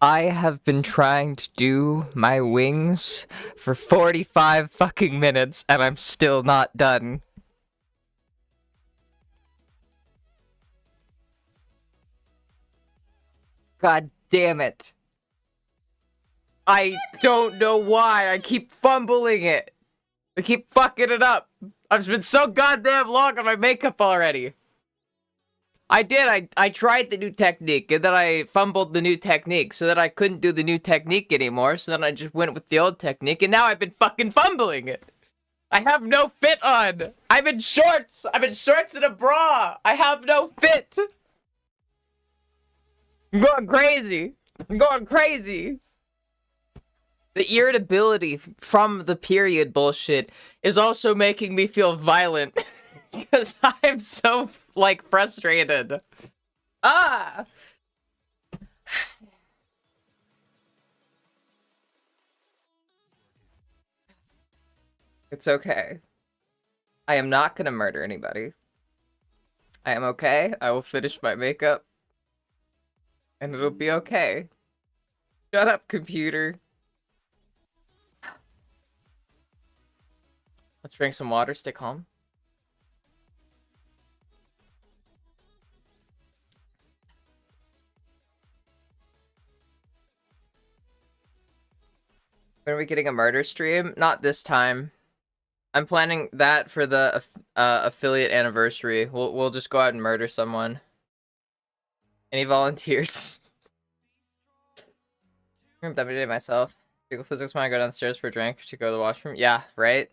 I have been trying to do my wings for 45 fucking minutes and I'm still not done. God damn it. I don't know why I keep fumbling it. I keep fucking it up. I've been so goddamn long on my makeup already. I tried the new technique, and then I fumbled the new technique, so that I couldn't do the new technique anymore, so then I just went with the old technique, and now I've been fucking fumbling it. I have no fit on. I'm in shorts. I'm in shorts and a bra. I have no fit. I'm going crazy. I'm going crazy. The irritability from the period bullshit is also making me feel violent. Because I'm so, like, frustrated. Ah! It's okay. I am not gonna murder anybody. I am okay. I will finish my makeup. And it'll be okay. Shut up, computer. Let's drink some water, stay calm. When are we getting a murder stream? Not this time. I'm planning that for the affiliate anniversary. We'll just go out and murder someone. Any volunteers? I'm WD myself. Google Physics when I go downstairs for a drink to go to the washroom. Yeah, right?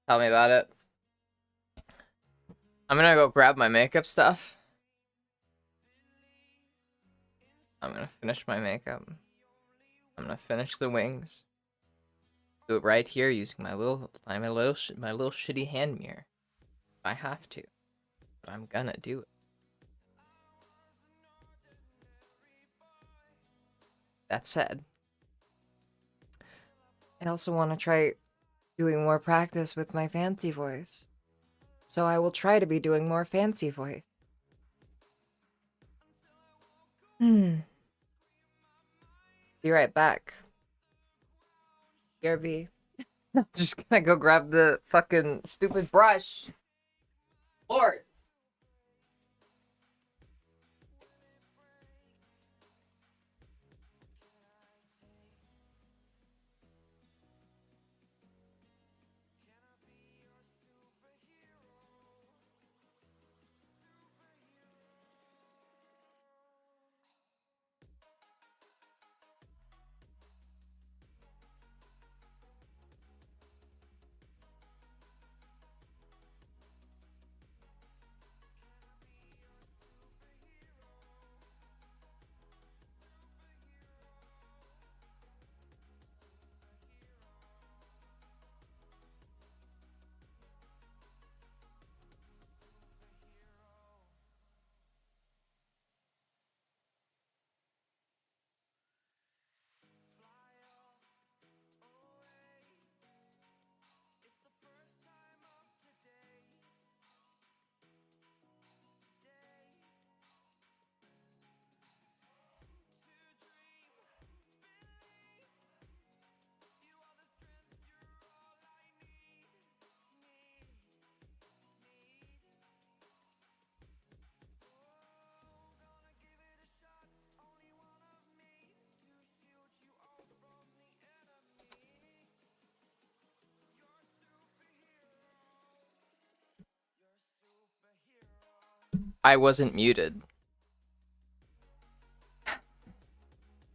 Tell me about it. I'm gonna go grab my makeup stuff. I'm gonna finish my makeup. I'm gonna finish the wings. Do it right here using my little shitty hand mirror. I have to, but I'm gonna do it. That said, I also want to try doing more practice with my fancy voice. So I will try to be doing more fancy voice. Be right back. BRB. I'm just gonna go grab the fucking stupid brush. Lord. I wasn't muted.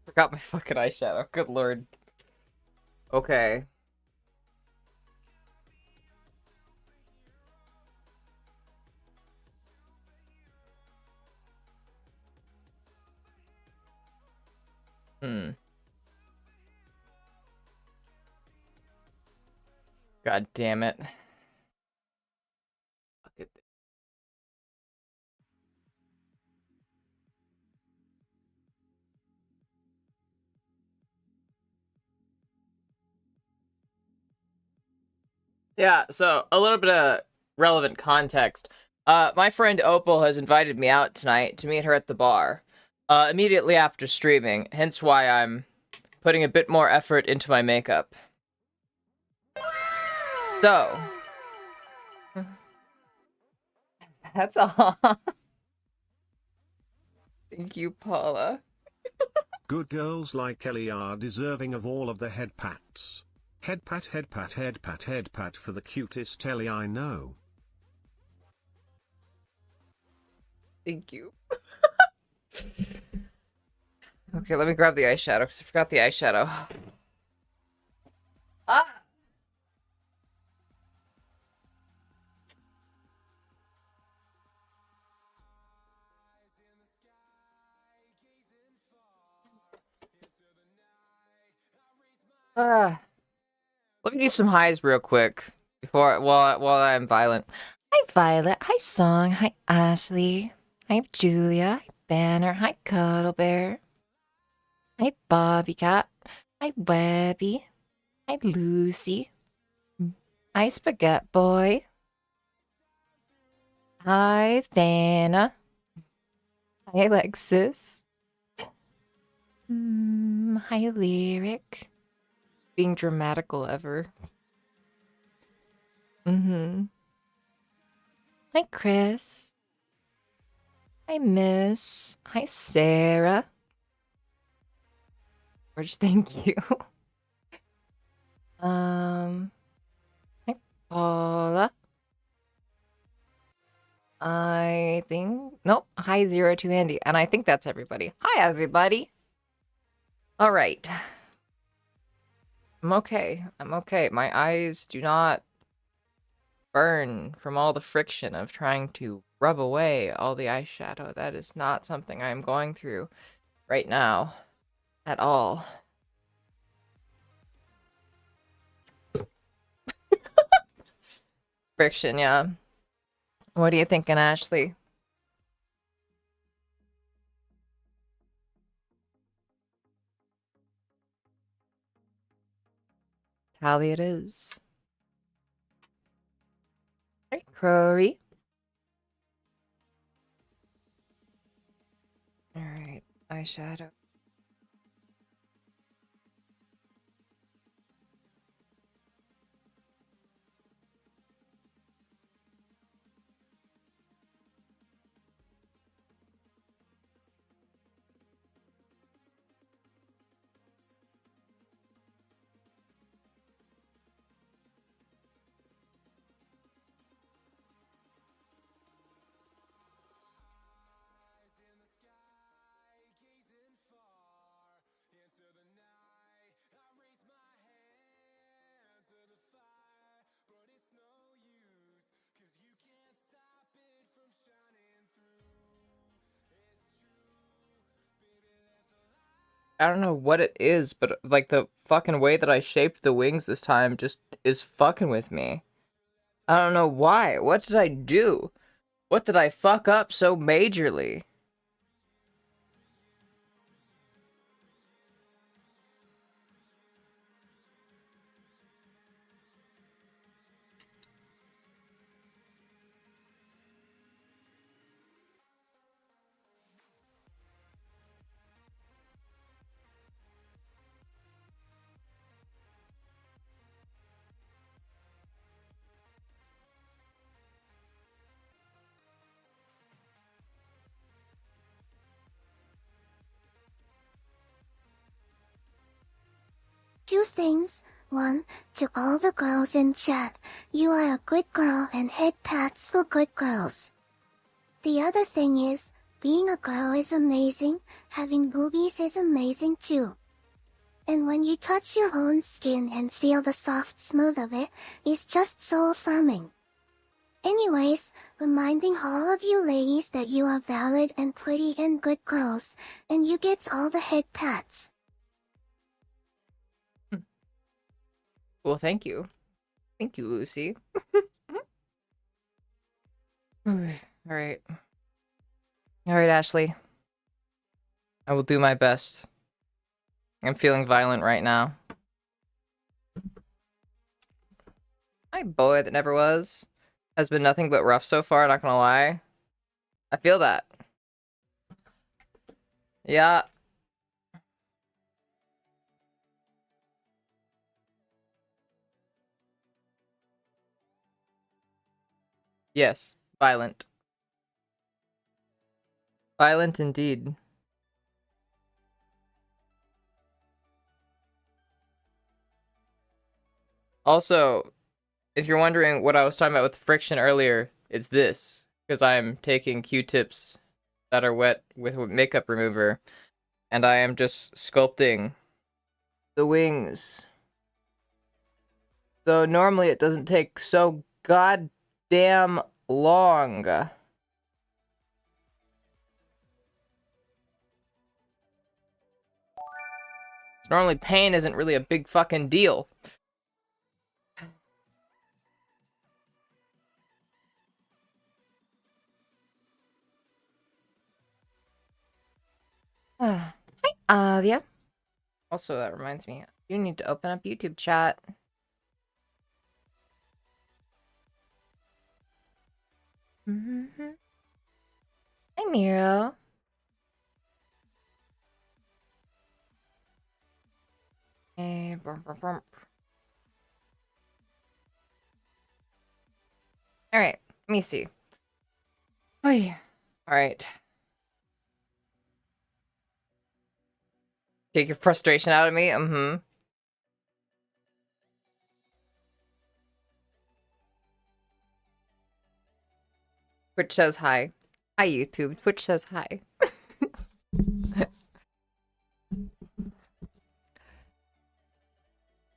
Forgot my fucking eyeshadow. Good lord. Okay. God damn it. Fuck it. Yeah, so a little bit of relevant context. My friend Opal has invited me out tonight to meet her at the bar. immediately after streaming, hence why I'm putting a bit more effort into my makeup. So, that's all. Thank you, Paula. Good girls like Ellie are deserving of all of the head pats. Head pat, head pat, head pat, head pat for the cutest Ellie I know. Thank you. Okay, let me grab the eyeshadow because I forgot the eyeshadow. Ah! Let me do some highs real quick before while I'm violent. Hi Violet, hi Song, hi Ashley, hi Julia, hi Banner, hi Cuddle Bear, hi Bobby Cat, hi Webby, hi Lucy, hi Spaghetti Boy, hi Thana, hi Alexis, hi Lyric. Being dramatical ever. Hi, Chris. Hi, Miss. Hi, Sarah. Or just thank you. Hi, Paula. I think... Nope. Hi, 02 Andy. And I think that's everybody. Hi, everybody. All right. I'm okay. I'm okay. My eyes do not burn from all the friction of trying to rub away all the eyeshadow. That is not something I'm going through right now at all. Friction, yeah. What are you thinking, Ashley? Tally it is. Hi, Crowry. Alright, eyeshadow. I don't know what it is, but like the fucking way that I shaped the wings this time just is fucking with me. I don't know why. What did I do? What did I fuck up so majorly? Two things. One, to all the girls in chat, you are a good girl and head pats for good girls. The other thing is, being a girl is amazing, having boobies is amazing too. And when you touch your own skin and feel the soft smooth of it, is just so affirming. Anyways, reminding all of you ladies that you are valid and pretty and good girls, and you get all the head pats. Well, thank you. Thank you, Lucy. Alright. Alright, Ashley. I will do my best. I'm feeling violent right now. My boy that never was has been nothing but rough so far, not gonna lie. I feel that. Yeah. Yes. Violent. Violent indeed. Also, if you're wondering what I was talking about with friction earlier, it's this. Because I'm taking Q-tips that are wet with makeup remover, and I am just sculpting the wings. So normally it doesn't take so goddamn long. Normally pain isn't really a big fucking deal. Hi, yeah. Also, that reminds me, you need to open up YouTube chat. Mm-hmm. Hi, Miro. Hey, brum, brum, brum. All right, let me see. Oh yeah. All right. Take your frustration out of me. Mm-hmm. Twitch says hi. Hi, YouTube. Twitch says hi.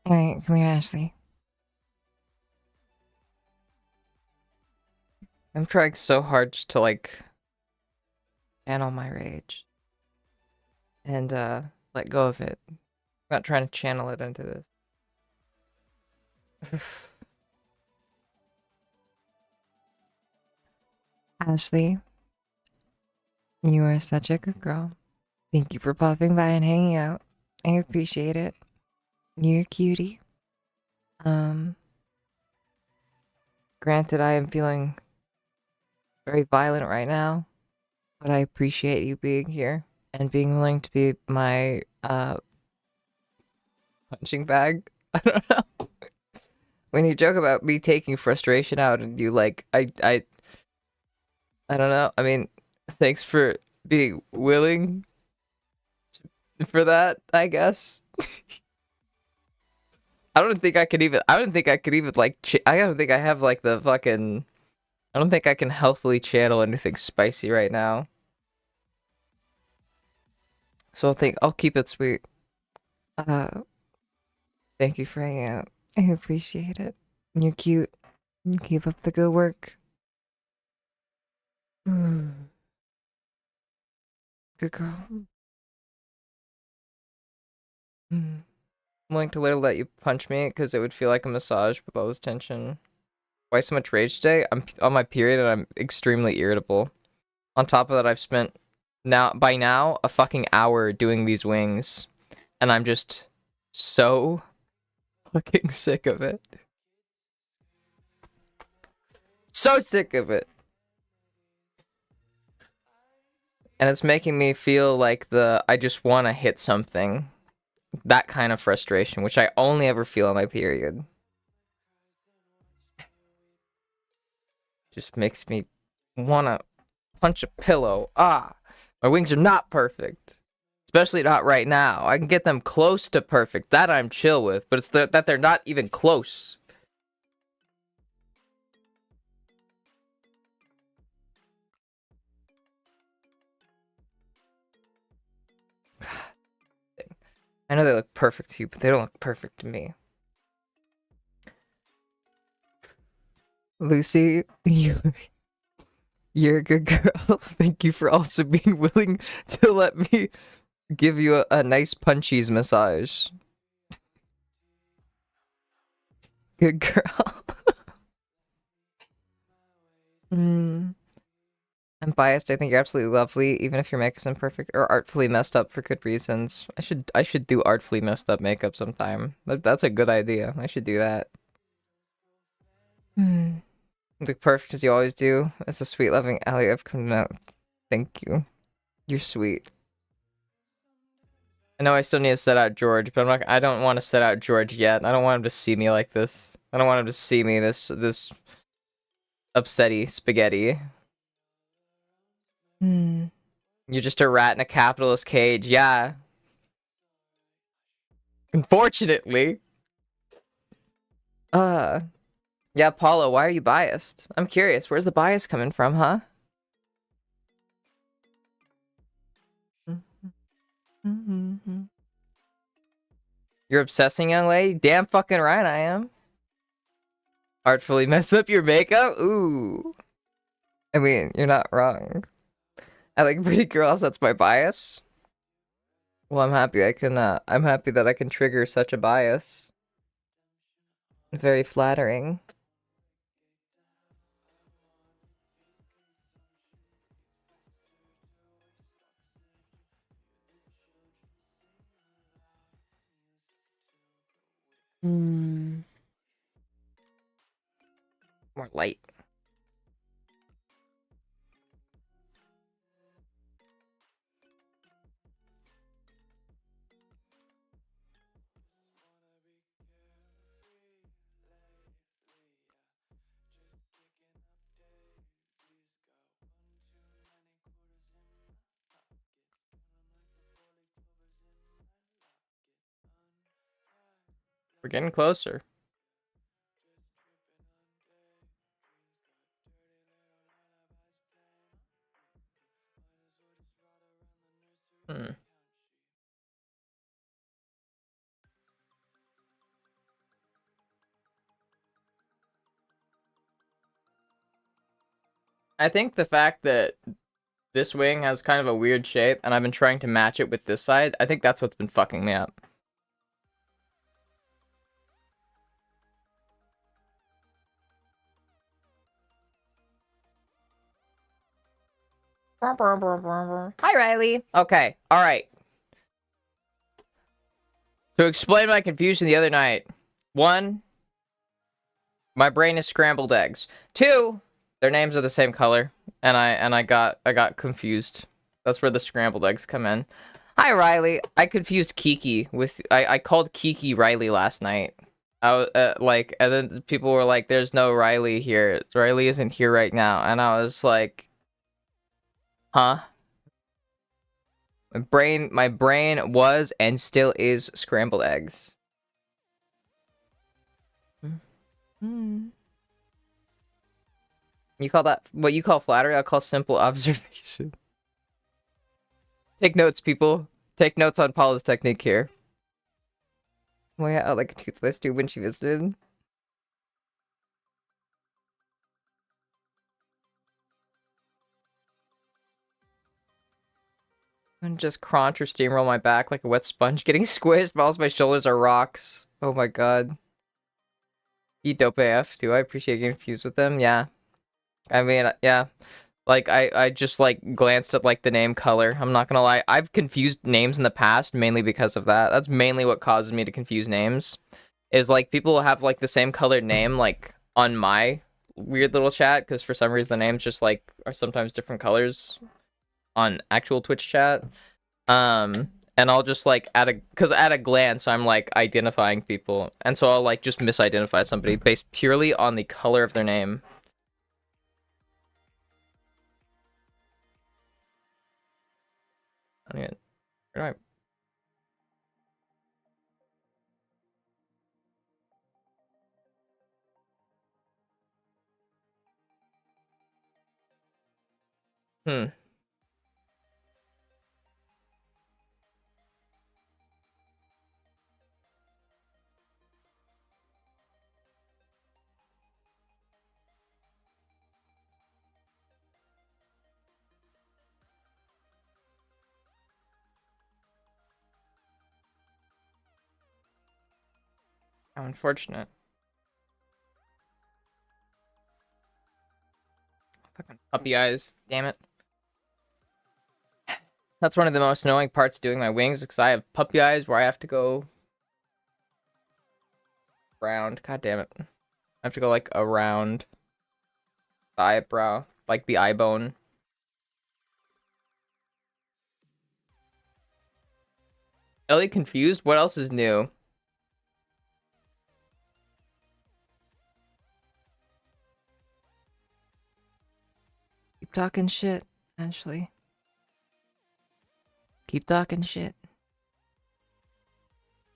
All right, come here, Ashley. I'm trying so hard just to, like, channel my rage. And, let go of it. I'm not trying to channel it into this. Ashley, you are such a good girl. Thank you for popping by and hanging out. I appreciate it. You're a cutie. Granted, I am feeling very violent right now, but I appreciate you being here and being willing to be my, punching bag. I don't know. When you joke about me taking frustration out and you, like, I don't know. I mean, thanks for being willing for that, I guess. I don't think I could even, like, I don't think I have, like, the fucking, I don't think I can healthily channel anything spicy right now. So I'll keep it sweet. Thank you for hanging out. I appreciate it. You're cute. You keep up the good work. Good girl. I'm willing to let you punch me because it would feel like a massage with all this tension. Why so much rage today? I'm on my period and I'm extremely irritable. On top of that, I've spent by now a fucking hour doing these wings, and I'm just so fucking sick of it. So sick of it. And it's making me feel like I just want to hit something. That kind of frustration, which I only ever feel on my period. Just makes me want to punch a pillow. Ah, my wings are not perfect. Especially not right now. I can get them close to perfect. That I'm chill with, but it's that they're not even close. I know they look perfect to you, but they don't look perfect to me. Lucy, you're a good girl. Thank you for also being willing to let me give you a nice punchies massage. Good girl. I'm biased. I think you're absolutely lovely, even if your makeup's imperfect or artfully messed up for good reasons. I should do artfully messed up makeup sometime. That's a good idea. I should do that. Look perfect as you always do. As a sweet, loving ally, I've come to know. Thank you. You're sweet. I know I still need to set out George, but I don't want to set out George yet. I don't want him to see me like this. I don't want him to see me this upsetty spaghetti. You're just a rat in a capitalist cage. Yeah. Unfortunately. Yeah, Paulo, why are you biased? I'm curious. Where's the bias coming from, huh? You're obsessing, young lady? Damn fucking right I am. Artfully mess up your makeup? Ooh. I mean, you're not wrong. I like pretty girls, that's my bias. Well, I'm happy I'm happy that I can trigger such a bias. Very flattering. More light. We're getting closer. I think the fact that this wing has kind of a weird shape, and I've been trying to match it with this side, I think that's what's been fucking me up. Hi, Riley. Okay, alright. To explain my confusion the other night. 1, my brain is scrambled eggs. 2, their names are the same color, and I got confused. That's where the scrambled eggs come in. Hi, Riley. I confused Kiki with I called Kiki Riley last night. I was like, and then people were like, "There's no Riley here. Riley isn't here right now," and I was like, "Huh?" My brain was and still is scrambled eggs. You call that what you call flattery? I'll call simple observation. Take notes, people. Take notes on Paula's technique here. Way out like a toothless dude when she visited. And just crunch or steamroll my back like a wet sponge getting squished whilst my shoulders are rocks. Oh my god. You dope AF, do I appreciate getting confused with them? Yeah. I mean, yeah. Like, I just, like, glanced at, like, the name color. I'm not gonna lie. I've confused names in the past, mainly because of that. That's mainly what causes me to confuse names. Is, like, people will have, like, the same colored name, like, on my weird little chat, because for some reason the names just, like, are sometimes different colors on actual Twitch chat. And I'll just, like, at a glance, I'm, like, identifying people. And so I'll, like, just misidentify somebody based purely on the color of their name. I mean, right. How unfortunate. Fucking puppy eyes. Damn it. That's one of the most annoying parts doing my wings, because I have puppy eyes where I have to go around. God damn it. I have to go, like, around the eyebrow. Like, the eye bone. Ellie confused? What else is new? Keep talking shit, Ashley. Keep talking shit.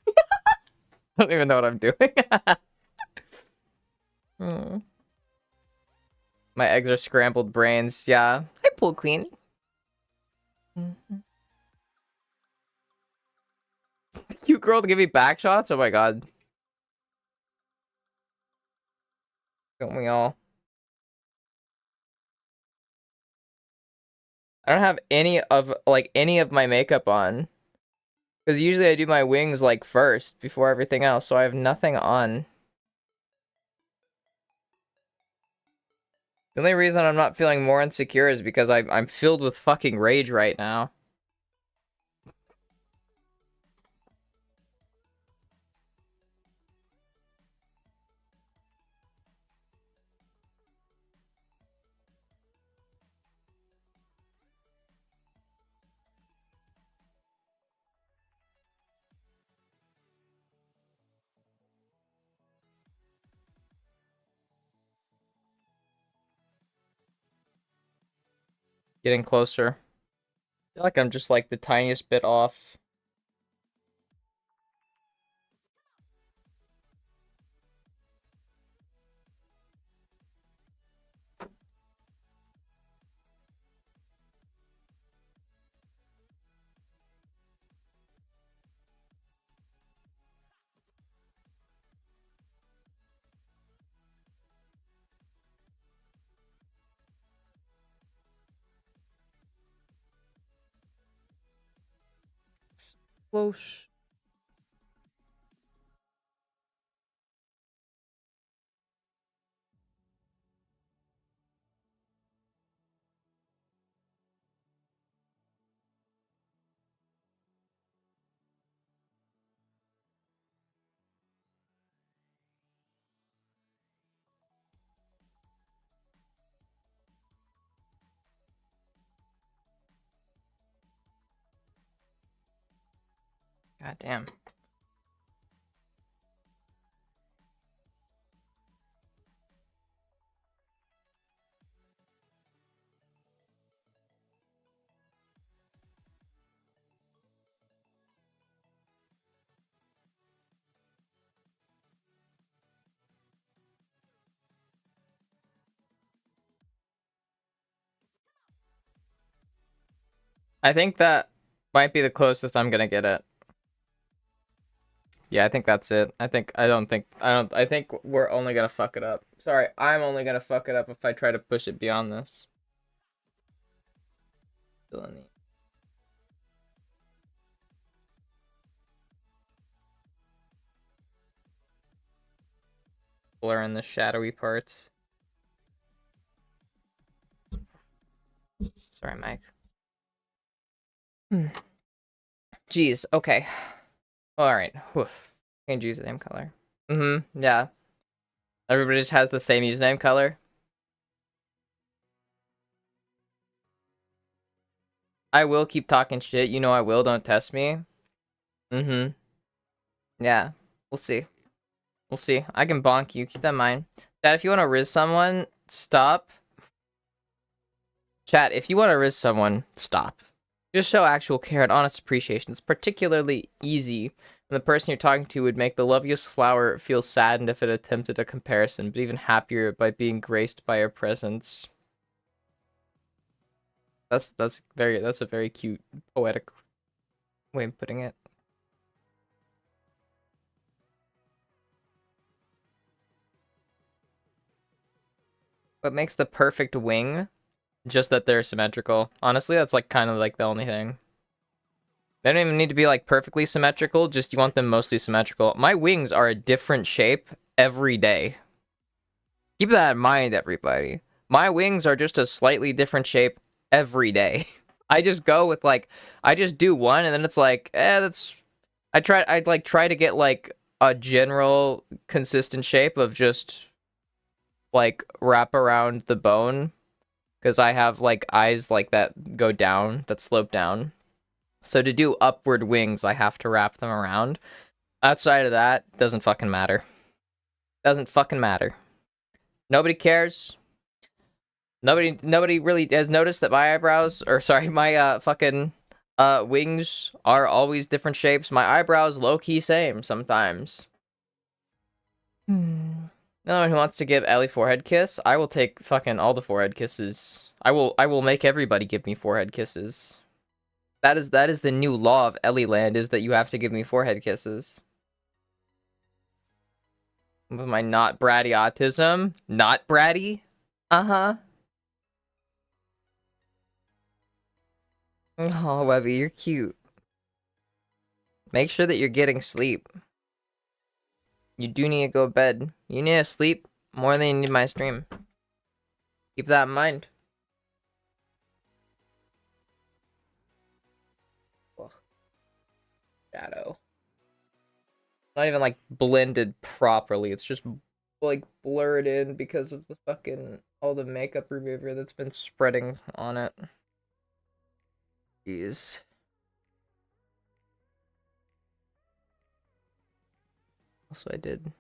I don't even know what I'm doing. Hmm. My eggs are scrambled brains. Yeah. Hi, Pool Queen. Cute girl to give me back shots? Oh my god. Don't we all? I don't have any of my makeup on. Because usually I do my wings like first before everything else, so I have nothing on. The only reason I'm not feeling more insecure is because I'm filled with fucking rage right now. Getting closer. I feel like I'm just like the tiniest bit off. Close. God damn. I think that might be the closest I'm gonna get it. Yeah, I think that's it. I think we're only gonna fuck it up. Sorry, I'm only gonna fuck it up if I try to push it beyond this. Still neat. Blur in the shadowy parts. Sorry, Mike. Jeez, okay. Alright. Change username color. Yeah. Everybody just has the same username color. I will keep talking shit. You know I will. Don't test me. Yeah. We'll see. We'll see. I can bonk you. Keep that in mind. Dad, if you want to riz someone, stop. Chat, if you want to riz someone, stop. Just show actual care and honest appreciation. It's particularly easy when the person you're talking to would make the loveliest flower feel saddened if it attempted a comparison, but even happier by being graced by your presence. That's a very cute, poetic way of putting it. What makes the perfect wing? Just that they're symmetrical. Honestly, that's like kind of like the only thing. They don't even need to be like perfectly symmetrical, just you want them mostly symmetrical. My wings are a different shape every day. Keep that in mind, everybody. My wings are just a slightly different shape every day. I just go with like, I just do one and then it's like, I'd like try to get like a general consistent shape of just like wrap around the bone. Because I have like eyes like that go down, that slope down. So to do upward wings, I have to wrap them around. Outside of that, doesn't fucking matter. Doesn't fucking matter. Nobody cares. Nobody really has noticed that my eyebrows, or sorry, my fucking wings are always different shapes. My eyebrows low-key same sometimes. No one who wants to give Ellie forehead kiss, I will take fucking all the forehead kisses. I will make everybody give me forehead kisses. That is the new law of Ellie Land, is that you have to give me forehead kisses. With my not bratty autism. Not bratty? Uh-huh. Oh, Webby, you're cute. Make sure that you're getting sleep. You do need to go to bed. You need to sleep more than you need my stream. Keep that in mind. Ugh. Shadow. Not even like blended properly. It's just like blurred in because of the fucking all the makeup remover that's been spreading on it. Jeez. Also, I did.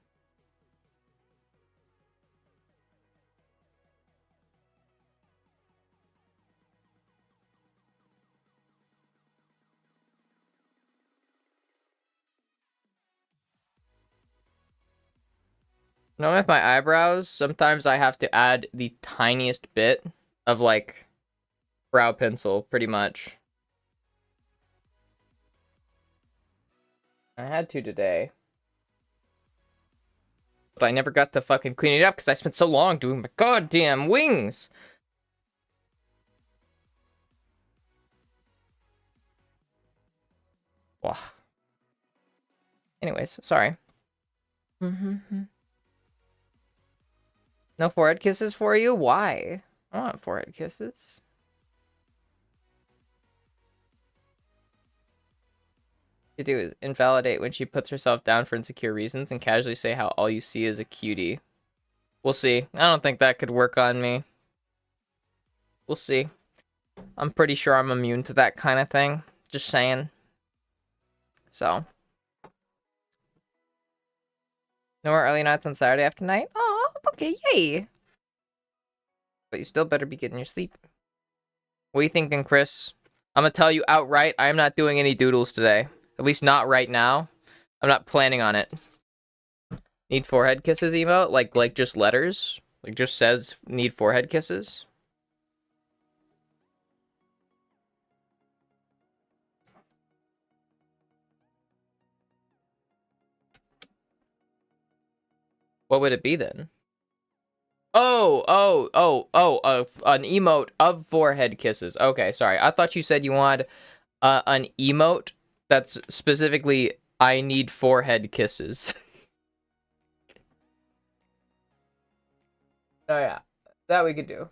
No, with my eyebrows, sometimes I have to add the tiniest bit of like brow pencil, pretty much. I had to today. But I never got to fucking clean it up because I spent so long doing my goddamn wings. Wow. Anyways, sorry. No forehead kisses for you? Why? I want forehead kisses. To do is invalidate when she puts herself down for insecure reasons and casually say how all you see is a cutie. We'll see. I don't think that could work on me. We'll see. I'm pretty sure I'm immune to that kind of thing. Just saying. So. No more early nights on Saturday after night? Oh, okay, yay. But you still better be getting your sleep. What are you thinking, Chris? I'm gonna tell you outright, I am not doing any doodles today. At least not right now. I'm not planning on it. Need forehead kisses emote? Like just letters? Like just says need forehead kisses? What would it be then? An emote of forehead kisses. Okay, sorry. I thought you said you wanted an emote that's specifically I need forehead kisses. Oh yeah, that we could do.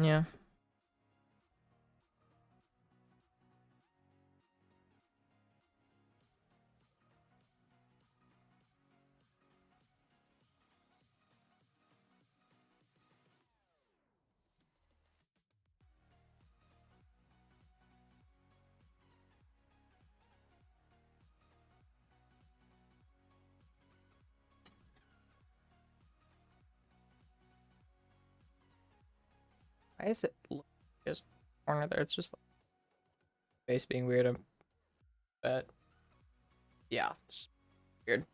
Yeah. Why is it just corner there? It's just like face being weird. But yeah, it's weird.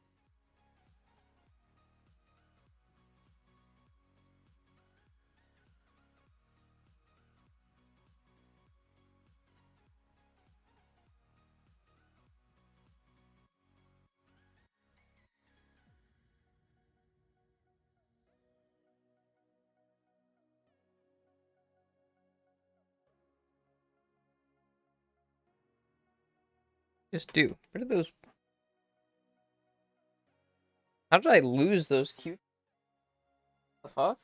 Just do. What are those? How did I lose those cute? The fuck?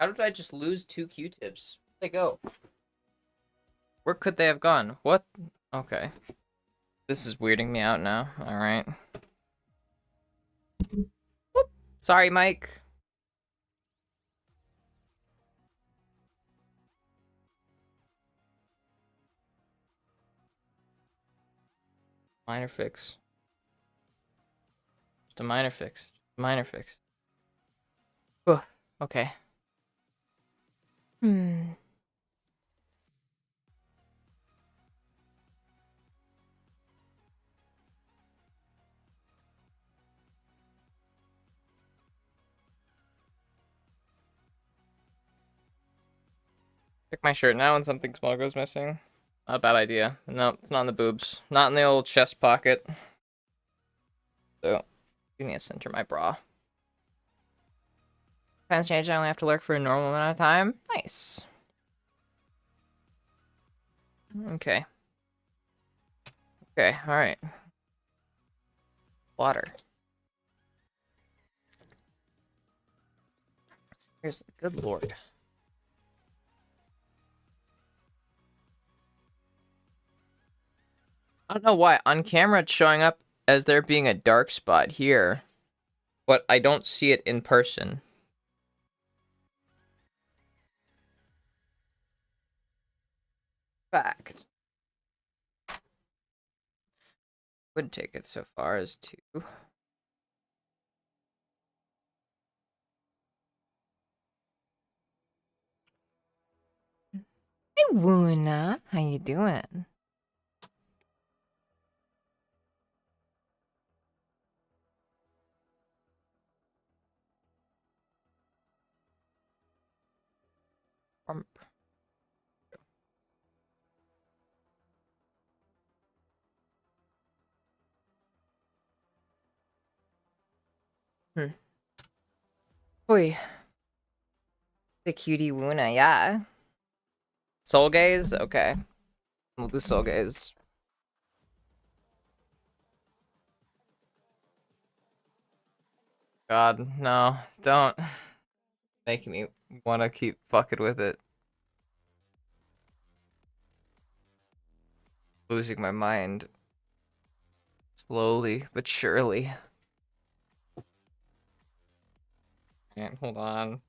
How did I just lose 2 Q-tips? Where'd they go? Where could they have gone? What? Okay. This is weirding me out now. Alright. Sorry, Mike. Minor fix. Just a minor fix. Minor fix. Whew. Okay. Check my shirt now and something small goes missing. Not a bad idea. No, it's not in the boobs. Not in the old chest pocket. So, you need to center my bra. Pants change, I only have to lurk for a normal amount of time. Nice. Okay. Okay, alright. Water. Here's the good lord. I don't know why. On camera, it's showing up as there being a dark spot here, but I don't see it in person. Fact. Wouldn't take it so far as to. Hey, Wuna. How you doing? Um, Oi. The cutie Wuna, yeah. Soul gaze? Okay. We'll do soul gaze. God, no. Don't. Making me want to keep fucking with it. Losing my mind. Slowly, but surely. And hold on.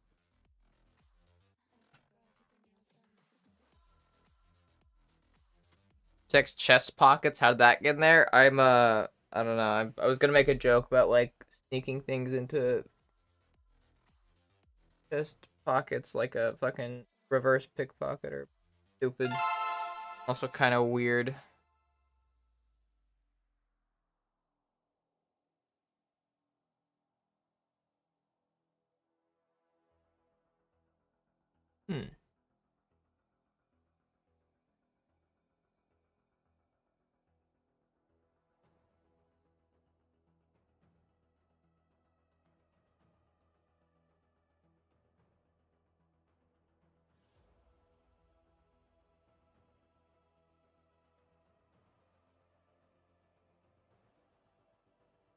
Checks chest pockets. How'd that get in there? I don't know. I was gonna make a joke about like sneaking things into chest pockets like a fucking reverse pickpocket or stupid. Also kind of weird. Hmm.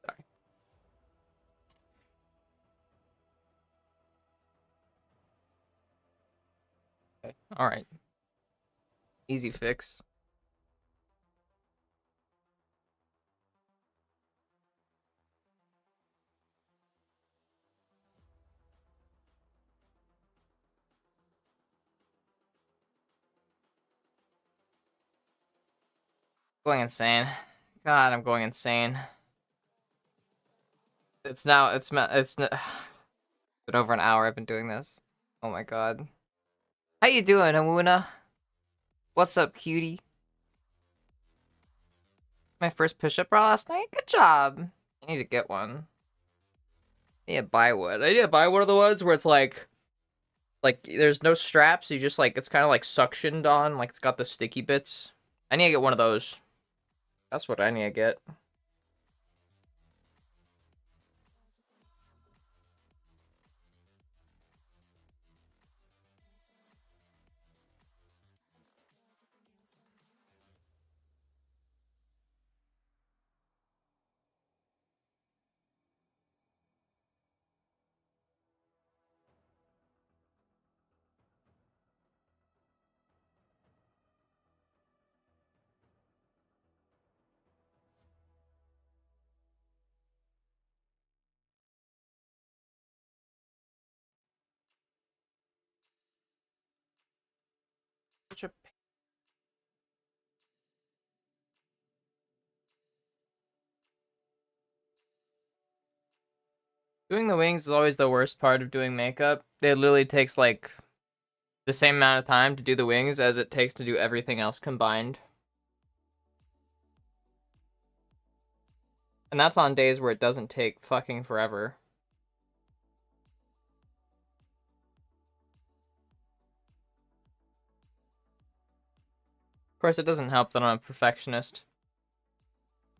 Sorry. Okay. All right. Easy fix. Going insane. God, I'm going insane. It's now. It's been over an hour. I've been doing this. Oh my god. How you doing, Amuna? What's up, cutie? My first push-up bra last night? Good job. I need to get one. I need to buy one. I need to buy one of the ones where it's like there's no straps. You just like it's kind of like suctioned on, like it's got the sticky bits. I need to get one of those. That's what I need to get. such a pain. Doing the wings is always the worst part of doing makeup. It literally takes like the same amount of time to do the wings as it takes to do everything else combined. And that's on days where it doesn't take fucking forever. Of course, it doesn't help that I'm a perfectionist.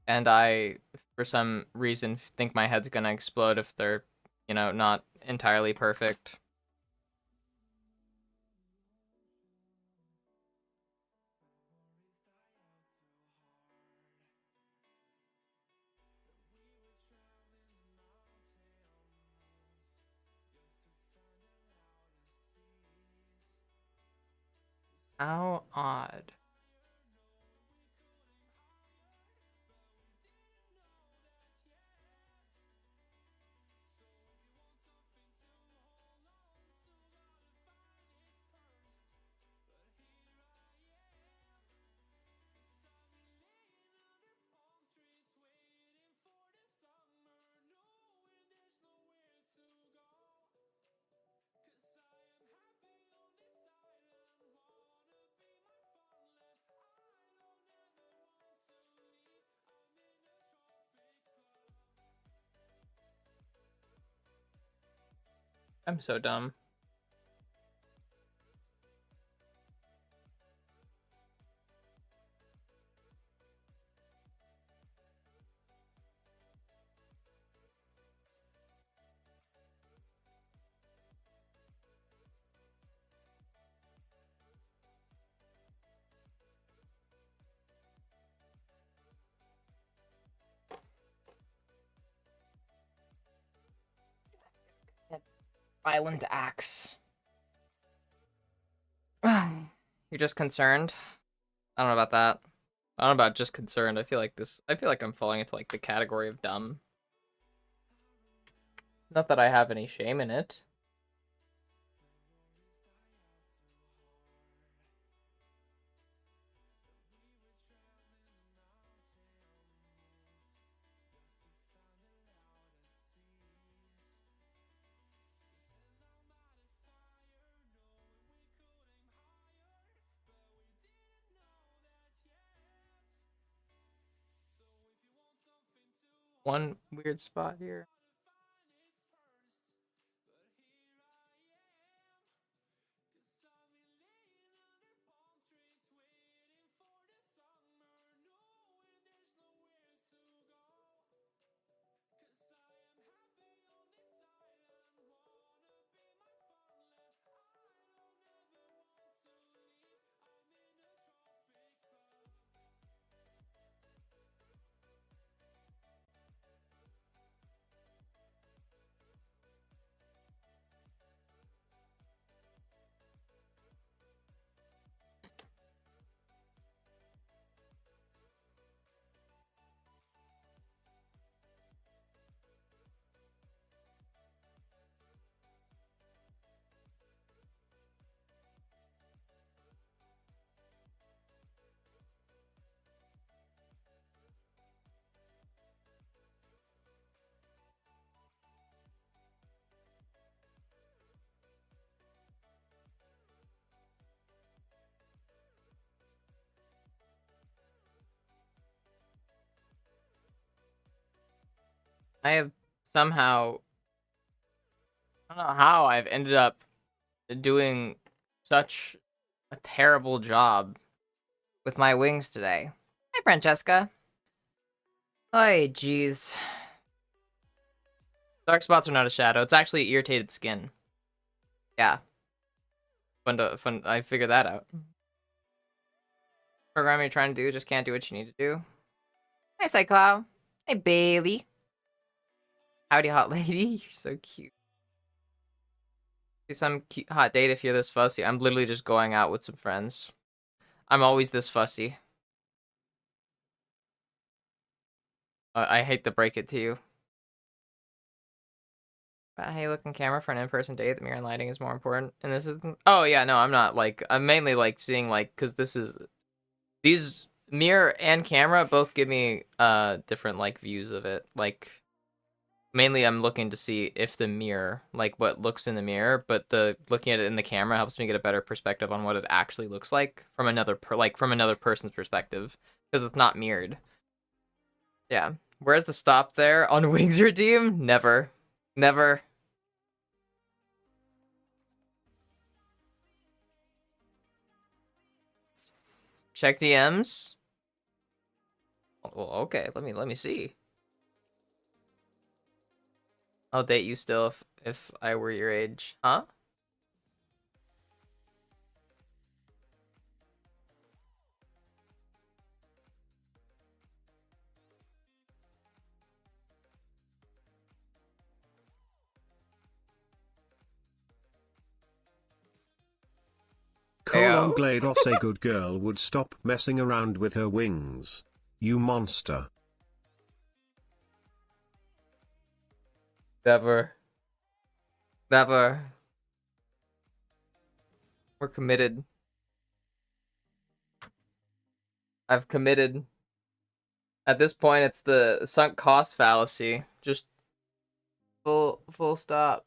And I, for some reason, think my head's gonna explode if they're, you know, not entirely perfect. How odd. I'm so dumb. Violent acts. You're just concerned? I don't know about that. I don't know about just concerned. I feel like I'm falling into like the category of dumb. Not that I have any shame in it. One weird spot here. I have somehow, I don't know how I've ended up doing such a terrible job with my wings today. Hi, Francesca. Oy, jeez. Dark spots are not a shadow. It's actually irritated skin. Yeah. Fun. I figured that out. Program you're trying to do just can't do what you need to do. Hi, Cyclow. Hey, Bailey. Howdy, hot lady. You're so cute. Be some cute hot date if you're this fussy. I'm literally just going out with some friends. I'm always this fussy. I hate to break it to you. About how you look in camera for an in-person date, the mirror and lighting is more important. And this is, oh yeah, no, I'm not like, I'm mainly like seeing like, cause this is, these mirror and camera both give me different like views of it. Like mainly I'm looking to see if the mirror, like what looks in the mirror, but the looking at it in the camera helps me get a better perspective on what it actually looks like from another from another person's perspective, because it's not mirrored. Yeah. Where's the stop there on Wings Redeem? Never. Never. Check DMs. Well, okay. Let me see. I'll date you still if I were your age. Huh? Colon Ayo. GLaDOS, a good girl would stop messing around with her wings. You monster. Never. Never. We're committed. I've committed. At this point, it's the sunk cost fallacy. Just full stop.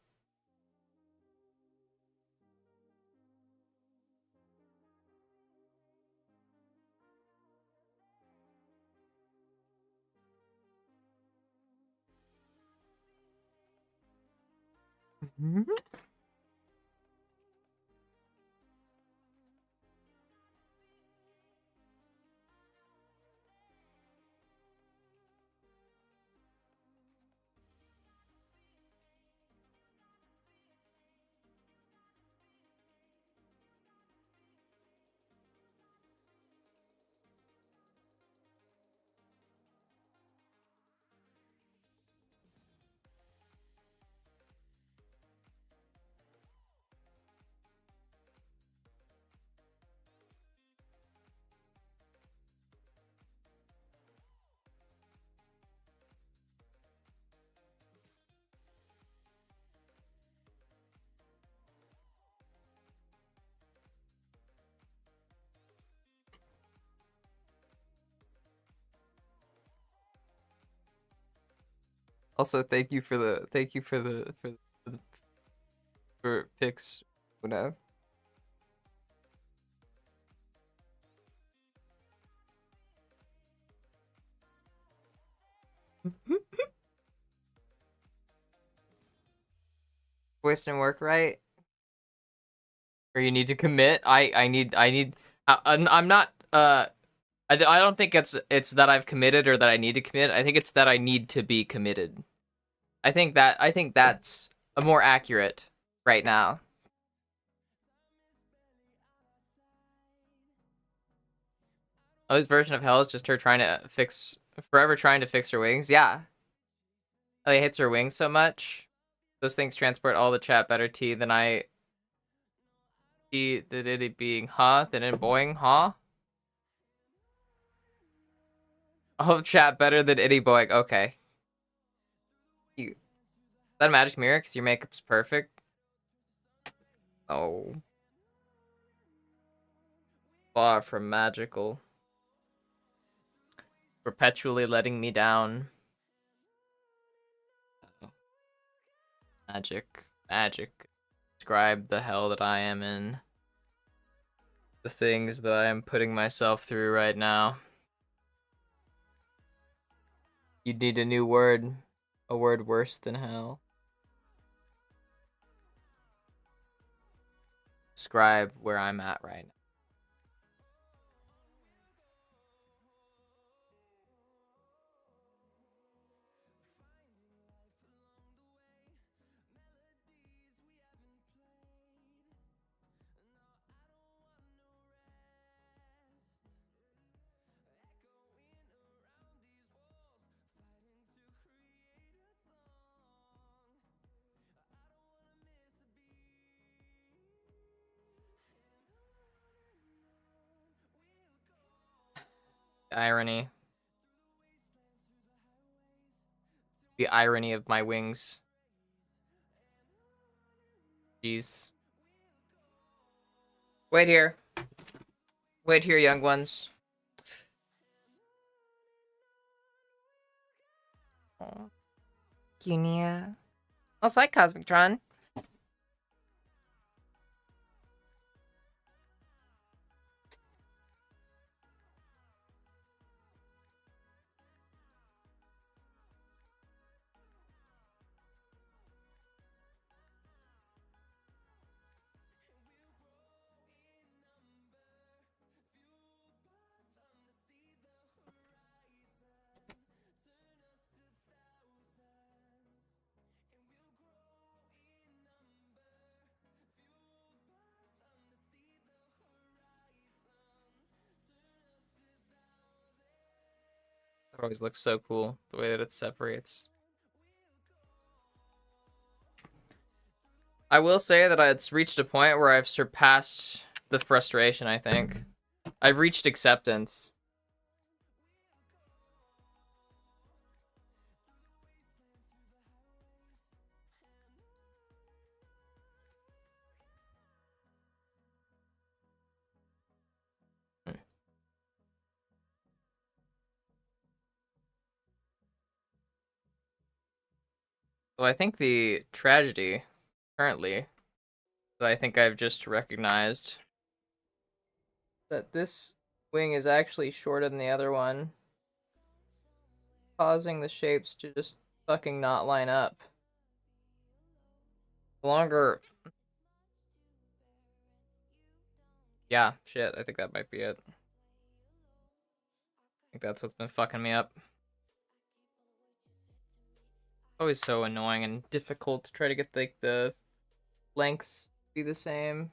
Also, thank you for the for pics. Whatever. Voice didn't work right, or you need to commit. I need I'm not I don't think it's that I've committed or that I need to commit. I think it's that I need to be committed. I think that's a more accurate right now. Oh, this version of hell is just her trying to forever trying to fix her wings. Yeah. Oh, he hates her wings so much. Those things transport all the chat better T than I. T than it being huh than it boing huh. Oh, chat better than any boing. Okay. Is that a magic mirror? Because your makeup's perfect. Oh. Far from magical. Perpetually letting me down. Magic. Magic. Describe the hell that I am in. The things that I am putting myself through right now. You need a new word. A word worse than hell. Describe where I'm at right now. Irony. The irony of my wings. Jeez. Wait here. Wait here, young ones. Oh. Gunia. Also, hi, Cosmictron. It always looks so cool, the way that it separates. I will say that it's reached a point where I've surpassed the frustration, I think. I've reached acceptance. So I think the tragedy, currently, that I think I've just recognized, that this wing is actually shorter than the other one, causing the shapes to just fucking not line up. The longer... Yeah, shit, I think that might be it. I think that's what's been fucking me up. Always so annoying and difficult to try to get like the lengths to be the same.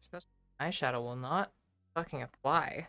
Especially eyeshadow will not fucking apply.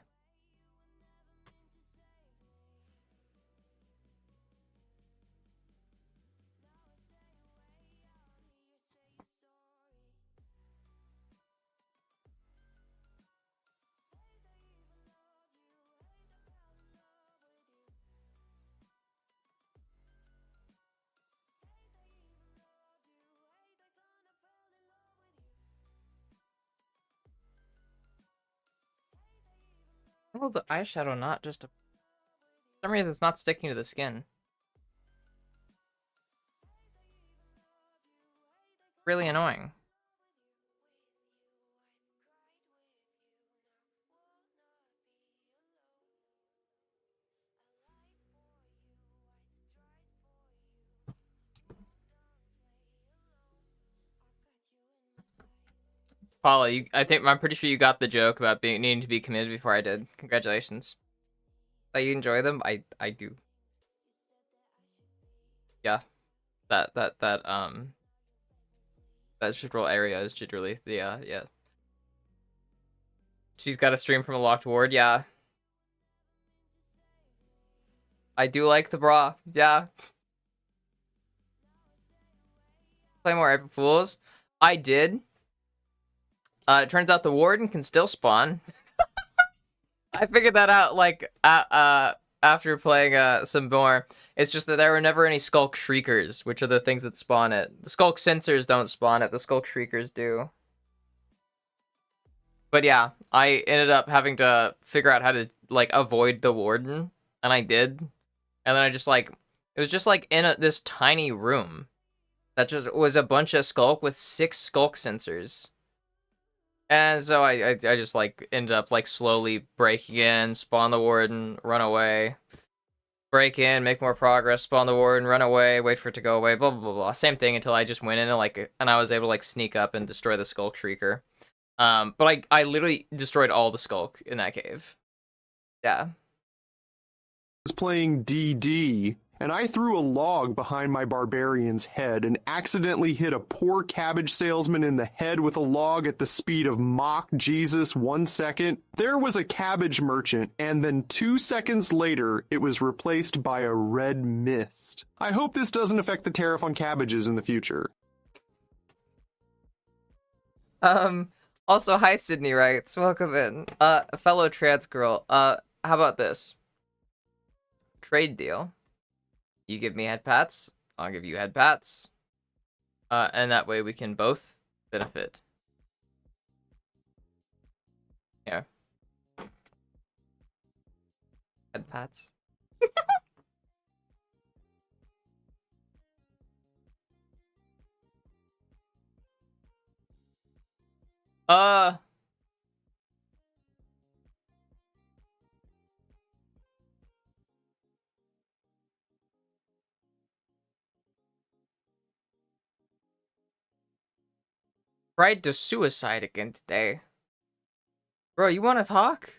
Well, the eyeshadow not just a... For some reason it's not sticking to the skin. Really annoying. Paula, I'm pretty sure you got the joke about needing to be committed before I did. Congratulations. That you enjoy them? I do. Yeah. That general area is generally yeah. She's got a stream from a locked ward, yeah. I do like the bra, yeah. Play more April Fools. I did. It turns out the warden can still spawn. I figured that out like after playing some more. It's just that there were never any Skulk Shriekers, which are the things that spawn it. The Skulk Sensors don't spawn it, the Skulk Shriekers do. But yeah, I ended up having to figure out how to like avoid the warden, and I did. And then I just like, it was just like in this tiny room that just was a bunch of Skulk with 6 Skulk Sensors. And so I just like ended up like slowly breaking in, spawn the warden, run away, break in, make more progress, spawn the warden, run away, wait for it to go away, blah blah blah blah. Same thing until I just went in and like, and I was able to like sneak up and destroy the Skulk Shrieker. But I literally destroyed all the Skulk in that cave. Yeah. Was playing DD, and I threw a log behind my barbarian's head and accidentally hit a poor cabbage salesman in the head with a log at the speed of Mach Jesus 1 second. There was a cabbage merchant, and then 2 seconds later, it was replaced by a red mist. I hope this doesn't affect the tariff on cabbages in the future. Also, hi, Sydney writes. Welcome in. Fellow trans girl. How about this? trade deal. You give me head pats, I'll give you head pats. And that way we can both benefit. Yeah. Head pats. Uh. Tried to suicide again today. Bro, you want to talk?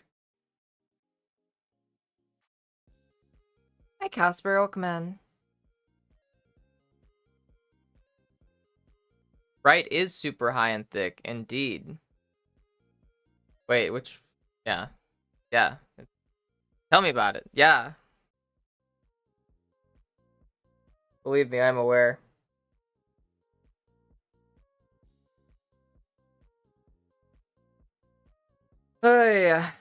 Hi, Casper. Welcome in. Right is super high and thick, indeed. Wait, which? Yeah. Yeah. Tell me about it. Yeah. Believe me, I'm aware. Oh, yeah.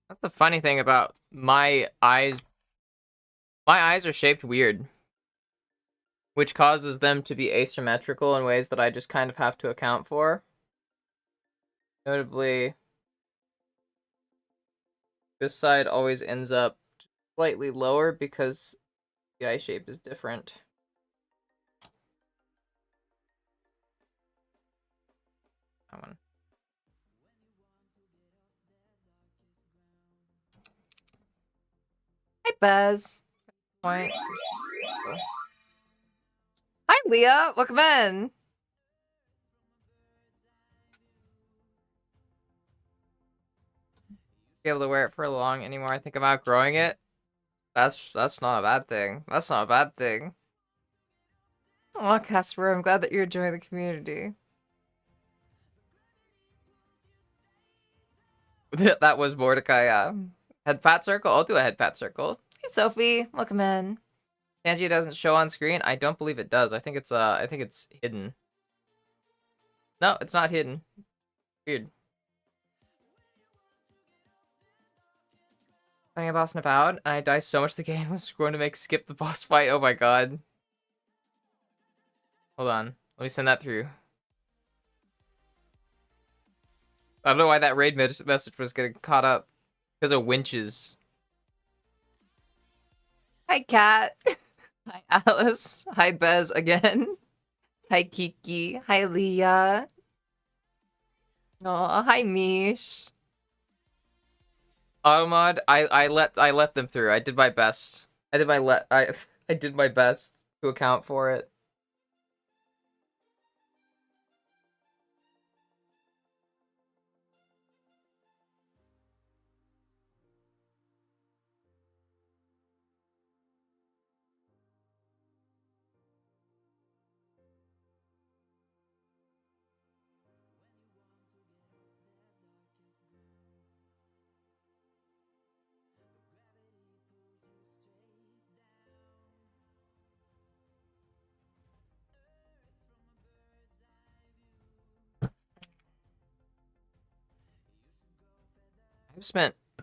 That's the funny thing about my eyes. My eyes are shaped weird, which causes them to be asymmetrical in ways that I just kind of have to account for. Notably, this side always ends up slightly lower because the eye shape is different. That one. Hi, Buzz. Point. Hi, Leah. Welcome in. Be able to wear it for long anymore. I think I'm outgrowing it. That's not a bad thing. That's not a bad thing. Oh, Casper, I'm glad that you're enjoying the community. That was Mordecai, yeah. Head pat circle? I'll do a head pat circle. Hey, Sophie. Welcome in. Angie doesn't show on screen? I don't believe it does. I think it's hidden. No, it's not hidden. Weird. Finding a boss in Avowed, and I die so much the game was going to make skip the boss fight. Oh my god. Hold on. Let me send that through. I don't know why that raid message was getting caught up. Because of winches. Hi, Kat. Hi, Alice. Hi, Bez again. Hi, Kiki. Hi, Leah. Oh, hi, Mish. Automod, I let them through. I did my best. I did my best to account for it.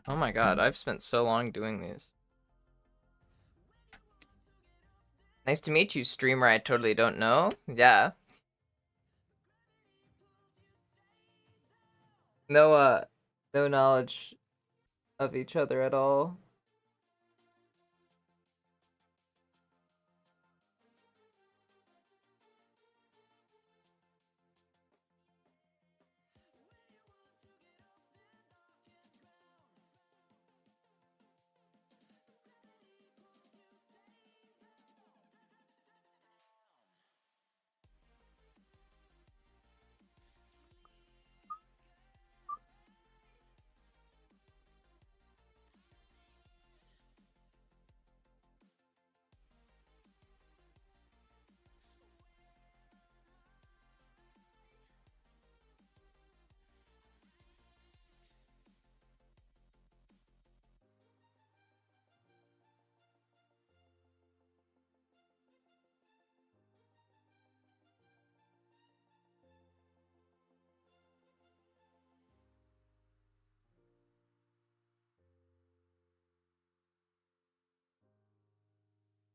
Oh my god, I've spent so long doing these. Nice to meet you, streamer I totally don't know. Yeah. No, no knowledge of each other at all.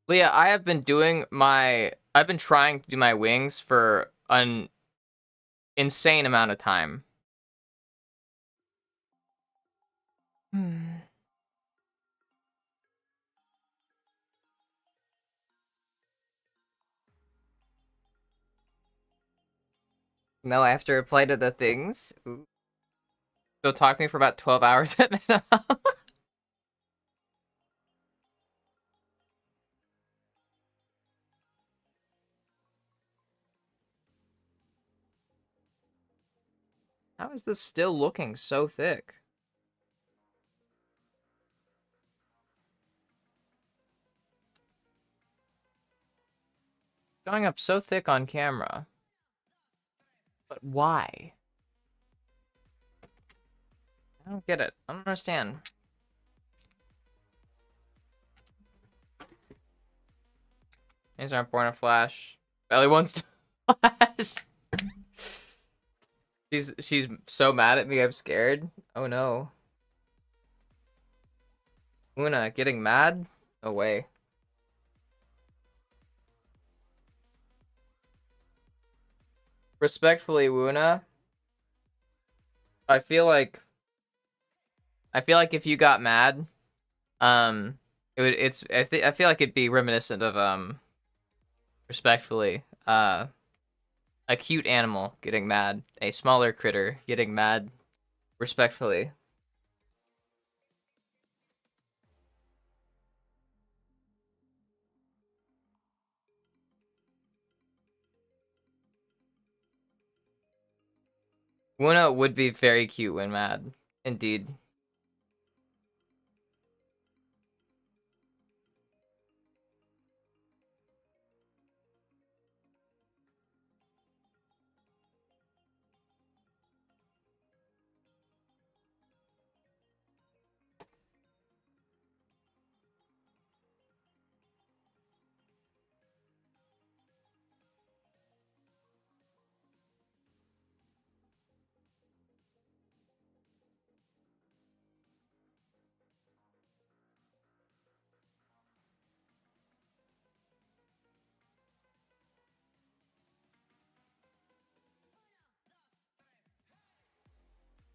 Leah, I've been trying to do my wings for an insane amount of time. No, I have to reply to the things. Ooh. So talk to me for about 12 hours at minimum. How is this still looking so thick? Showing up so thick on camera. But why? I don't get it. I don't understand. These aren't born in Flash. Belly wants to Flash. She's so mad at me, I'm scared. Oh no. Una getting mad? No way. Respectfully, Wuna, I feel like if you got mad, I feel like it'd be reminiscent of respectfully, a cute animal getting mad, a smaller critter getting mad respectfully. Wuna would be very cute when mad, indeed.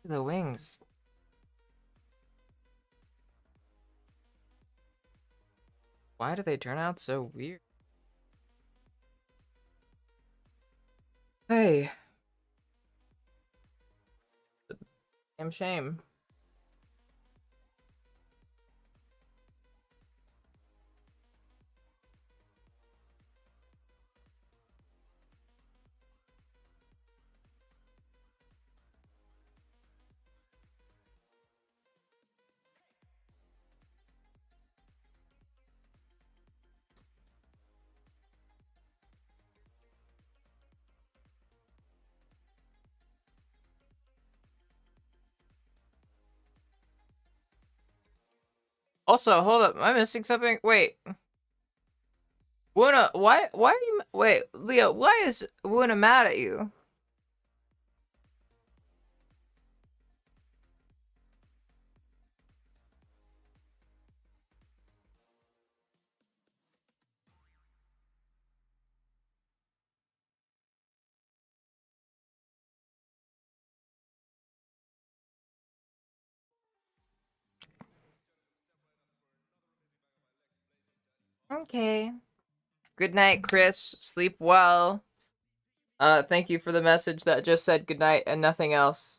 The wings. Why do they turn out so weird? Hey. Damn shame. Also, hold up. Am I missing something? Wait. Wuna, why are you, wait, Leo, why is Wuna mad at you? Okay. Good night, Chris. Sleep well. Thank you for the message that just said good night and nothing else.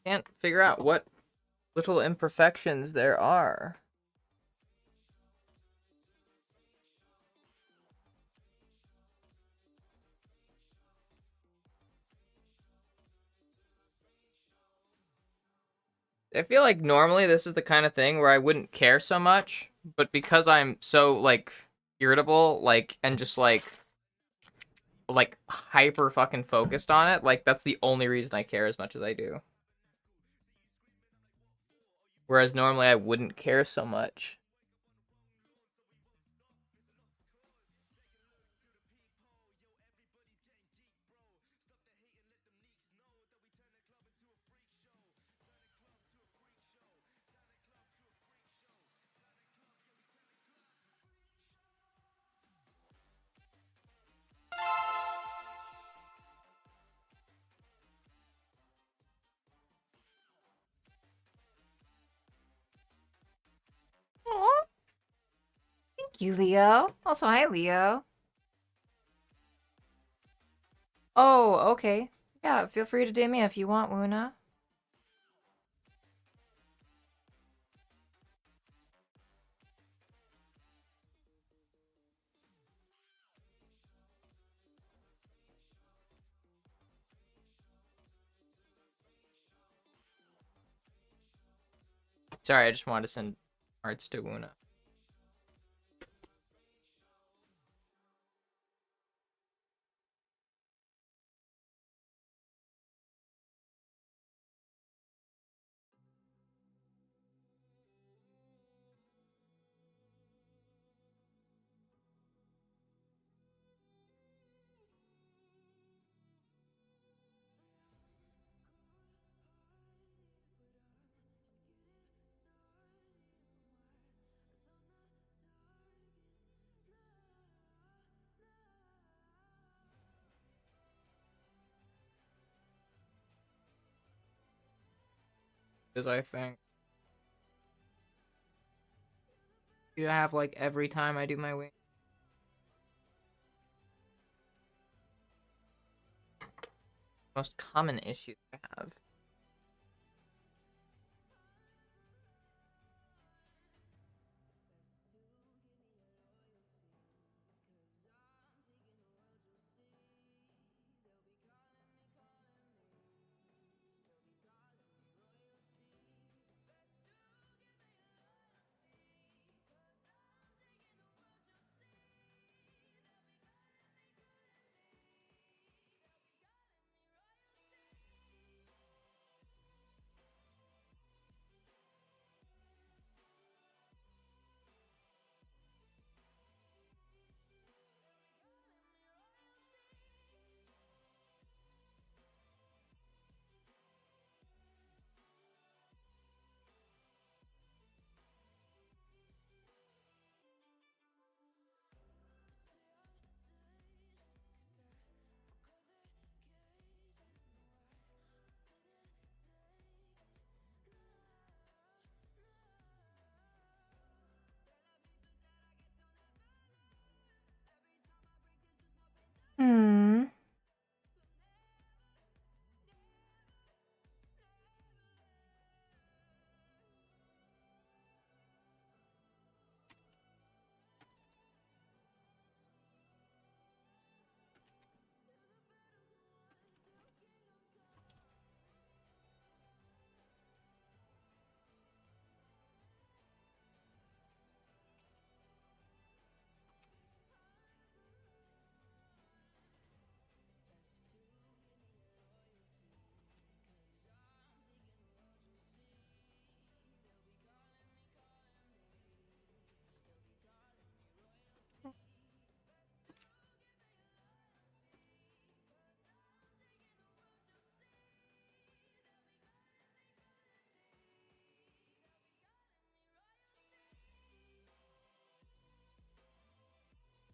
Can't figure out what little imperfections there are. I feel like normally this is the kind of thing where I wouldn't care so much, but because I'm so like irritable, like and just like hyper fucking focused on it, like that's the only reason I care as much as I do. Whereas normally I wouldn't care so much. Aw. Thank you, Leo. Also, hi, Leo. Oh, okay. Yeah, feel free to DM me if you want, Wuna. Sorry, I just wanted to send arts to Wuna. Because I think you have like every time I do my wing. Most common issue I have. Hmm.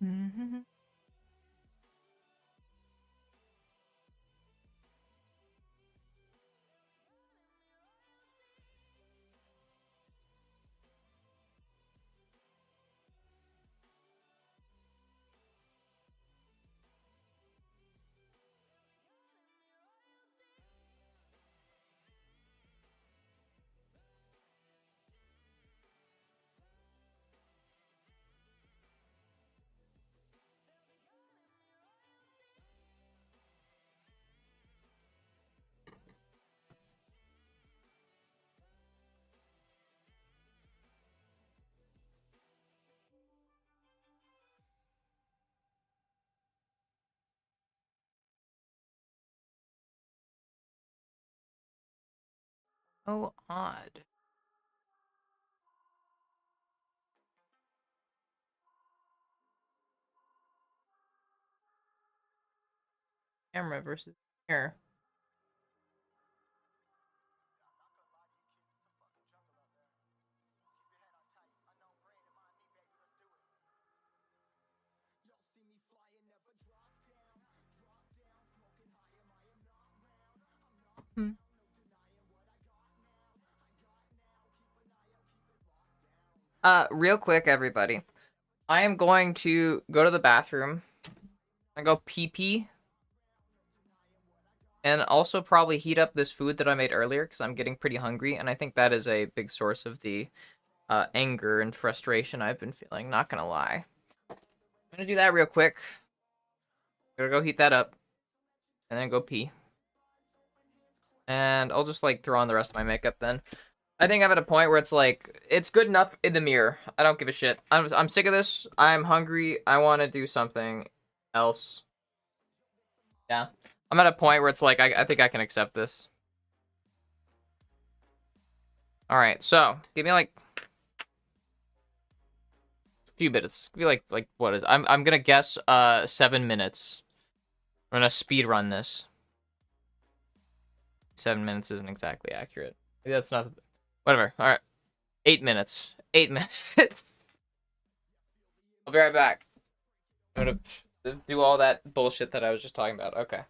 Mm-hmm. Oh, odd. Camera versus mirror. Hmm. Real quick, everybody. I am going to go to the bathroom and go pee pee. And also probably heat up this food that I made earlier because I'm getting pretty hungry. And I think that is a big source of the anger and frustration I've been feeling. Not gonna lie. I'm gonna do that real quick. Gonna go heat that up. And then go pee. And I'll just like throw on the rest of my makeup then. I think I'm at a point where it's like, it's good enough in the mirror. I don't give a shit. I'm sick of this. I'm hungry. I want to do something else. Yeah. I'm at a point where it's like, I think I can accept this. Alright, so, give me like a few minutes. Give me like what is I'm gonna guess 7 minutes. I'm gonna speed run this. 7 minutes isn't exactly accurate. Maybe that's not whatever. Alright. 8 minutes. 8 minutes. I'll be right back. I'm gonna do all that bullshit that I was just talking about. Okay.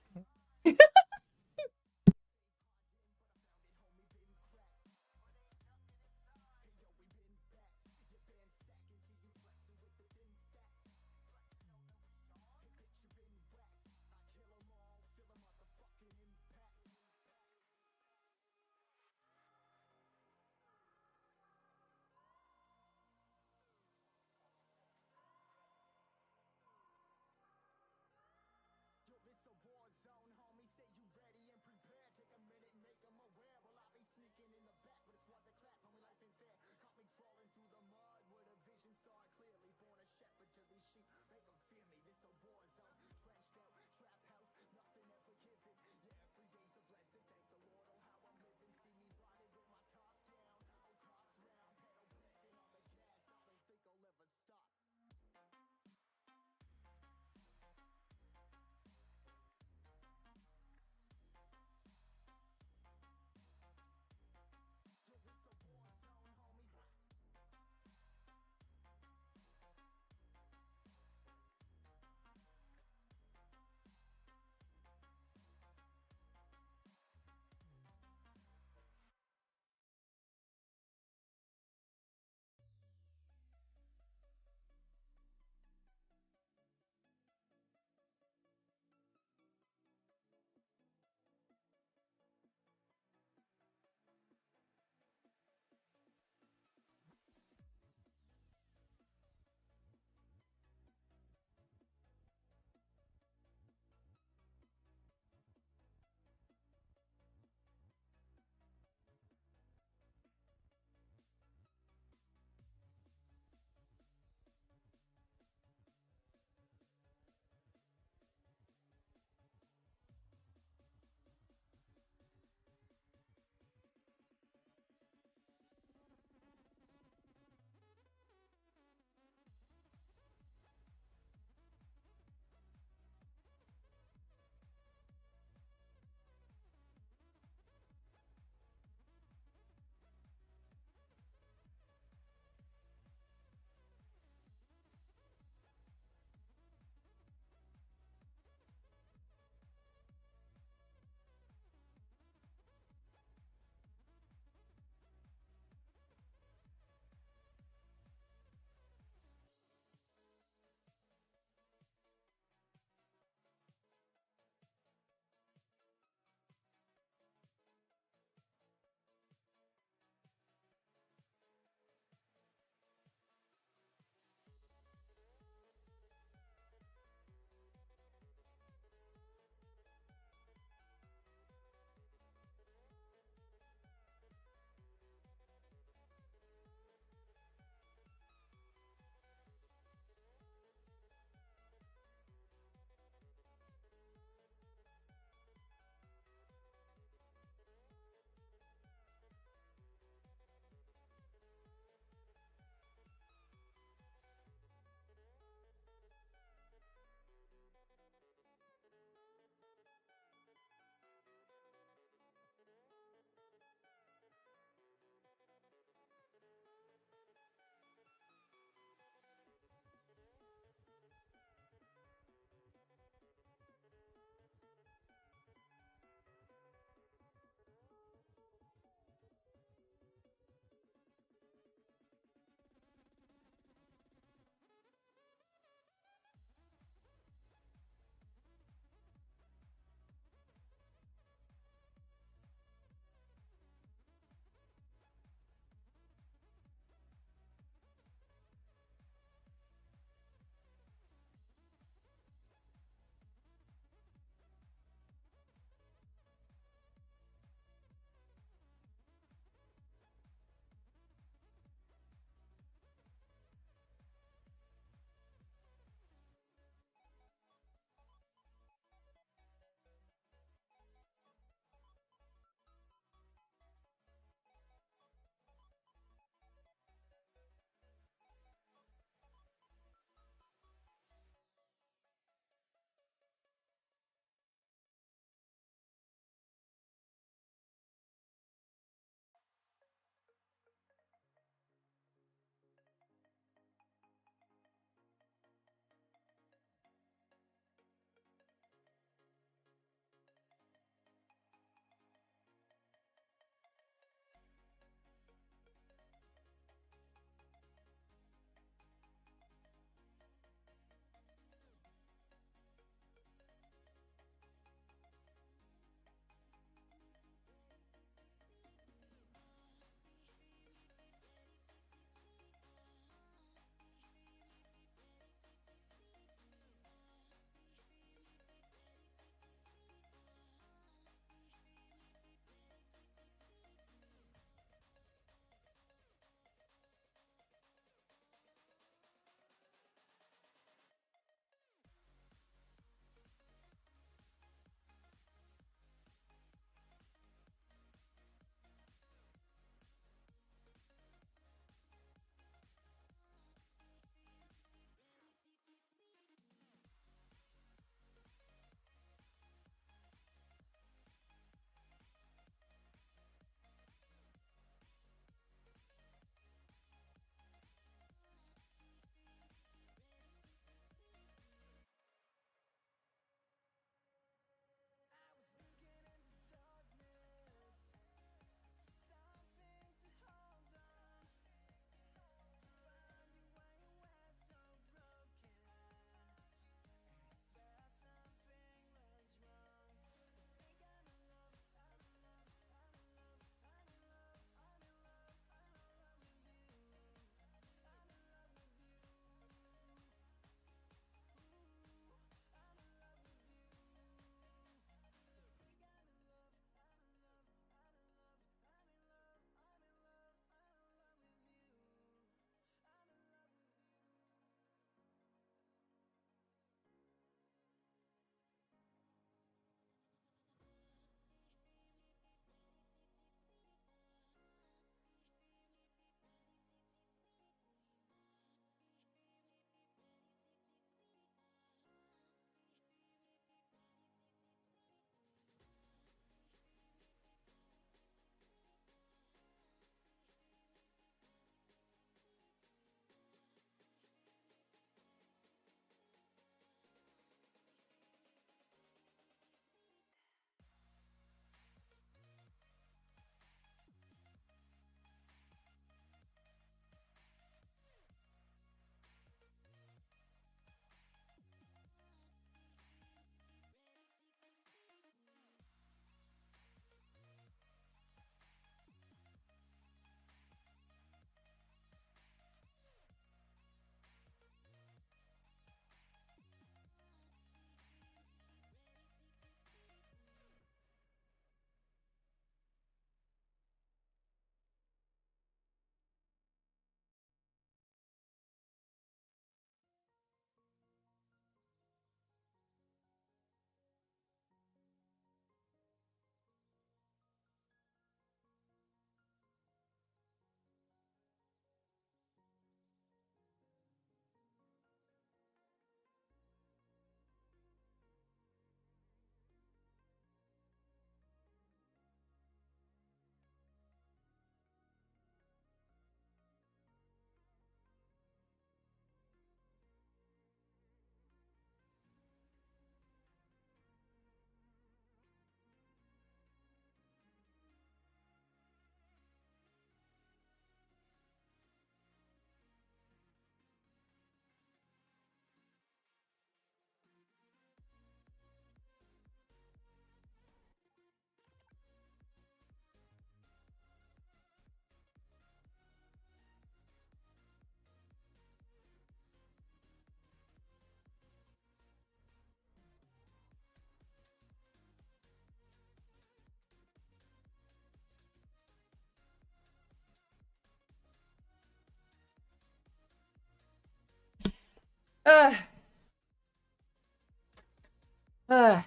Uh, uh.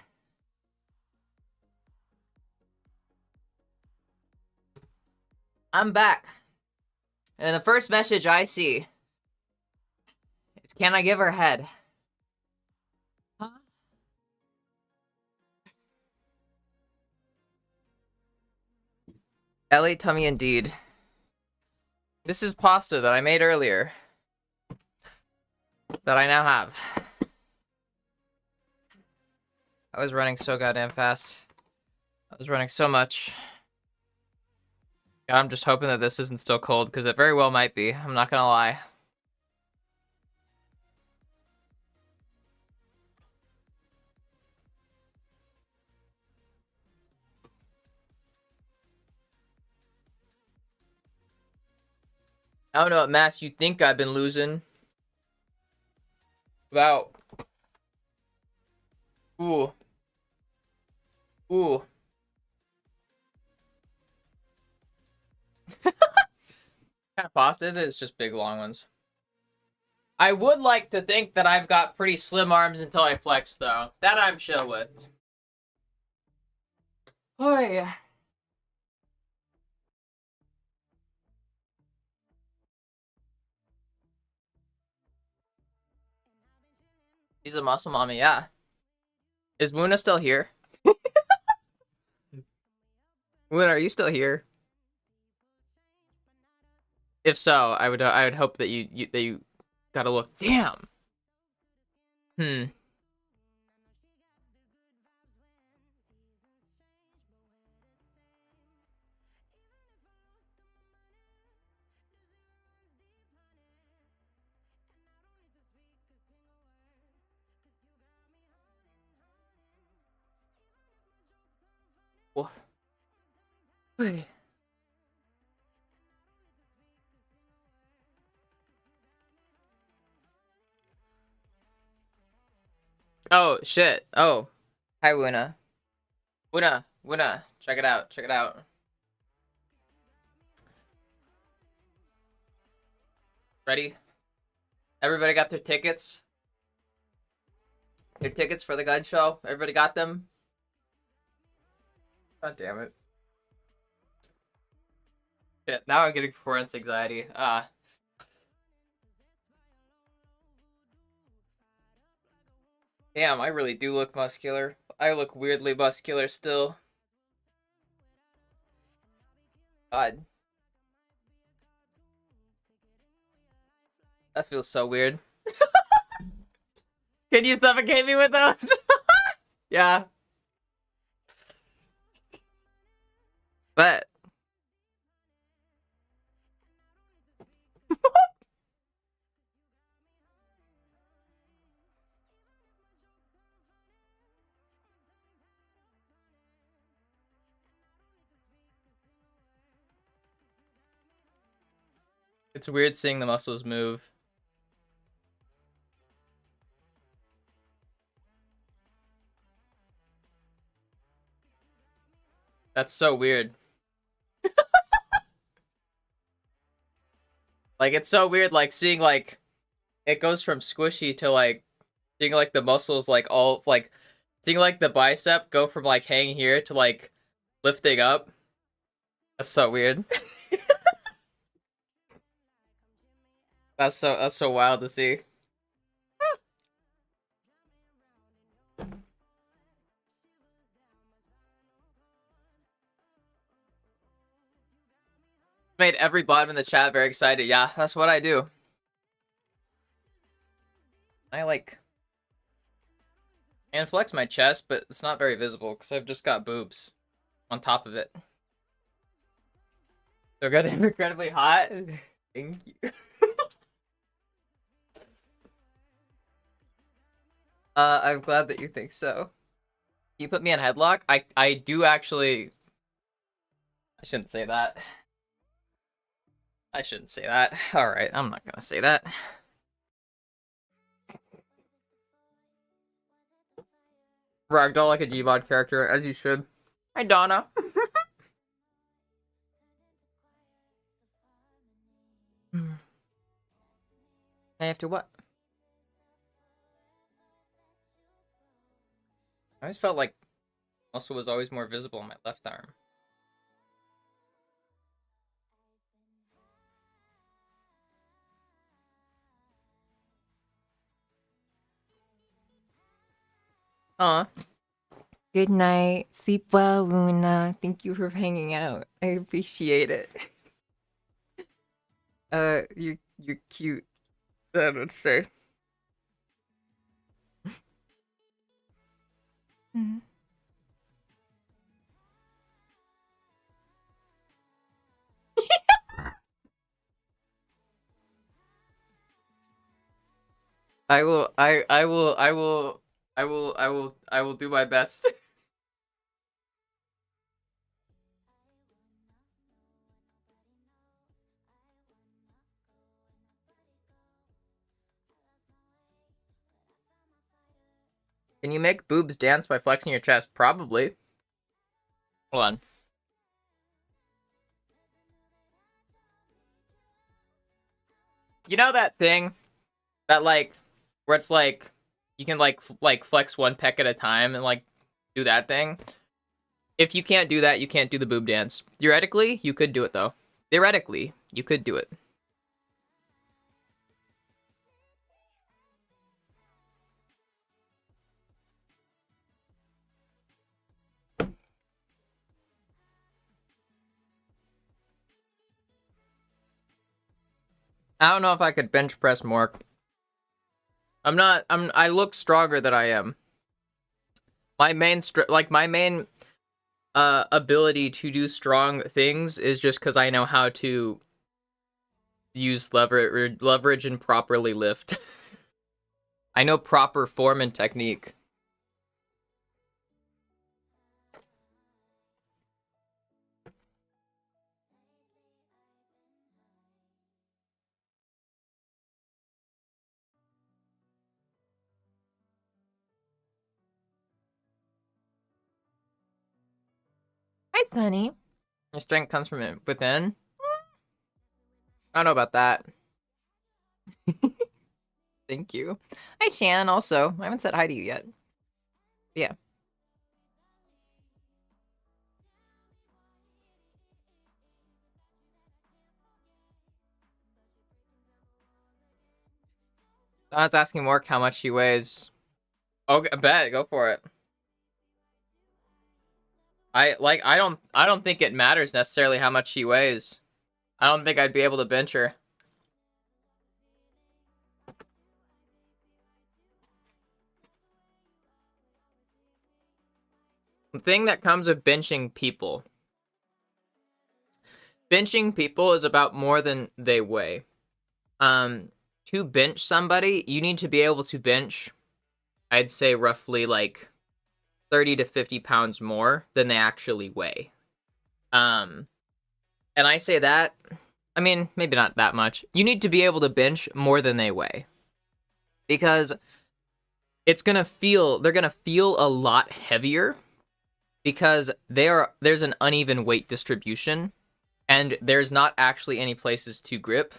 I'm back. And the first message I see is, can I give her head? Huh? Ellie, tummy indeed. This is pasta that I made earlier. That I now have. I was running so goddamn fast. I was running so much. God, I'm just hoping that this isn't still cold, because it very well might be. I'm not gonna lie. I don't know what mass you think I've been losing. About... Ooh. Ooh. What kind of pasta is it? It's just big, long ones. I would like to think that I've got pretty slim arms until I flex, though. That I'm chill with. Oh, yeah. She's a muscle mommy, yeah. Is Muna still here? Muna, are you still here? If so, I would hope that you gotta look. Damn. Hmm. Wha- Wait. Oh shit. Oh. Hi, Wuna. Wuna. Check it out. Check it out. Ready? Everybody got their tickets? Their tickets for the gun show? Everybody got them? God damn it. Shit, now I'm getting performance anxiety. Damn, I really do look muscular. I look weirdly muscular still. God. That feels so weird. Can you suffocate me with those? Yeah. But it's weird seeing the muscles move. That's so weird. Like, it's so weird, like, seeing, like, it goes from squishy to, like, seeing, like, the muscles, like, all, like, seeing, like, the bicep go from, like, hanging here to, like, lifting up. That's so weird. That's so wild to see. Made every bot in the chat very excited. Yeah, that's what I do. I, like... and flex my chest, but it's not very visible, because I've just got boobs on top of it. So goddamn incredibly hot. Thank you. I'm glad that you think so. You put me in headlock? I do actually... I shouldn't say that. I shouldn't say that. Alright, I'm not gonna say that. Ragdoll like a Gmod character, as you should. Hi, Donna. I have to what? I always felt like muscle was always more visible on my left arm. Aw. Good night. Sleep well, Luna. Thank you for hanging out. I appreciate it. You're cute. I would say. Mhm. I will do my best. Can you make boobs dance by flexing your chest? Probably. Hold on. You know that thing that like where it's like you can like flex one peck at a time and like do that thing? If you can't do that, you can't do the boob dance. Theoretically, you could do it though. Theoretically, you could do it. I don't know if I could bench press more. I look stronger than I am. My main ability to do strong things is just because I know how to use leverage and properly lift. I know proper form and technique. Hi, Sunny. Your strength comes from within. I don't know about that. Thank you. Hi, Shan. Also, I haven't said hi to you yet. Yeah. I was asking Mork how much she weighs. Okay, I bet. Go for it. I don't think it matters necessarily how much she weighs. I don't think I'd be able to bench her. The thing that comes with benching people. Benching people is about more than they weigh. To bench somebody, you need to be able to bench, I'd say roughly like 30 to 50 pounds more than they actually weigh. And I say that, I mean, maybe not that much. You need to be able to bench more than they weigh. Because they're gonna feel a lot heavier because there's an uneven weight distribution and there's not actually any places to grip.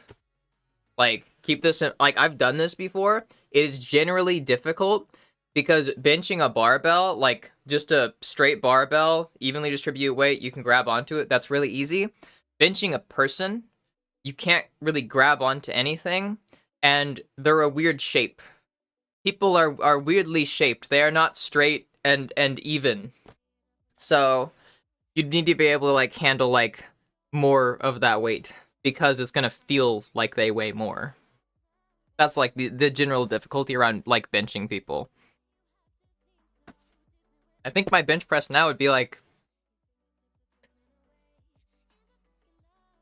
Like, keep this in, like, I've done this before. It is generally difficult because benching a barbell, like just a straight barbell, evenly distributed weight, you can grab onto it. That's really easy. Benching a person, you can't really grab onto anything, and they're a weird shape. People are weirdly shaped. They are not straight and even. So you'd need to be able to like handle like more of that weight because it's gonna feel like they weigh more. That's like the general difficulty around like benching people. I think my bench press now would be like,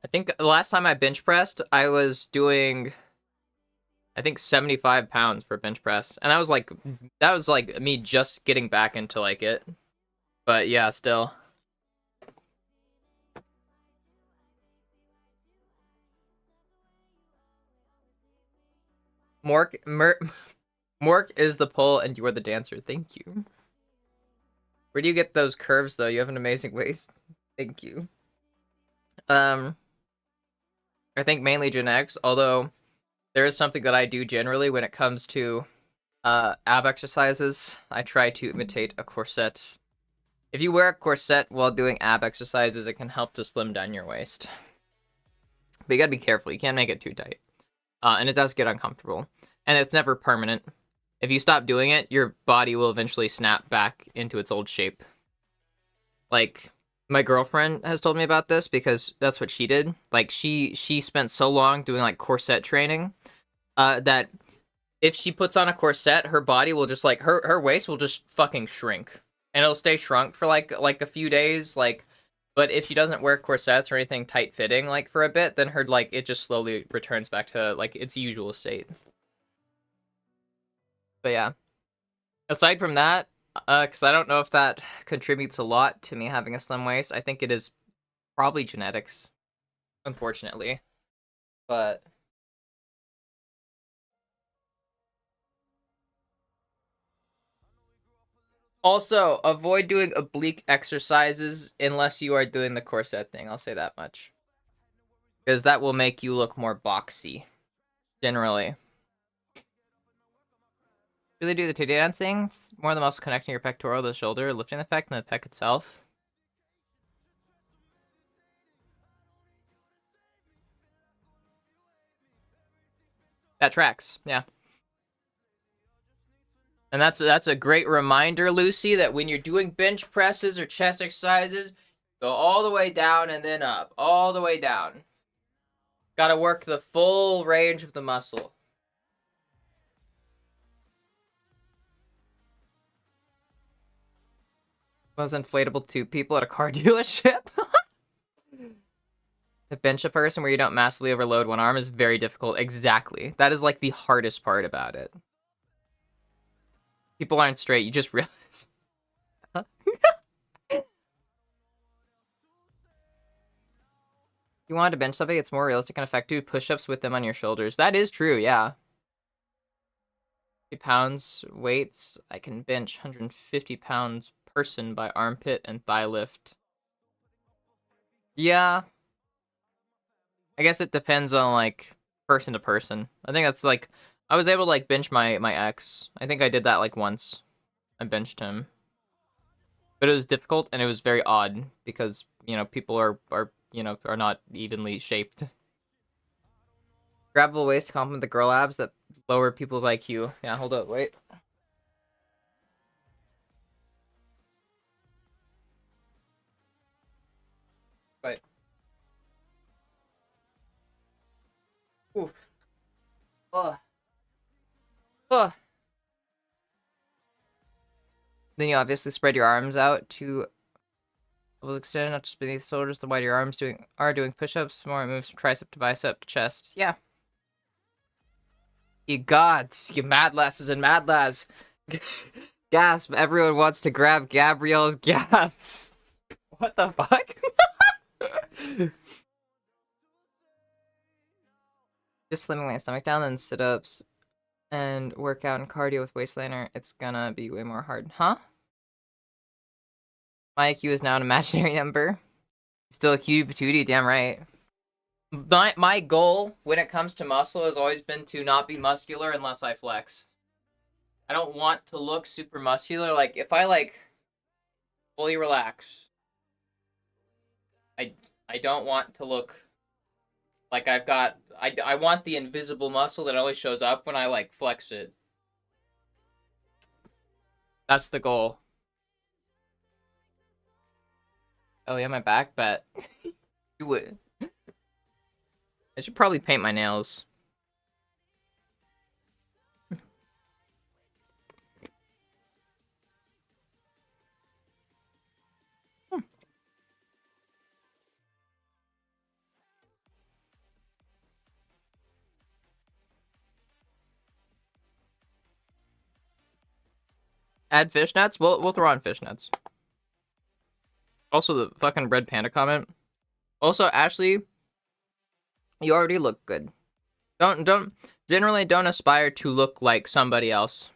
I think the last time I bench pressed, I was doing, I think 75 pounds for bench press, and that was like me just getting back into like it. But yeah, still. Mork is the pole and you are the dancer. Thank you. Where do you get those curves though? You have an amazing waist. Thank you. I think mainly genetics, although there is something that I do generally when it comes to Ab exercises. I try to imitate a corset. If you wear a corset while doing ab exercises, it can help to slim down your waist. But you gotta be careful. You can't make it too tight. And it does get uncomfortable. And it's never permanent. If you stop doing it, your body will eventually snap back into its old shape. Like, my girlfriend has told me about this because that's what she did. Like, she spent so long doing, like, corset training, that if she puts on a corset, her body will just, like, her waist will just fucking shrink. And it'll stay shrunk for, like a few days, like, but if she doesn't wear corsets or anything tight-fitting, like, for a bit, then her, like, it just slowly returns back to, like, its usual state. But yeah. Aside from that, because I don't know if that contributes a lot to me having a slim waist, I think it is probably genetics, unfortunately. But also, avoid doing oblique exercises unless you are doing the corset thing, I'll say that much. Because that will make you look more boxy, generally. Really do the titty dancing. It's more the muscle connecting your pectoral to the shoulder, lifting the pec than the pec itself. That tracks, yeah. And that's a great reminder, Lucy, that when you're doing bench presses or chest exercises, go all the way down and then up, all the way down. Gotta work the full range of the muscle. Was inflatable tube people at a car dealership? To bench a person where you don't massively overload one arm is very difficult. Exactly. That is like the hardest part about it. People aren't straight, you just realize. You wanted to bench somebody, it's more realistic and effective. Push-ups with them on your shoulders. That is true, yeah. 50 pounds weights. I can bench 150 pounds person by armpit and thigh lift. Yeah. I guess it depends on, like, person to person. I think that's, like, I was able to, like, bench my ex. I think I did that, like, once. I benched him. But it was difficult, and it was very odd, because, you know, people are not evenly shaped. Grabbable ways to complement the girl abs that lower people's IQ. Yeah, hold up, wait. Right. Ooh. Ugh. Ugh. Then you obviously spread your arms out to will extend not just beneath the shoulders. The wider your arms are doing push-ups, more it moves from tricep to bicep to chest. Yeah. You gods, you mad lasses and mad lads. Gasp, everyone wants to grab Gabrielle's gas. What the fuck? Just slimming my stomach down, then sit-ups and work out and cardio with waistliner. It's gonna be way more hard. Huh? My IQ is now an imaginary number. Still a cutie patootie, damn right. My goal when it comes to muscle has always been to not be muscular unless I flex. I don't want to look super muscular. Like, if I, like, fully relax, I don't want to look like I've got... I want the invisible muscle that only shows up when I, like, flex it. That's the goal. Oh yeah, my back, bet. Do it. I should probably paint my nails. Add fishnets? We'll throw on fishnets. Also, the fucking Red Panda comment. Also, Ashley, you already look good. Generally don't aspire to look like somebody else.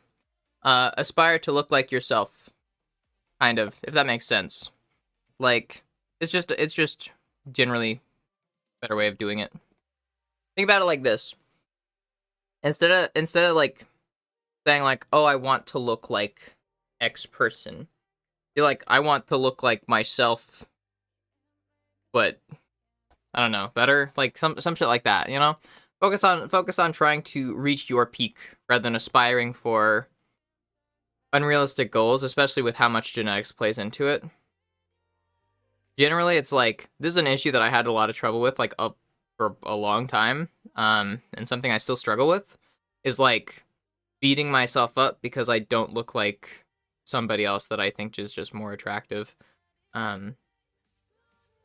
Aspire to look like yourself. Kind of, if that makes sense. Like, it's just generally a better way of doing it. Think about it like this. Instead of saying like, oh, I want to look like X person. You're like, I want to look like myself, but I don't know, better, like some shit like that, you know? Focus on trying to reach your peak rather than aspiring for unrealistic goals, especially with how much genetics plays into it. Generally, it's like, this is an issue that I had a lot of trouble with, like, for a long time, and something I still struggle with, is, like, beating myself up because I don't look like somebody else that I think is just more attractive. You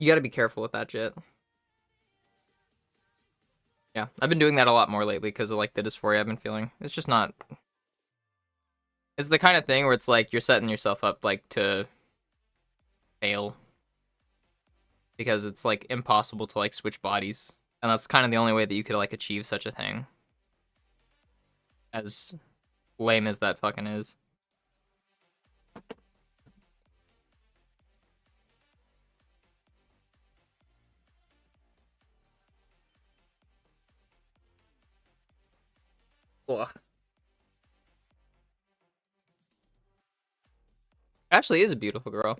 gotta be careful with that shit. Yeah, I've been doing that a lot more lately because of, like, the dysphoria I've been feeling. It's just not... It's the kind of thing where it's like, you're setting yourself up, like, to fail. Because it's, like, impossible to, like, switch bodies. And that's kind of the only way that you could, like, achieve such a thing. As lame as that fucking is. Ugh. Ashley is a beautiful girl.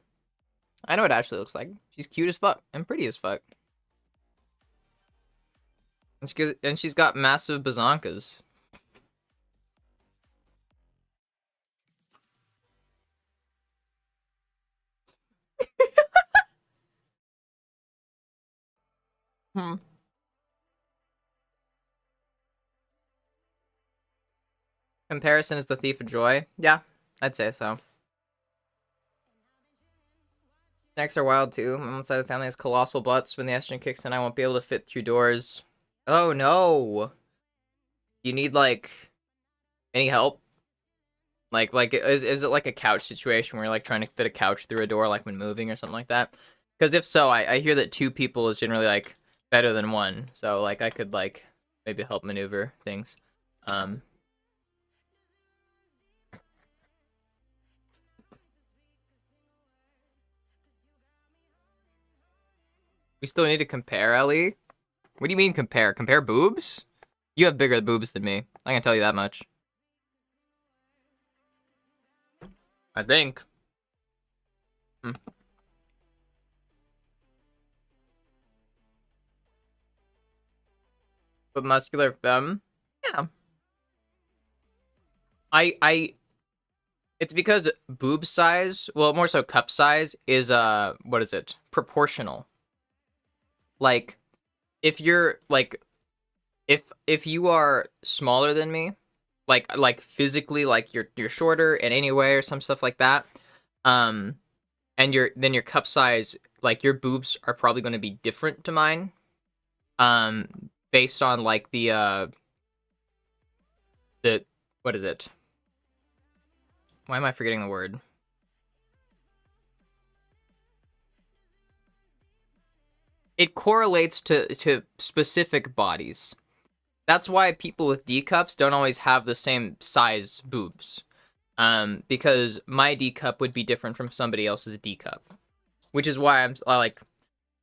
I know what Ashley looks like. She's cute as fuck and pretty as fuck. And she's got massive bazonkas. Comparison is the thief of joy. Yeah, I'd say so. Snacks are wild too. My mom's side of the family has colossal butts. When the estrogen kicks in, I won't be able to fit through doors. Oh no! You need, like, any help? Like, is it like a couch situation where you're, like, trying to fit a couch through a door, like, when moving or something like that? Because if so, I hear that 2 people is generally, like, better than 1. So, like, I could, like, maybe help maneuver things. We still need to compare, Ellie? What do you mean compare? Compare boobs? You have bigger boobs than me. I can tell you that much. I think. But muscular femme? Yeah. It's because boob size, well, more so cup size, is, what is it? Proportional. Like, if you're, like, if you are smaller than me, like physically, like, you're shorter in any way or some stuff like that, and then your cup size, like, your boobs are probably going to be different to mine, based on, like, the, what is it? Why am I forgetting the word? It correlates to specific bodies. That's why people with D cups don't always have the same size boobs. Because my D cup would be different from somebody else's D cup. Which is why I'm like,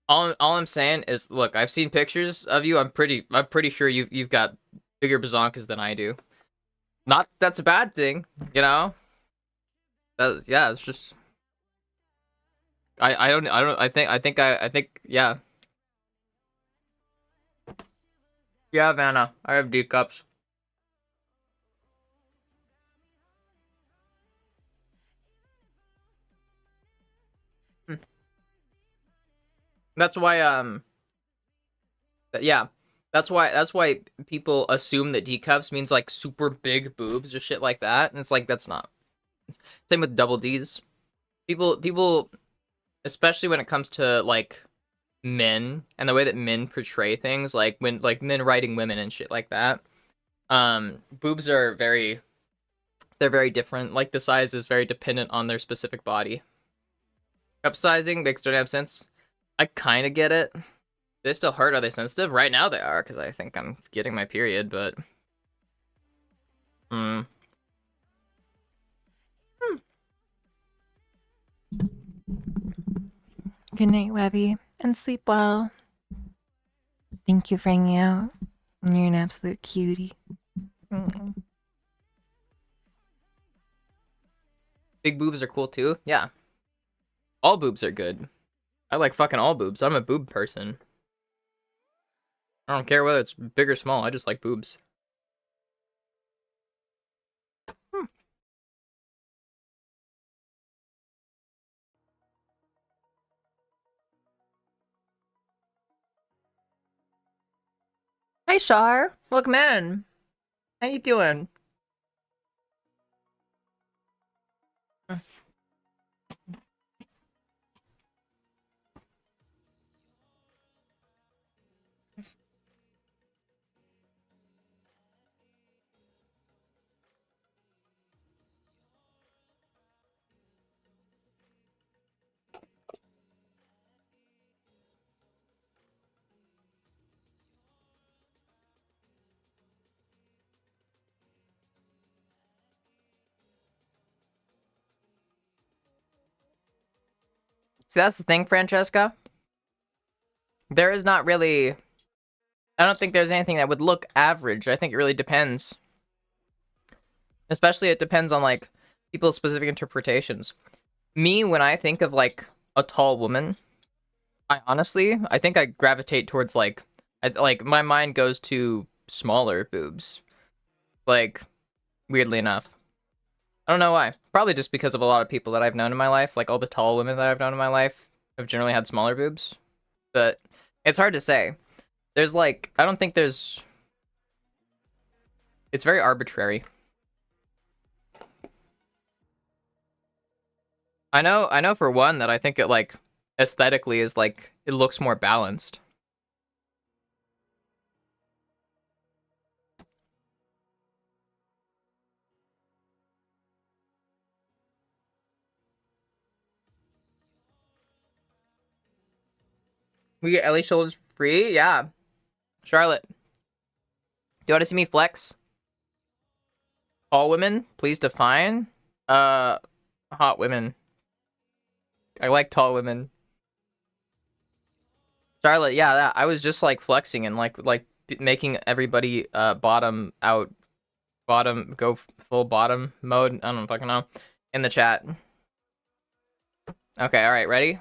all I'm saying is, look, I've seen pictures of you. I'm pretty sure you've got bigger bazonkas than I do. Not that's a bad thing, you know. Yeah, it's just I think yeah. Yeah, Vanna, I have D cups. That's why yeah. That's why people assume that D cups means, like, super big boobs or shit like that, and it's like, that's not. Same with double Ds. People especially when it comes to, like, men and the way that men portray things, like when, like, men writing women and shit like that, boobs are they're very different. Like, the size is very dependent on their specific body. Cup sizing makes no damn sense. I kind of get it. They still hurt. Are they sensitive? Right now they are, because I think I'm getting my period, but Good night, Webby, and sleep well. Thank you for hanging out. You're an absolute cutie. Big boobs are cool too. Yeah. All boobs are good. I like fucking all boobs. I'm a boob person. I don't care whether it's big or small. I just like boobs. Hi, Shar. Welcome in. How you doing? See, that's the thing, Francesca. There is not really... I don't think there's anything that would look average. I think it really depends. Especially it depends on, like, people's specific interpretations. Me, when I think of, like, a tall woman, I think I gravitate towards, like... like, my mind goes to smaller boobs. Like, weirdly enough. I don't know why. Probably just because of a lot of people that I've known in my life. Like, all the tall women that I've known in my life have generally had smaller boobs. But it's hard to say. There's, like... I don't think there's... It's very arbitrary. I know for one that I think it, like, aesthetically is, like, it looks more balanced. We get Ellie shoulders free? Yeah. Charlotte. Do you want to see me flex? All women? Please define. Hot women. I like tall women. Charlotte, yeah, that, I was just like flexing and like making everybody bottom go full bottom mode. I don't fucking know. In the chat. Okay, all right, ready?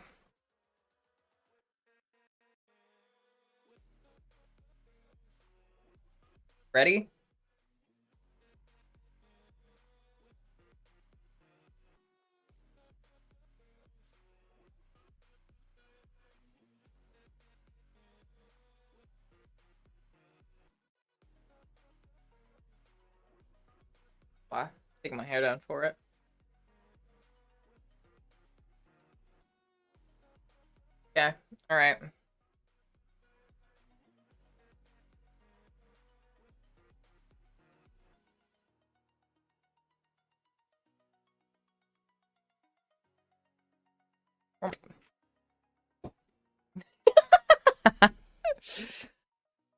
Ready? Why? Take my hair down for it. Yeah, all right.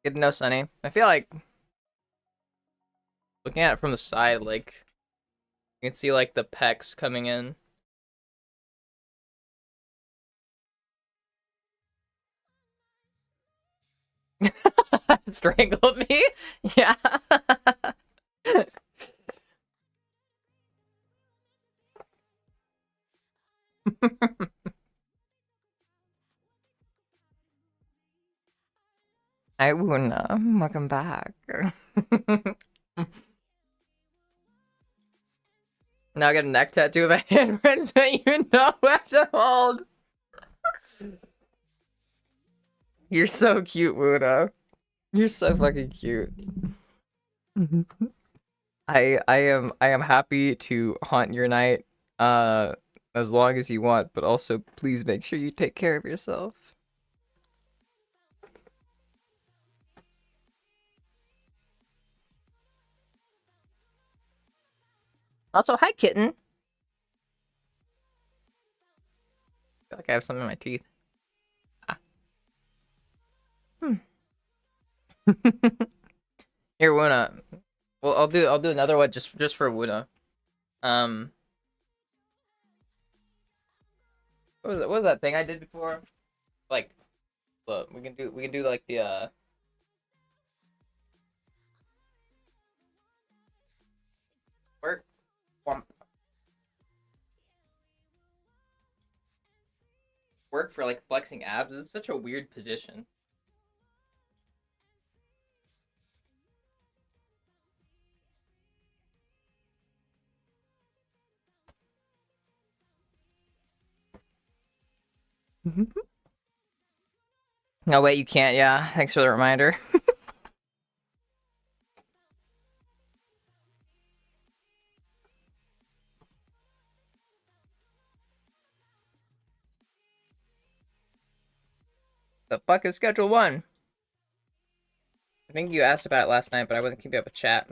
Good to know, Sunny. I feel like looking at it from the side, like you can see like the pecs coming in. Strangled me? Yeah. Hi, Wuna. Welcome back. Now I get a neck tattoo of a handprint so you know where to hold. You're so cute, Wuna. You're so fucking cute. I am happy to haunt your night as long as you want, but also please make sure you take care of yourself. Also, hi, kitten. I feel like I have something in my teeth. Ah. Here, Wuna. Well, I'll do another one just for Wuna. What was that thing I did before? Like, look, we can do like the work. Womp. work for like flexing abs. It's such a weird position. No, wait, you can't. Yeah, thanks for the reminder. The fuck is Schedule 1? I think you asked about it last night, but I wasn't keeping up with chat.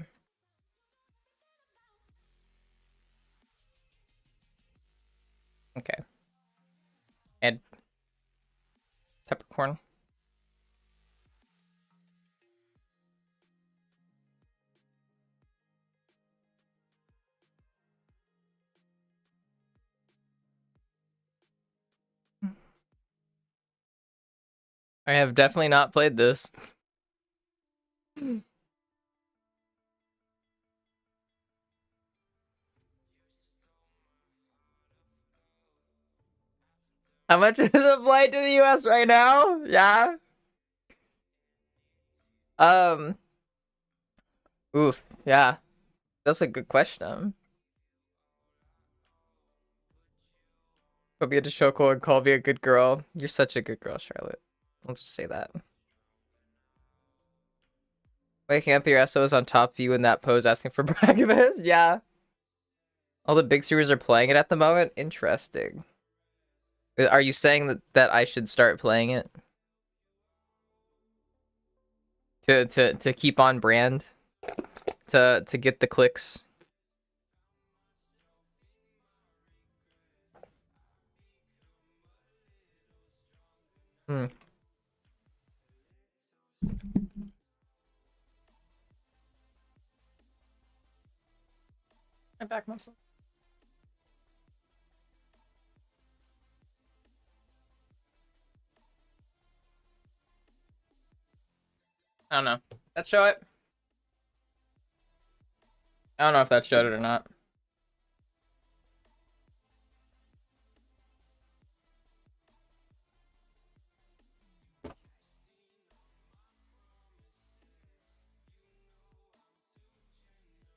Okay. Add peppercorn. I have definitely not played this. How much is a flight to the US right now? Yeah. Oof, yeah. That's a good question. Hope you had to Shoko and call me a good girl. You're such a good girl, Charlotte. I'll just say that. Waking up your SO is on top view in that pose asking for breakfast? Yeah. All the big series are playing it at the moment? Interesting. Are you saying that I should start playing it? To keep on brand? To get the clicks? Hmm. My back muscle. I don't know. That show it? I don't know if that showed it or not.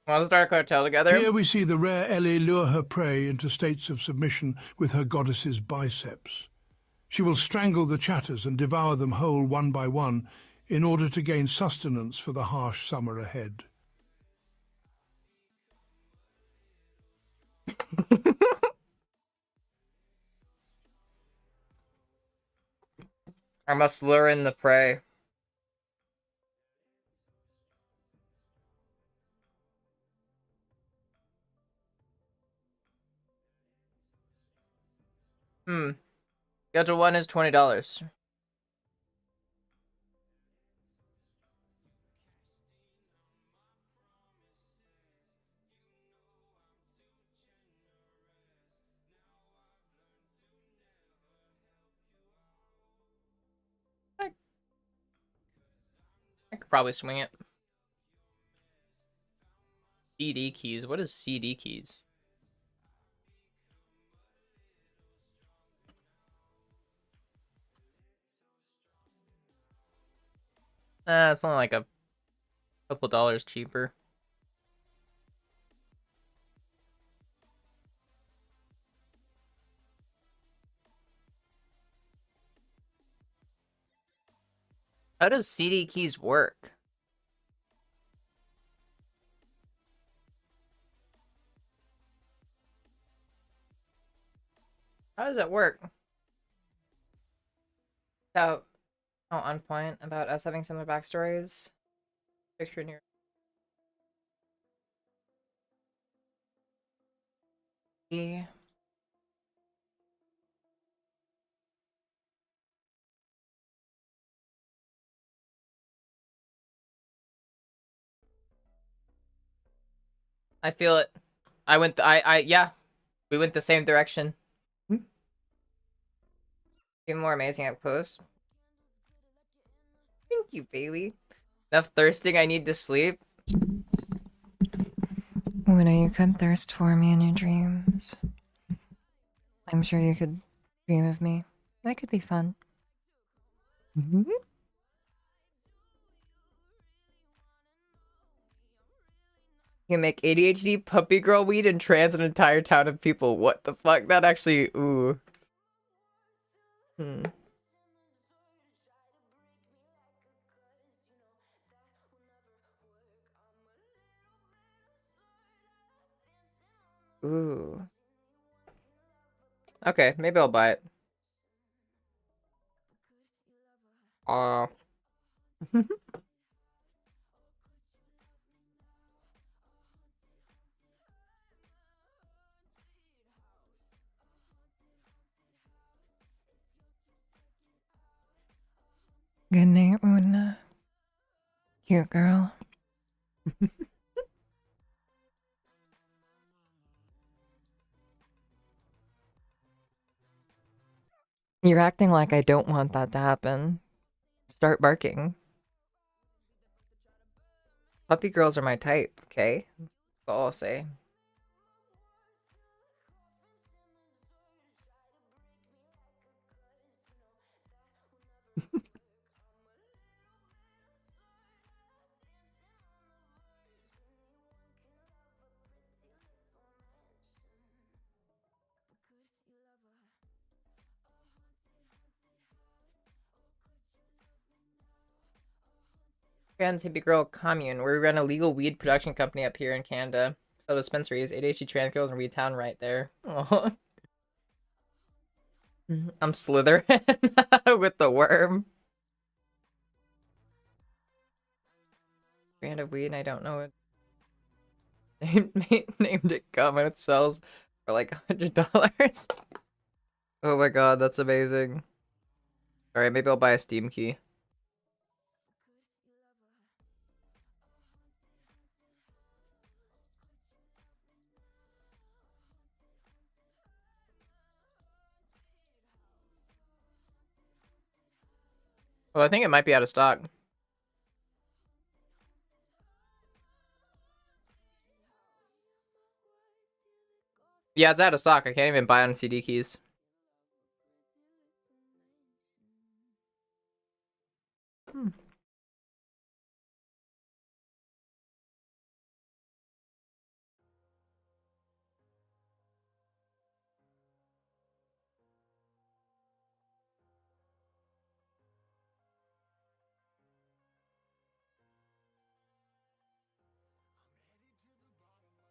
Want to start a cartel together? Here we see the rare Ellie lure her prey into states of submission with her goddess's biceps. She will strangle the chatters and devour them whole one by one in order to gain sustenance for the harsh summer ahead. I must lure in the prey. Schedule 1 is $20. I could probably swing it. CD keys. What is CD keys? It's only like a couple dollars cheaper. How does CD keys work? How does it work? So, on point about us having similar backstories. Picture in your. Yeah. I feel it. Yeah. We went the same direction. Even more amazing up close. Thank you, Bailey. Enough thirsting, I need to sleep. Luna, you could thirst for me in your dreams. I'm sure you could dream of me. That could be fun. Mm-hmm. You can make ADHD puppy girl weed and trans an entire town of people. What the fuck? That actually, ooh. Hmm. Ooh. Okay, maybe I'll buy it. Aw. Good night, Una. Cute girl. You're acting like I don't want that to happen. Start barking. Puppy girls are my type, okay? That's all I'll say. Trans hippie girl commune. We run a legal weed production company up here in Canada. So dispensaries, ADHD trans girls in Weed Town right there. Aw. I'm Slytherin with the worm. Brand of weed, and I don't know it. Named it gum and it sells for like $100. Oh my god, that's amazing. Alright, maybe I'll buy a Steam key. Well, I think it might be out of stock. Yeah, it's out of stock. I can't even buy it on CD keys. Hmm.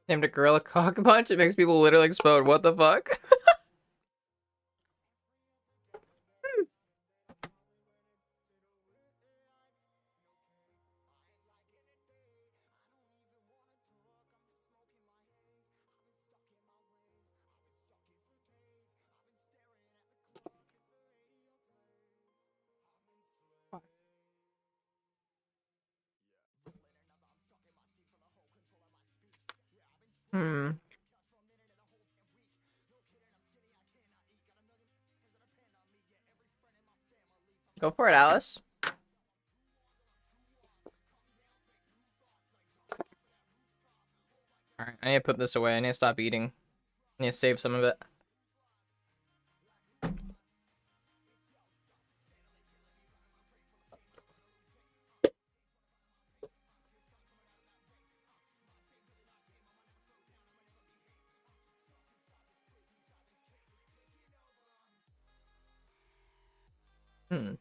Named a gorilla cock punch. It makes people literally explode. What the fuck? Hmm. Go for it, Alice. Alright, I need to put this away. I need to stop eating. I need to save some of it. Hmm.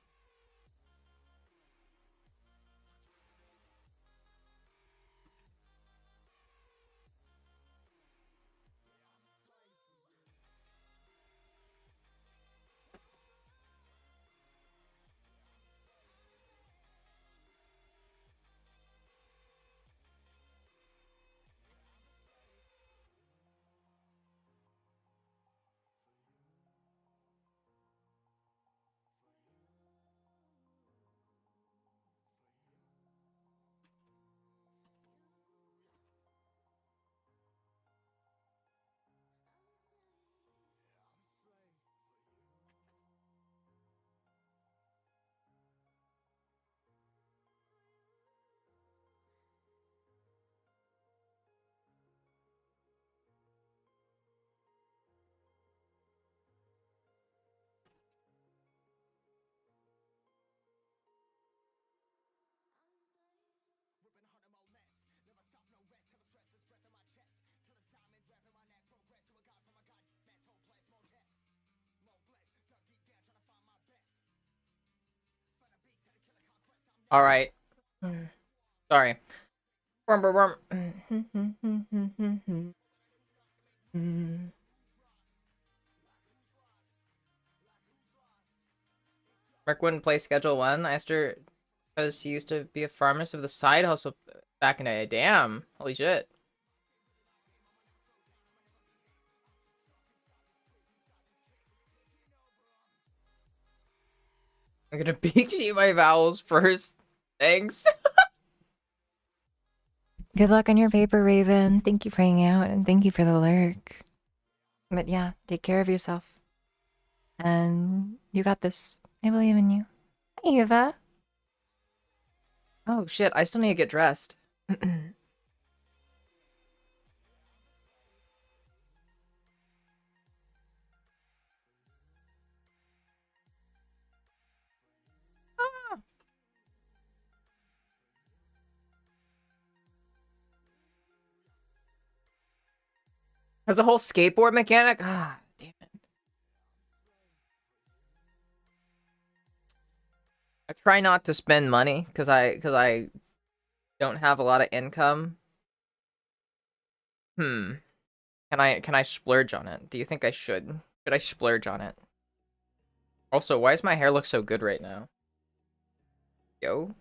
All right. Sorry. Worm, worm, worm. Mark wouldn't play Schedule 1. I asked her because she used to be a pharmacist with a side hustle back in the day. Damn. Holy shit. I'm gonna beat you my vowels first. Thanks. Good luck on your paper, Raven. Thank you for hanging out and thank you for the lurk. But yeah, take care of yourself. And you got this. I believe in you. Hi, Eva. Oh shit, I still need to get dressed. Has a whole skateboard mechanic? Ah, damn it. I try not to spend money because I don't have a lot of income. Can I splurge on it? Do you think I should? Should I splurge on it? Also, why does my hair look so good right now? Yo?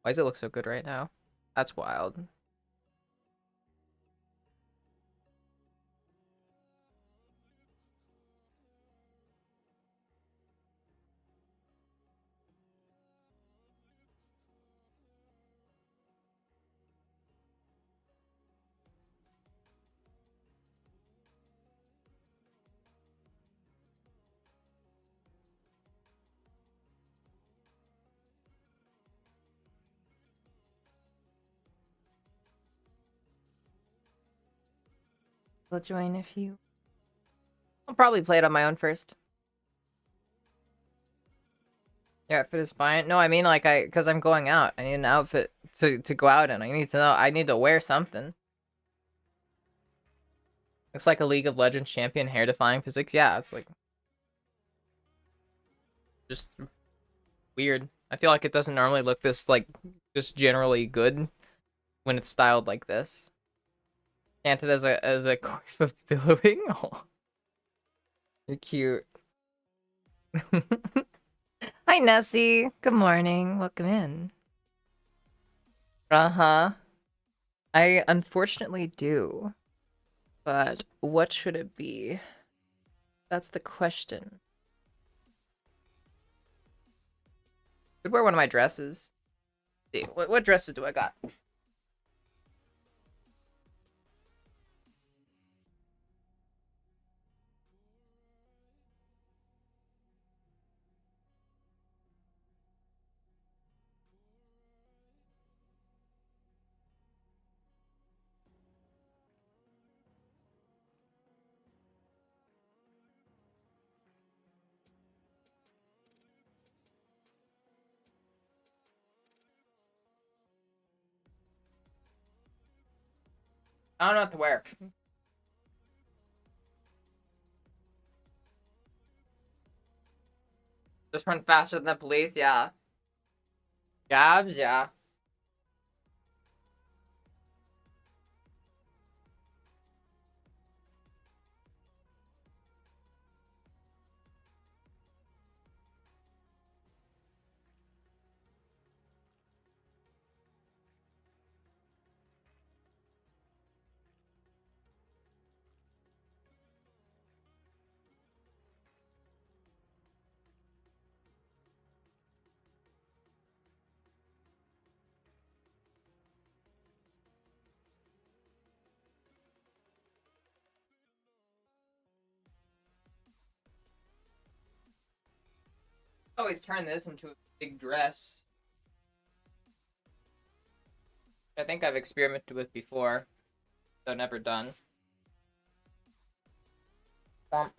Why does it look so good right now? That's wild. I'll join if you... I'll probably play it on my own first. Yeah, outfit is fine. No, I mean like because I'm going out. I need an outfit to go out in. I need to wear something. Looks like a League of Legends champion hair defying physics. Yeah, it's like just weird. I feel like it doesn't normally look this like just generally good when it's styled like this. Chanted as a coif of billowing. Oh, you're cute. Hi, Nessie. Good morning. Welcome in. Uh-huh. I unfortunately do. But what should it be? That's the question. Could wear one of my dresses. See, what dresses do I got? I don't know what to wear. Just run faster than the police, yeah. Gabs, yeah. Always turn this into a big dress. I think I've experimented with before, though never done. Bump.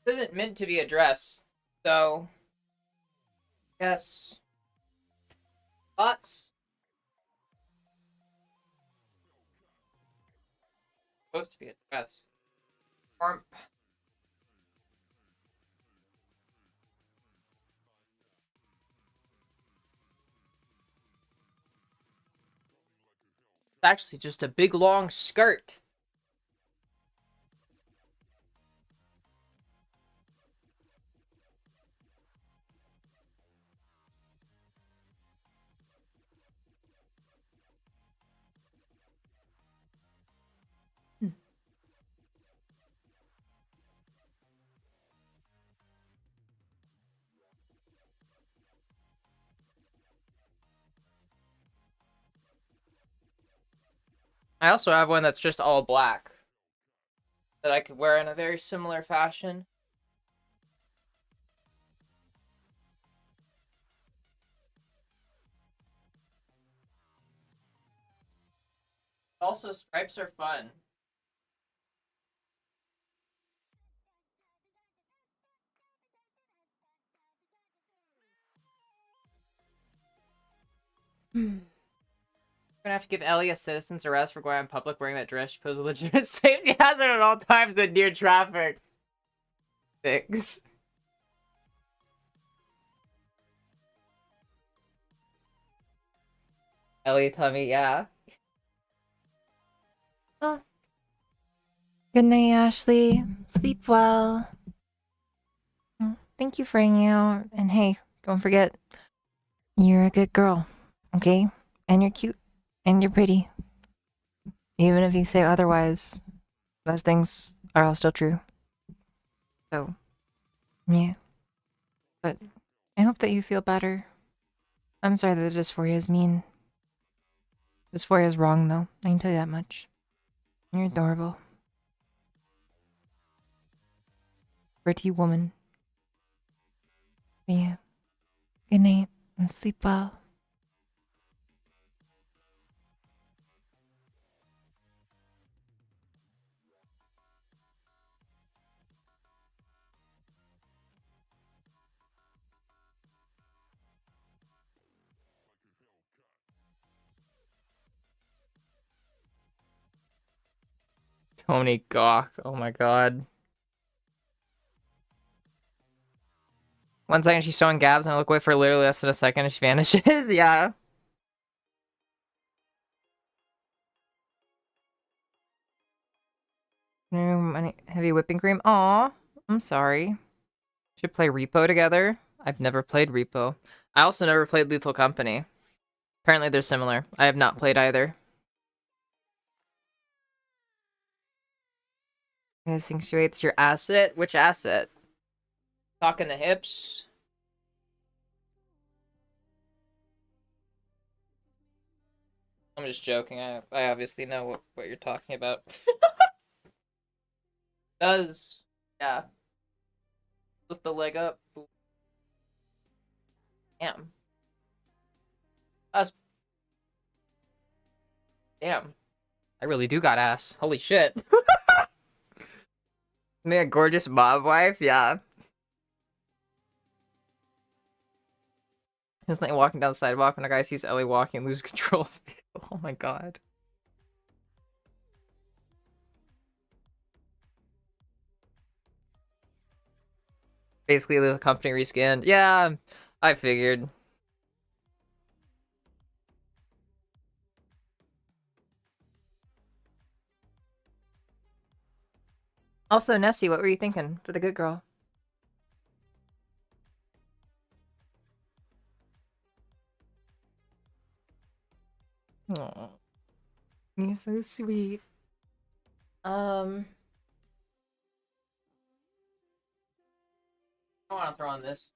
This isn't meant to be a dress, so yes. Thoughts? Supposed to be a dress. Or it's actually just a big long skirt. I also have one that's just all black that I could wear in a very similar fashion. Also, stripes are fun. We're gonna have to give Ellie a citizen's arrest for going out in public wearing that dress. She poses a legitimate safety hazard at all times in near traffic. Thanks. Ellie, tummy, yeah. Oh. Good night, Ashley. Sleep well. Thank you for hanging out. And hey, don't forget, you're a good girl, okay? And you're cute. And you're pretty. Even if you say otherwise, those things are all still true. So, yeah. But I hope that you feel better. I'm sorry that the dysphoria is mean. Dysphoria is wrong, though. I can tell you that much. You're adorable. Pretty woman. But yeah. Good night and sleep well. Tony Gawk. Oh my god. 1 second she's showing Gabs and I look away for literally less than a second and she vanishes. Yeah. Heavy whipping cream. Aw. I'm sorry. Should play Repo together. I've never played Repo. I also never played Lethal Company. Apparently they're similar. I have not played either. Accentuates your asset? Which asset? Talking the hips? I'm just joking. I obviously know what you're talking about. Does. Yeah. Lift the leg up. Damn. That's... Damn. I really do got ass. Holy shit. Me a gorgeous mob wife? Yeah. It's like walking down the sidewalk when a guy sees Ellie walking and loses control. Oh my god. Basically, the company reskinned. Yeah, I figured. Also, Nessie, what were you thinking for the good girl? Aww. You're so sweet. I want to throw on this.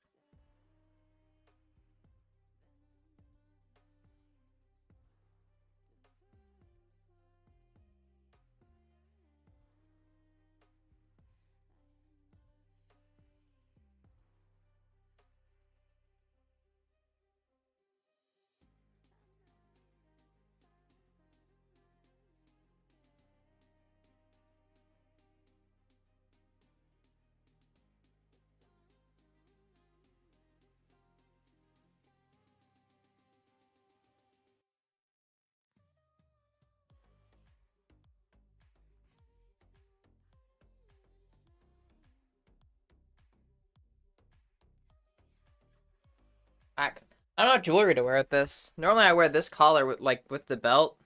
Back. I don't know what jewelry to wear with this. Normally I wear this collar with with the belt.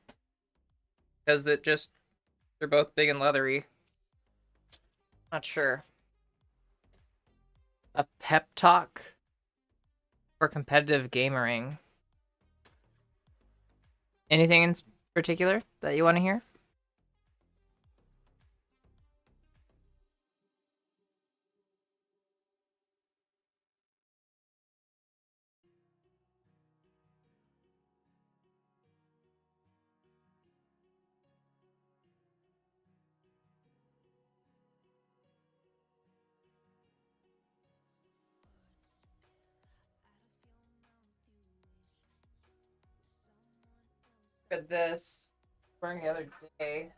Because they're both big and leathery. Not sure. A pep talk for competitive gamering. Anything in particular that you want to hear? Look at this. Wearing the other day.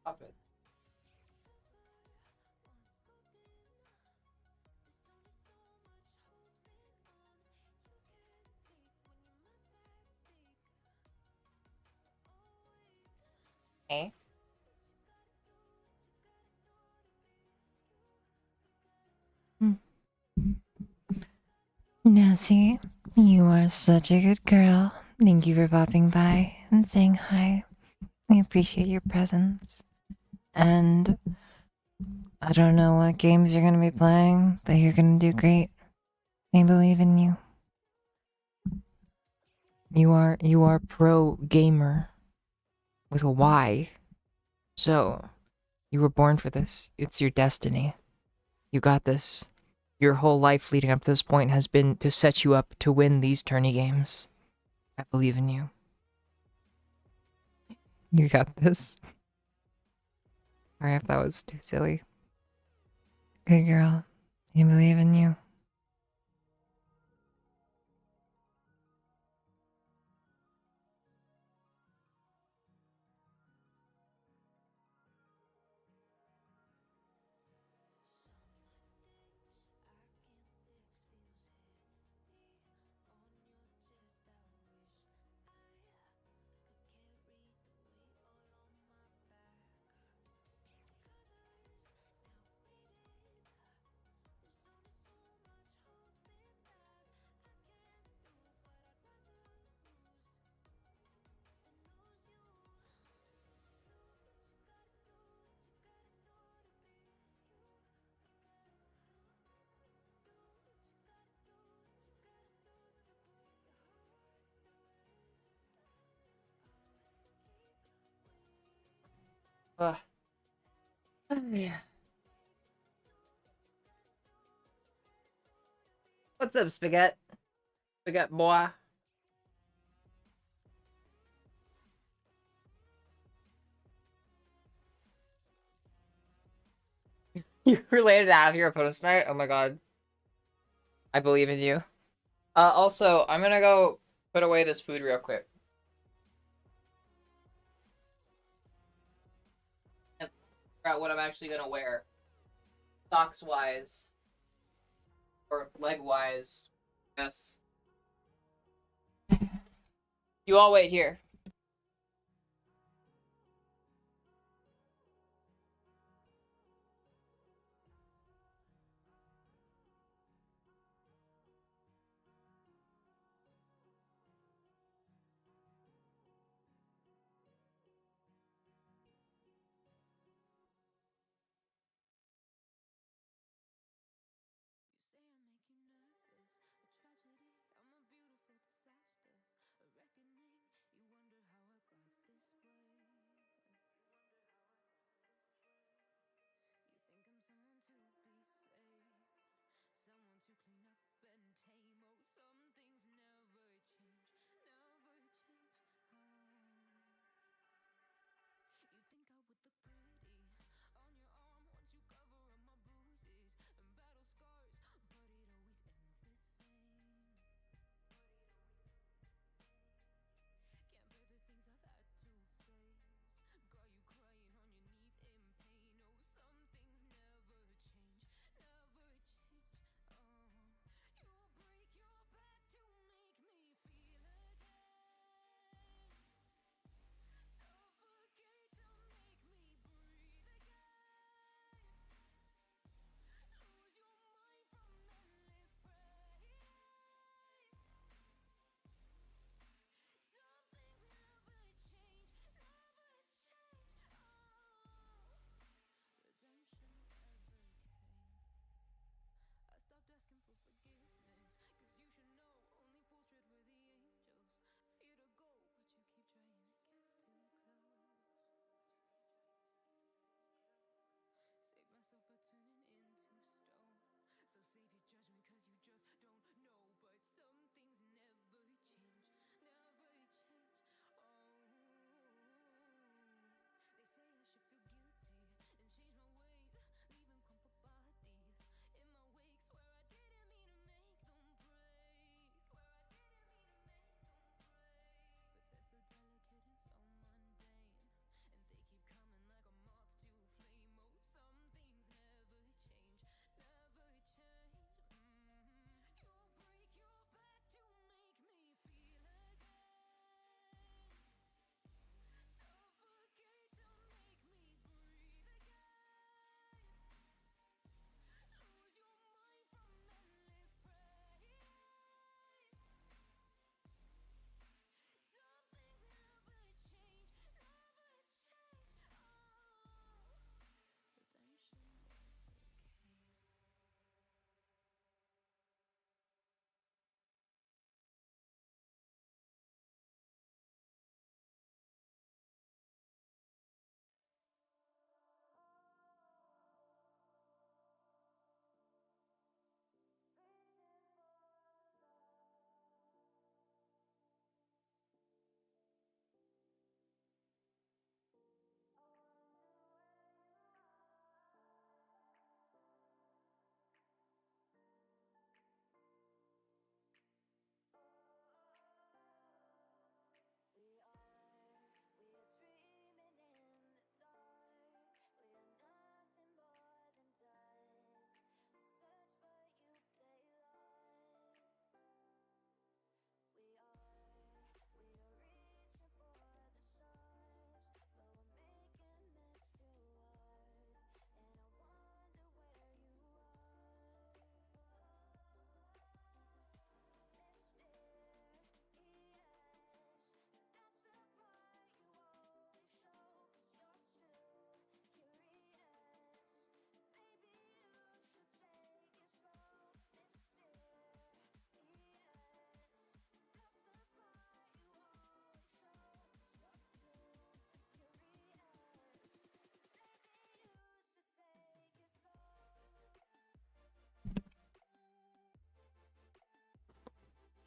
Stop it. Hey. Nessie, you are such a good girl. Thank you for popping by and saying hi. We appreciate your presence. And I don't know what games you're going to be playing, but you're going to do great. I believe in you. You are pro gamer with a Y. So, you were born for this. It's your destiny. You got this. Your whole life leading up to this point has been to set you up to win these tourney games. I believe in you. You got this. Sorry if that was too silly. Good girl. I believe in you. Ugh. Oh, yeah. What's up, Spaghetti? Spaghetti boy. You related to half your opponents tonight? Oh my god. I believe in you. Also, I'm gonna go put away this food real quick. And figure out what I'm actually gonna wear. Socks wise. Or leg wise. Yes. You all wait here.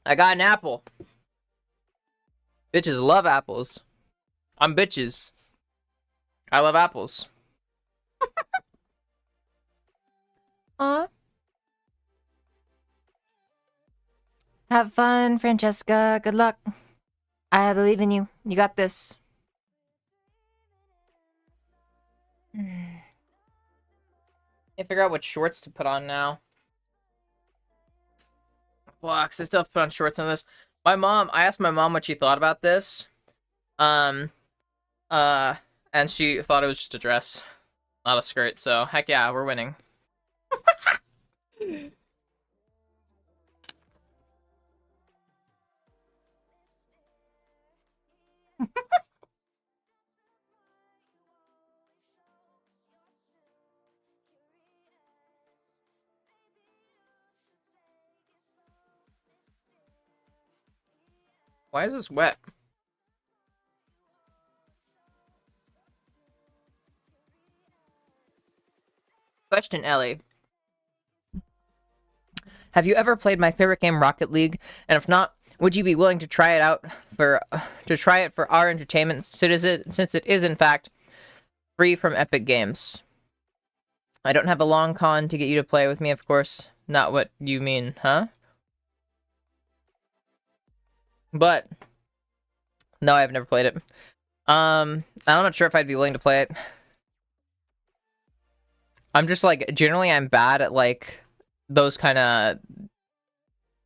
I got an apple. Bitches love apples. I'm bitches. I love apples. Aw. Have fun, Francesca. Good luck. I believe in you. You got this. Can't figure out what shorts to put on now. Well, I still have to put on shorts on this. I asked my mom what she thought about this. And she thought it was just a dress, not a skirt, so heck yeah, we're winning. Why is this wet? Question, Ellie. Have you ever played my favorite game, Rocket League? And if not, would you be willing to try it out for our entertainment, since it is in fact free from Epic Games? I don't have a long con to get you to play with me, of course. Not what you mean, huh? But no, I've never played it. I'm not sure if I'd be willing to play it. I'm just like, generally I'm bad at like those kind of,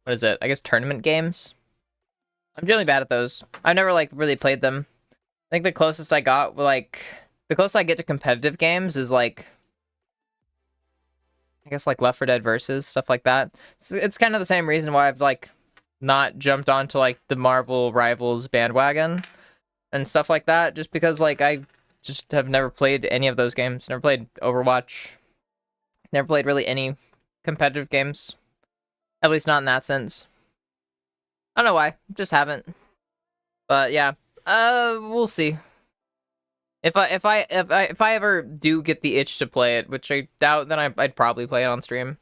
what is it? I guess tournament games. I'm generally bad at those. I've never like really played them. I think the closest I got, like, the closest I get to competitive games is like, I guess like Left 4 Dead Versus, stuff like that. It's kind of the same reason why I've like not jumped onto like the Marvel Rivals bandwagon and stuff like that, just because like I just have never played any of those games. Never played Overwatch. Never played really any competitive games. At least not in that sense. I don't know why. Just haven't. But yeah. We'll see. If I ever do get the itch to play it, which I doubt, then I'd probably play it on stream.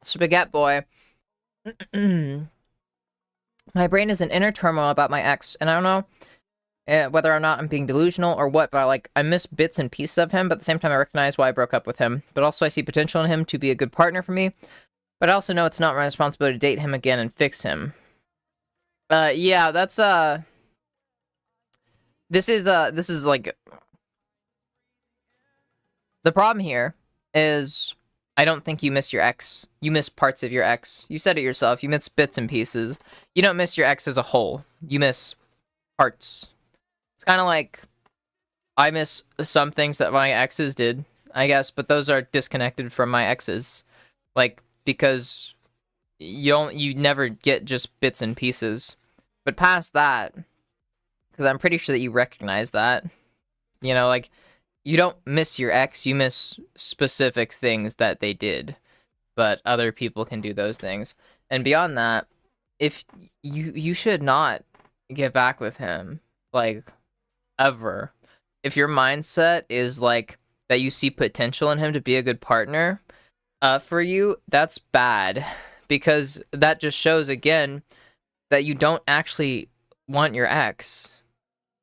Spaghetti boy. My brain is in inner turmoil about my ex, and I don't know whether or not I'm being delusional or what, but like, I miss bits and pieces of him, but at the same time I recognize why I broke up with him. But also I see potential in him to be a good partner for me, but I also know it's not my responsibility to date him again and fix him. Yeah, that's, this is like, the problem here is, I don't think you miss your ex. You miss parts of your ex. You said it yourself, you miss bits and pieces. You don't miss your ex as a whole. You miss parts. It's kind of like, I miss some things that my exes did, I guess, but those are disconnected from my exes. Like, because you never get just bits and pieces. But past that, because I'm pretty sure that you recognize that, you know, like, you don't miss your ex, you miss specific things that they did. But other people can do those things. And beyond that, if you should not get back with him, like, ever. If your mindset is like that you see potential in him to be a good partner for you, that's bad, because that just shows again that you don't actually want your ex.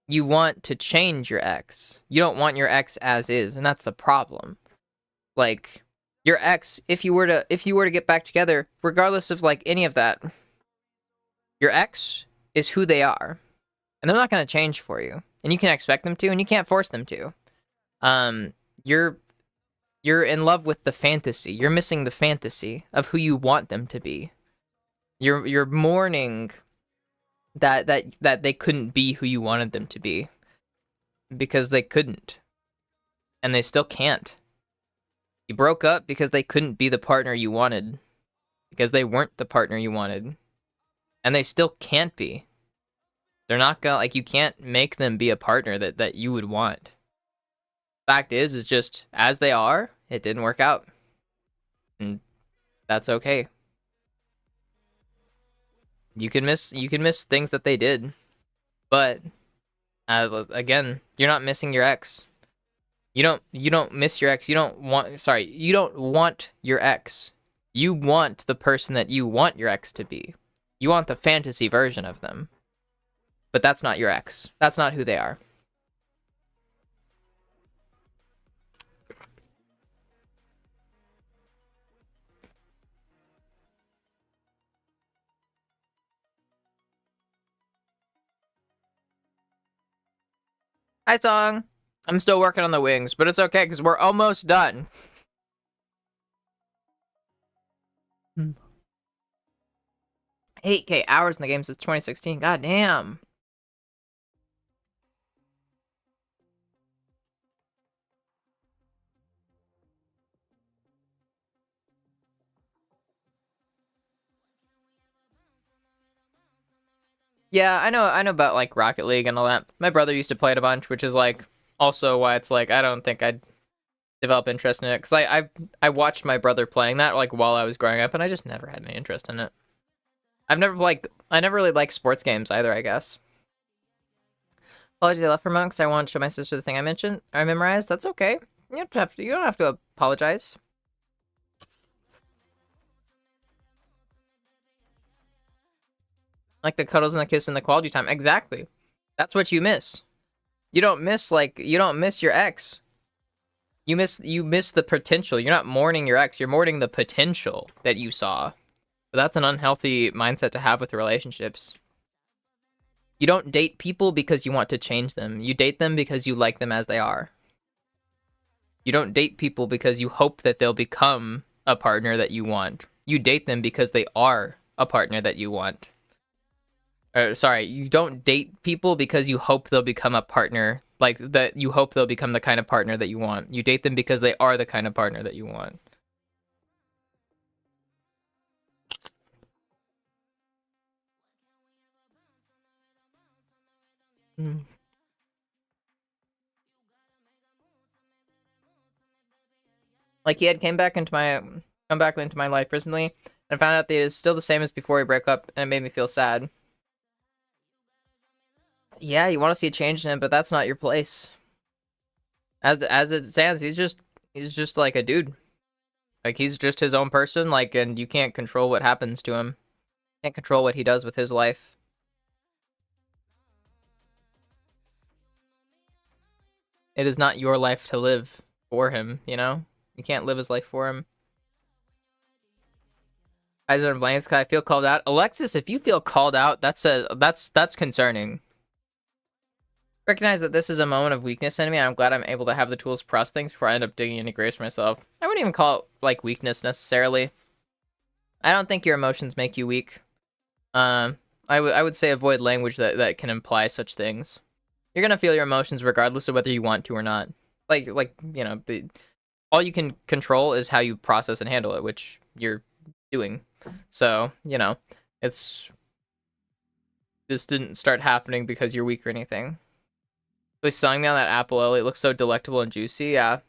You want to change your ex. You don't want your ex as is, and that's the problem. Like, your ex, if you were to get back together, regardless of like any of that, your ex is who they are, and they're not going to change for you. And you can expect them to, and you can't force them to. You're in love with the fantasy. You're missing the fantasy of who you want them to be. You're mourning that they couldn't be who you wanted them to be, because they couldn't, and they still can't. You broke up because they couldn't be the partner you wanted, because they weren't the partner you wanted, and they still can't be. They're not gonna, like, you can't make them be a partner that you would want. Fact is just, as they are, it didn't work out. And that's okay. You can miss things that they did, but again, you're not missing your ex. You don't miss your ex. You don't want your ex. You want the person that you want your ex to be. You want the fantasy version of them. But that's not your ex. That's not who they are. Hi, Song. I'm still working on the wings, but it's okay because we're almost done. 8K hours in the game since 2016. God damn. Yeah, I know about like Rocket League and all that. My brother used to play it a bunch, which is like also why it's like I don't think I'd develop interest in it because I watched my brother playing that like while I was growing up and I just never had any interest in it. I never really liked sports games either, I guess. Apology I left for monks. I want to show my sister the thing I memorized. That's okay. You don't have to apologize. Like the cuddles and the kiss and the quality time. Exactly. That's what you miss. You don't miss your ex. You miss the potential. You're not mourning your ex. You're mourning the potential that you saw. But that's an unhealthy mindset to have with relationships. You don't date people because you want to change them. You date them because you like them as they are. You don't date people because you hope that they'll become a partner that you want. You date them because they are a partner that you want. You don't date people because you hope they'll become a partner, like that you hope they'll become the kind of partner that you want. You date them because they are the kind of partner that you want. Like he had come back into my life recently and found out that it is still the same as before we broke up, and it made me feel sad. Yeah, you want to see a change in him, but that's not your place. As it stands, he's just like a dude. Like he's just his own person, like, and you can't control what happens to him. You can't control what he does with his life. It is not your life to live for him, you know? You can't live his life for him. Eyes on blank sky, I feel called out. Alexis, if you feel called out, that's concerning. Recognize that this is a moment of weakness in me, and I'm glad I'm able to have the tools to process things before I end up digging into grace myself. I wouldn't even call it, like, weakness, necessarily. I don't think your emotions make you weak. I would say avoid language that can imply such things. You're gonna feel your emotions regardless of whether you want to or not. Like you know, all you can control is how you process and handle it, which you're doing. So, you know, this didn't start happening because you're weak or anything. Really selling me on that apple, Ellie. It looks so delectable and juicy. Yeah.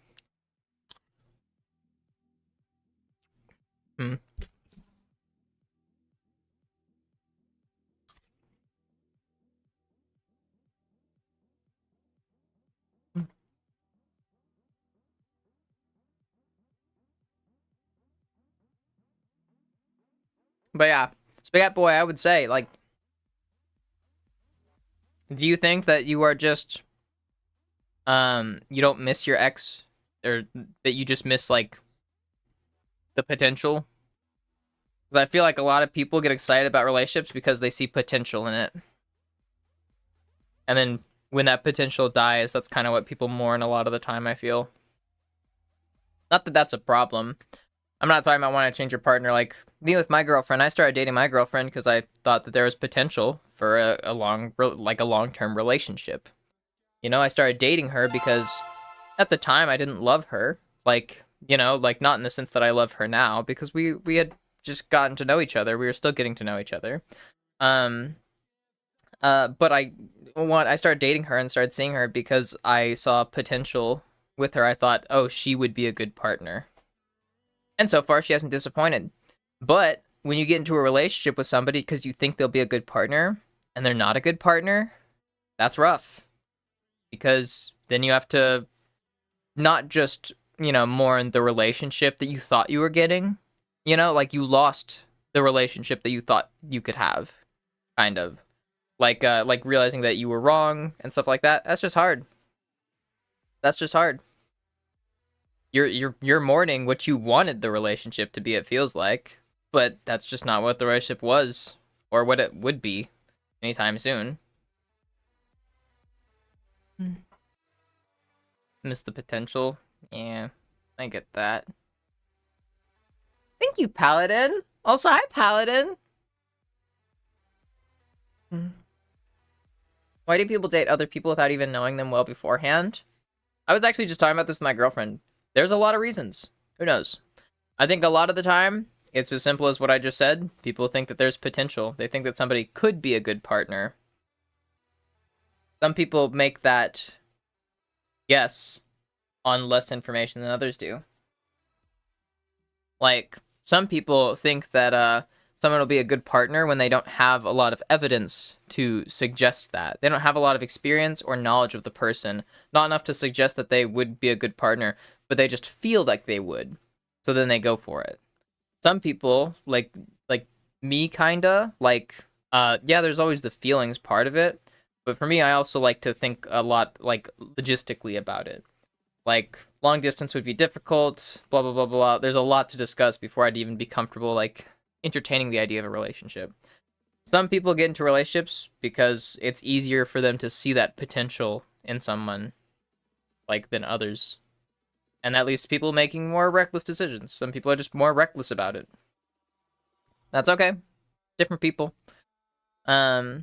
But yeah, Spaghetti Boy, I would say, like, do you think that you are just, you don't miss your ex, or that you just miss, like, the potential? Because I feel like a lot of people get excited about relationships because they see potential in it. And then when that potential dies, that's kind of what people mourn a lot of the time, I feel. Not that that's a problem. I'm not talking about wanting to change your partner. Like, me with my girlfriend, I started dating my girlfriend because I thought that there was potential for a long-term relationship. You know, I started dating her because at the time I didn't love her. Like, you know, like not in the sense that I love her now, because we had just gotten to know each other. We were still getting to know each other. But I started dating her and started seeing her because I saw potential with her. I thought, oh, she would be a good partner. And so far, she hasn't disappointed. But when you get into a relationship with somebody because you think they'll be a good partner and they're not a good partner, that's rough. Because then you have to not just, mourn the relationship that you thought you were getting, like you lost the relationship that you thought you could have, kind of. Like realizing that you were wrong and stuff like that. That's just hard. That's just hard. You're mourning what you wanted the relationship to be, it feels like, but that's just not what the relationship was or what it would be anytime soon. Miss the potential. Yeah, I get that. Thank you, Paladin. Also, hi, Paladin. Why do people date other people without even knowing them well beforehand? I was actually just talking about this with my girlfriend. There's a lot of reasons. Who knows? I think a lot of the time, it's as simple as what I just said. People think that there's potential. They think that somebody could be a good partner. Some people make that guess on less information than others do. Like, some people think that someone will be a good partner when they don't have a lot of evidence to suggest that. They don't have a lot of experience or knowledge of the person. Not enough to suggest that they would be a good partner, but they just feel like they would. So then they go for it. Some people, like me kinda, yeah, there's always the feelings part of it. But for me, I also like to think a lot, logistically about it. Like, long distance would be difficult, blah, blah, blah, blah. There's a lot to discuss before I'd even be comfortable, entertaining the idea of a relationship. Some people get into relationships because it's easier for them to see that potential in someone, than others. And that leads to people making more reckless decisions. Some people are just more reckless about it. That's okay. Different people. Yeah.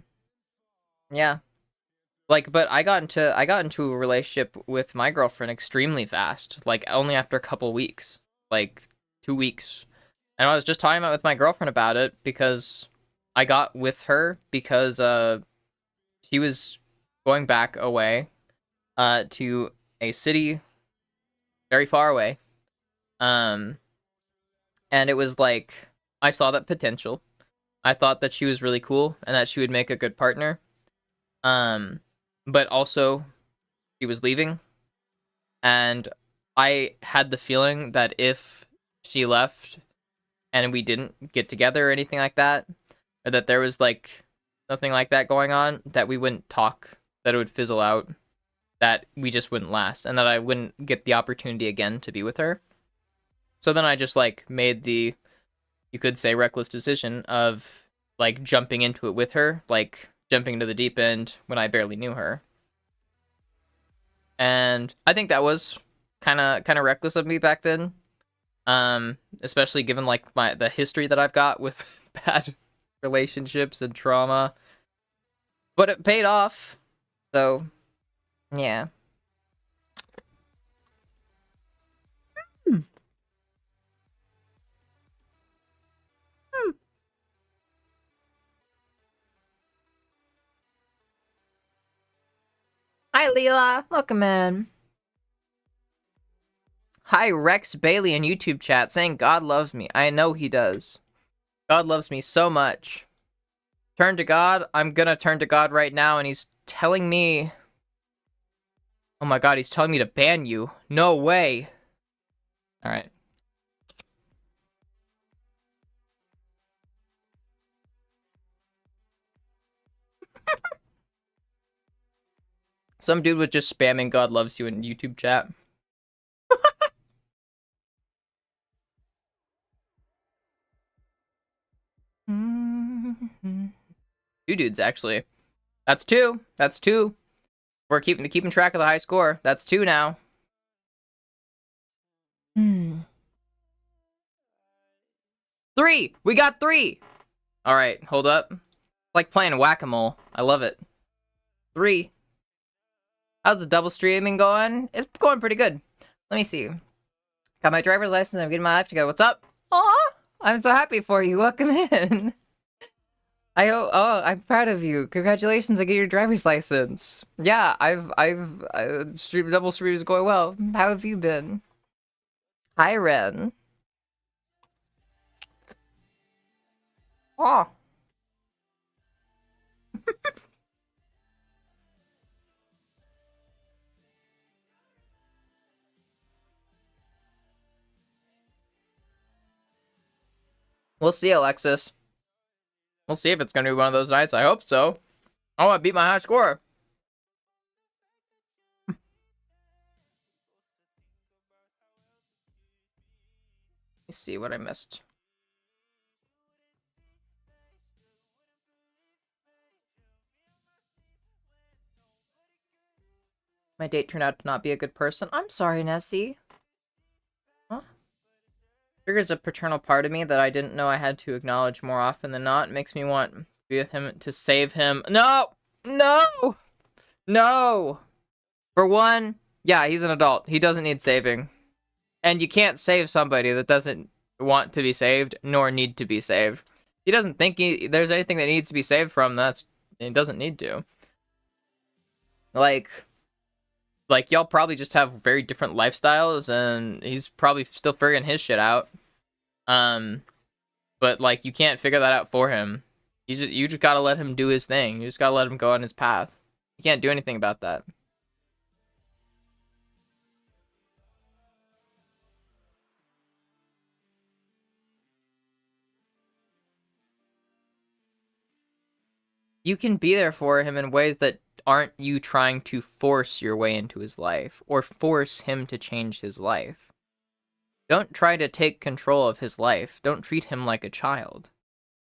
But I got into a relationship with my girlfriend extremely fast. Only after a couple weeks. 2 weeks. And I was just talking with my girlfriend about it because I got with her because she was going back away to a city very far away. And it was I saw that potential. I thought that she was really cool and that she would make a good partner. But also she was leaving. And I had the feeling that if she left and we didn't get together or anything like that, or that there was nothing like that going on, that we wouldn't talk, that it would fizzle out, that we just wouldn't last, and that I wouldn't get the opportunity again to be with her. So then I just made the, you could say, reckless decision of jumping into it with her, jumping into the deep end when I barely knew her. And I think that was kind of reckless of me back then. Especially given the history that I've got with bad relationships and trauma. But it paid off. So, yeah. Hi, Leela. Welcome in. Hi, Rex Bailey in YouTube chat saying God loves me. I know he does. God loves me so much. Turn to God. I'm gonna turn to God right now, and he's telling me... Oh my god, he's telling me to ban you. No way. Alright. Some dude was just spamming God loves you in YouTube chat. Two dudes, actually. That's two. That's two. We're keeping track of the high score. That's two now. Three! We got three! Alright, hold up. Like playing whack-a-mole. I love it. Three. How's the double streaming going? It's going pretty good. Let me see. Got my driver's license. I'm getting my life together. What's up? Aw! I'm so happy for you. Welcome in. I'm proud of you. Congratulations on getting your driver's license. Yeah, double stream is going well. How have you been? Hi, Ren. Oh. We'll see, Alexis. We'll see if it's gonna be one of those nights. I hope so. I want to beat my high score. Let's see what I missed. My date turned out to not be a good person. I'm sorry, Nessie. Huh? Triggers a paternal part of me that I didn't know I had to acknowledge more often than not. It makes me want to be with him to save him. No! No! No! For one, yeah, he's an adult. He doesn't need saving. And you can't save somebody that doesn't want to be saved, nor need to be saved. He doesn't think there's anything that needs to be saved from, he doesn't need to. Like, y'all probably just have very different lifestyles, and he's probably still figuring his shit out. But, like, you can't figure that out for him. You just gotta let him do his thing. You just gotta let him go on his path. You can't do anything about that. You can be there for him in ways that aren't you trying to force your way into his life or force him to change his life. Don't try to take control of his life. Don't treat him like a child.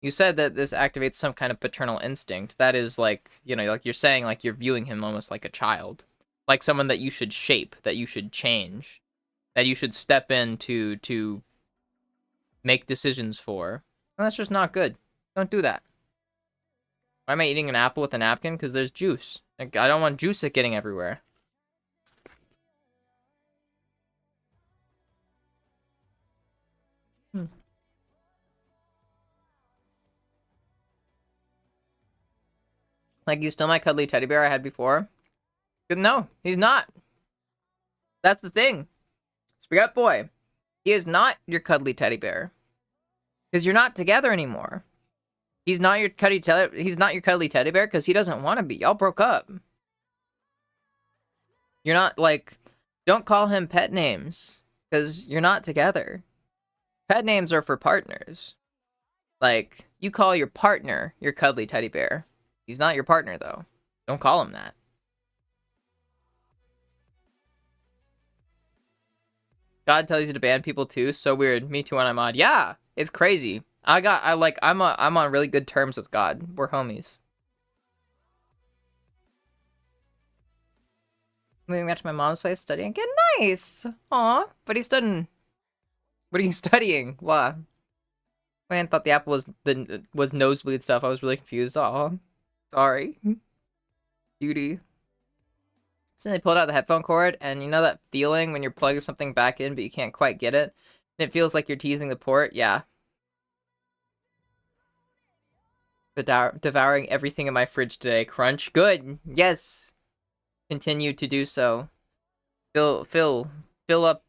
You said that this activates some kind of paternal instinct. That is like, like you're saying, like you're viewing him almost like a child. Like someone that you should shape, that you should change, that you should step in to make decisions for. And that's just not good. Don't do that. Why am I eating an apple with a napkin? Because there's juice. Like, I don't want juice getting everywhere. Like, he's still my cuddly teddy bear I had before? No, he's not. That's the thing. Spaghetti Boy. He is not your cuddly teddy bear. Because you're not together anymore. He's not your cuddly teddy bear because he doesn't want to be. Y'all broke up. You're not, like, don't call him pet names because you're not together. Pet names are for partners. Like, you call your partner your cuddly teddy bear. He's not your partner, though. Don't call him that. God tells you to ban people too. So weird. Me too when I'm odd. Yeah, it's crazy. I'm on really good terms with God. We're homies. Moving back to my mom's place, studying again. Nice. Aw, but he's studying. What are you studying? What? I thought the apple was nosebleed stuff. I was really confused. Aw, sorry. Beauty. So they pulled out the headphone cord, and you know that feeling when you're plugging something back in, but you can't quite get it? And it feels like you're teasing the port? Yeah. Devouring everything in my fridge today. Crunch. Good. Yes. Continue to do so. Fill up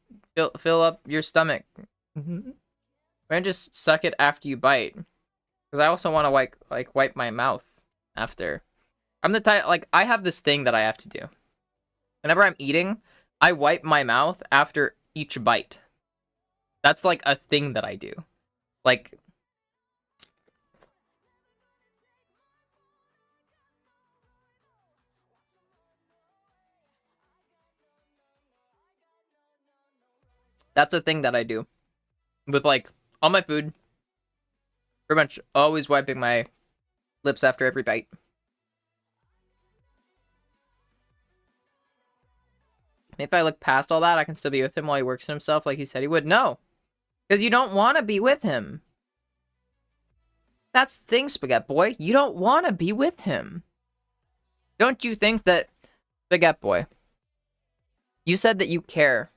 your stomach. I'm gonna just suck it after you bite. Because I also want to wipe my mouth after. I'm the type, like, I have this thing that I have to do. Whenever I'm eating, I wipe my mouth after each bite. That's like a thing that I do. Like, that's a thing that I do. With, like, all my food. Pretty much always wiping my lips after every bite. If I look past all that, I can still be with him while he works on himself like he said he would. No. Because you don't want to be with him. That's the thing, Spaghetti Boy. You don't want to be with him. Don't you think that... Spaghetti Boy. You said that you care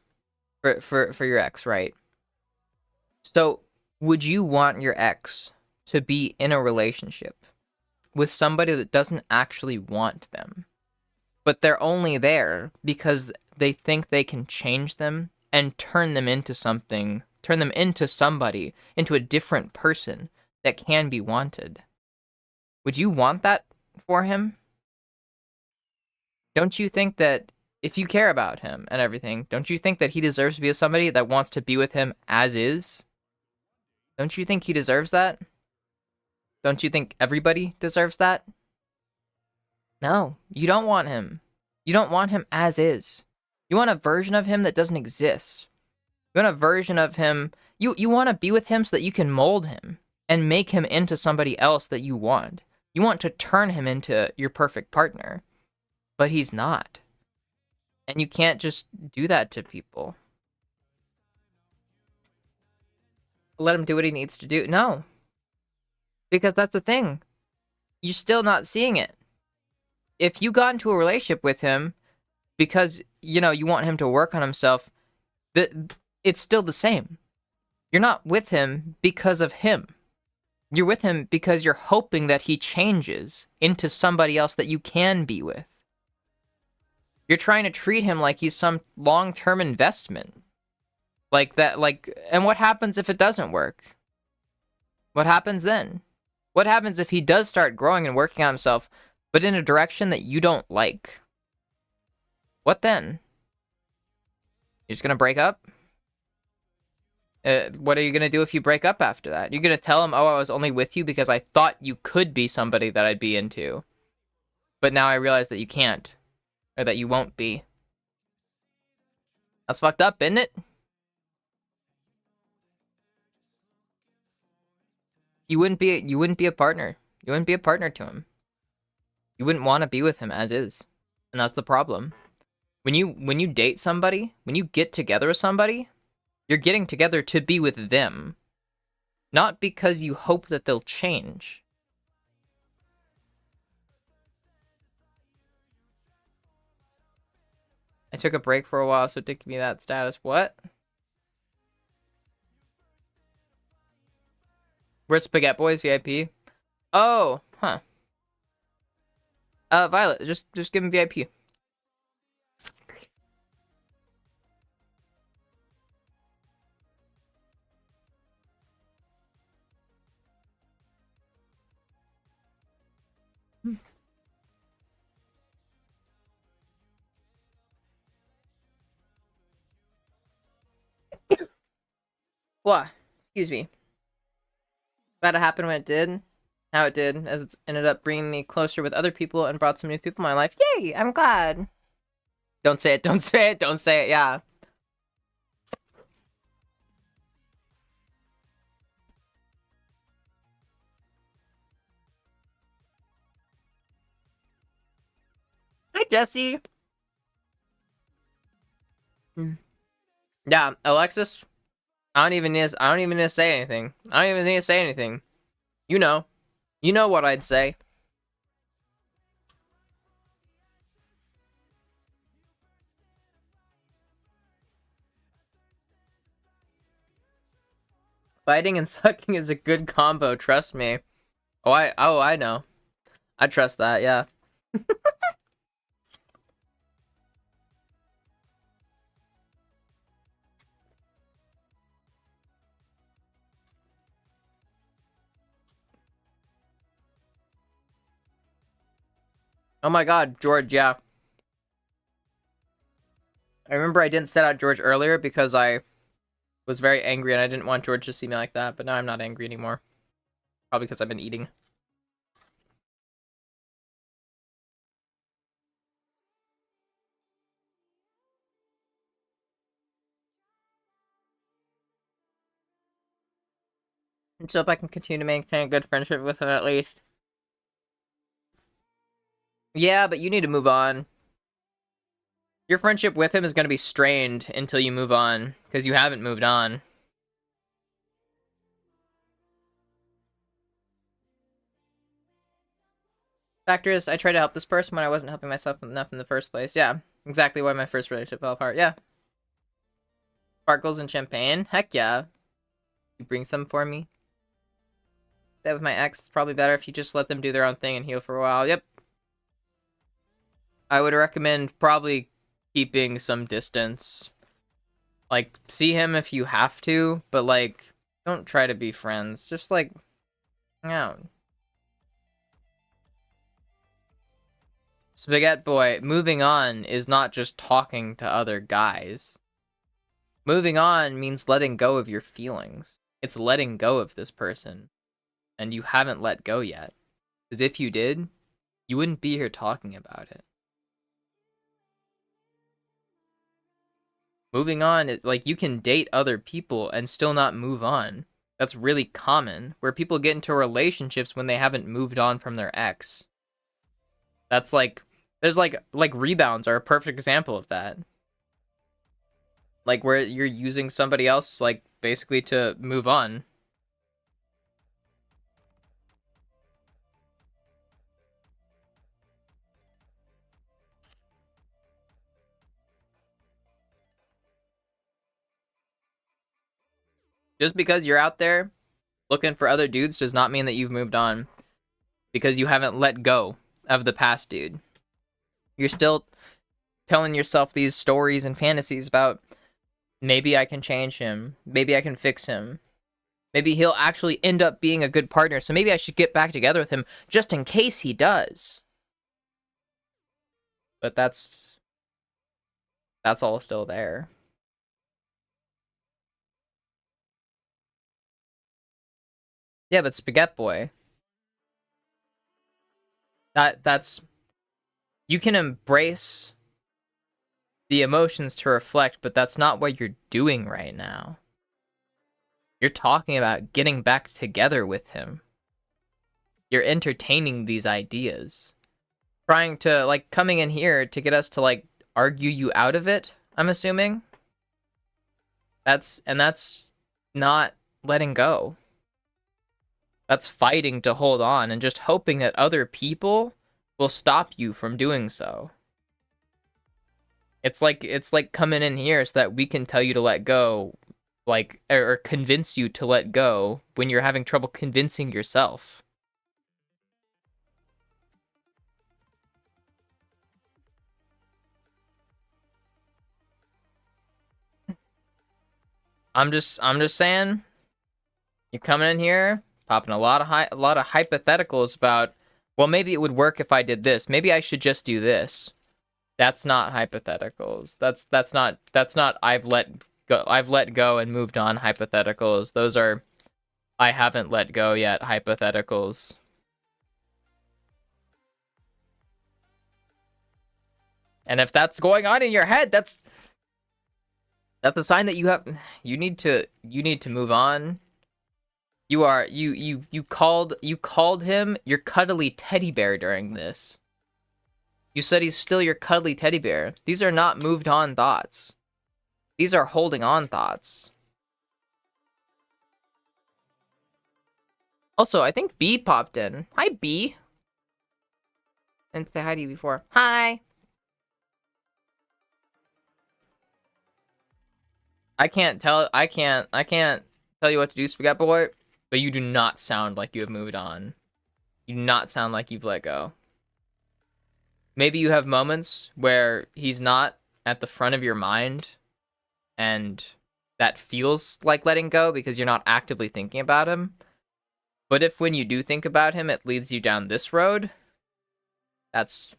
for your ex, right? So, would you want your ex to be in a relationship with somebody that doesn't actually want them? But they're only there because they think they can change them and turn them into somebody, into a different person that can be wanted. Would you want that for him? Don't you think that if you care about him and everything, don't you think that he deserves to be with somebody that wants to be with him as is? Don't you think he deserves that? Don't you think everybody deserves that? No, you don't want him. You don't want him as is. You want a version of him that doesn't exist. You want a version of him, you want to be with him so that you can mold him and make him into somebody else that you want. You want to turn him into your perfect partner. But he's not. And you can't just do that to people. Let him do what he needs to do. No. Because that's the thing. You're still not seeing it. If you got into a relationship with him because, you want him to work on himself, it's still the same. You're not with him because of him. You're with him because you're hoping that he changes into somebody else that you can be with. You're trying to treat him like he's some long-term investment. Like that, and what happens if it doesn't work? What happens then? What happens if he does start growing and working on himself, but in a direction that you don't like? What then? You're just gonna break up? What are you gonna do if you break up after that? You're gonna tell him, oh, I was only with you because I thought you could be somebody that I'd be into. But now I realize that you can't. Or that you won't be. That's fucked up, isn't it? You wouldn't be a partner. You wouldn't be a partner to him. You wouldn't want to be with him as is. And that's the problem. When you date somebody, when you get together with somebody, you're getting together to be with them. Not because you hope that they'll change. I took a break for a while, so it did give me that status. What? Where's Spaghetti Boys VIP? Oh, huh. Violet, just give him VIP. What? Excuse me. Glad it happened when it did. How it did, as it's ended up bringing me closer with other people and brought some new people in my life. Yay! I'm glad. Don't say it, don't say it, don't say it, yeah. Hi, Jesse. Yeah, Alexis. I don't even need to say anything. I don't even need to say anything. You know what I'd say. Fighting and sucking is a good combo, trust me. I know. I trust that, yeah. Oh my god, George, yeah. I remember I didn't set out George earlier because I was very angry and I didn't want George to see me like that, but now I'm not angry anymore. Probably because I've been eating. Let's hope I can continue to maintain a good friendship with him at least. Yeah, but you need to move on. Your friendship with him is going to be strained until you move on, because you haven't moved on. Factor is, I tried to help this person when I wasn't helping myself enough in the first place. Yeah, exactly why my first relationship fell apart. Yeah. Sparkles and champagne? Heck yeah. You bring some for me? That with my ex, it's probably better if you just let them do their own thing and heal for a while. Yep. I would recommend probably keeping some distance. Like, see him if you have to, but, like, don't try to be friends. Just, like, No. Spaghetti Boy, moving on is not just talking to other guys. Moving on means letting go of your feelings. It's letting go of this person. And you haven't let go yet. Because if you did, you wouldn't be here talking about it. Moving on, like, you can date other people and still not move on. That's really common, where people get into relationships when they haven't moved on from their ex. That's like, there's like rebounds are a perfect example of that. Like, where you're using somebody else, like, basically to move on. Just because you're out there looking for other dudes does not mean that you've moved on. Because you haven't let go of the past dude. You're still telling yourself these stories and fantasies about, maybe I can change him. Maybe I can fix him. Maybe he'll actually end up being a good partner, so maybe I should get back together with him just in case he does. But that's all still there. Yeah, but Spaghetti Boy, that's you can embrace the emotions to reflect, but that's not what you're doing right now. You're talking about getting back together with him. You're entertaining these ideas. Trying to, like, coming in here to get us to, like, argue you out of it, I'm assuming. That's not letting go. That's fighting to hold on and just hoping that other people will stop you from doing so. It's like coming in here so that we can tell you to let go, like, or convince you to let go when you're having trouble convincing yourself. I'm just saying, you're coming in here, popping a lot of hypotheticals about, well, maybe it would work if I did this. Maybe I should just do this. That's not hypotheticals. That's not I've let go and moved on hypotheticals. Those are I haven't let go yet hypotheticals. And if that's going on in your head, that's a sign that you need to move on. You called him your cuddly teddy bear during this. You said he's still your cuddly teddy bear. These are not moved on thoughts. These are holding on thoughts. Also, I think B popped in. Hi, B. And say hi to you before. Hi. I can't tell you what to do, Spaghetti Boy, but you do not sound like you have moved on. You do not sound like you've let go. Maybe you have moments where he's not at the front of your mind, and that feels like letting go because you're not actively thinking about him. But if when you do think about him, it leads you down this road, that's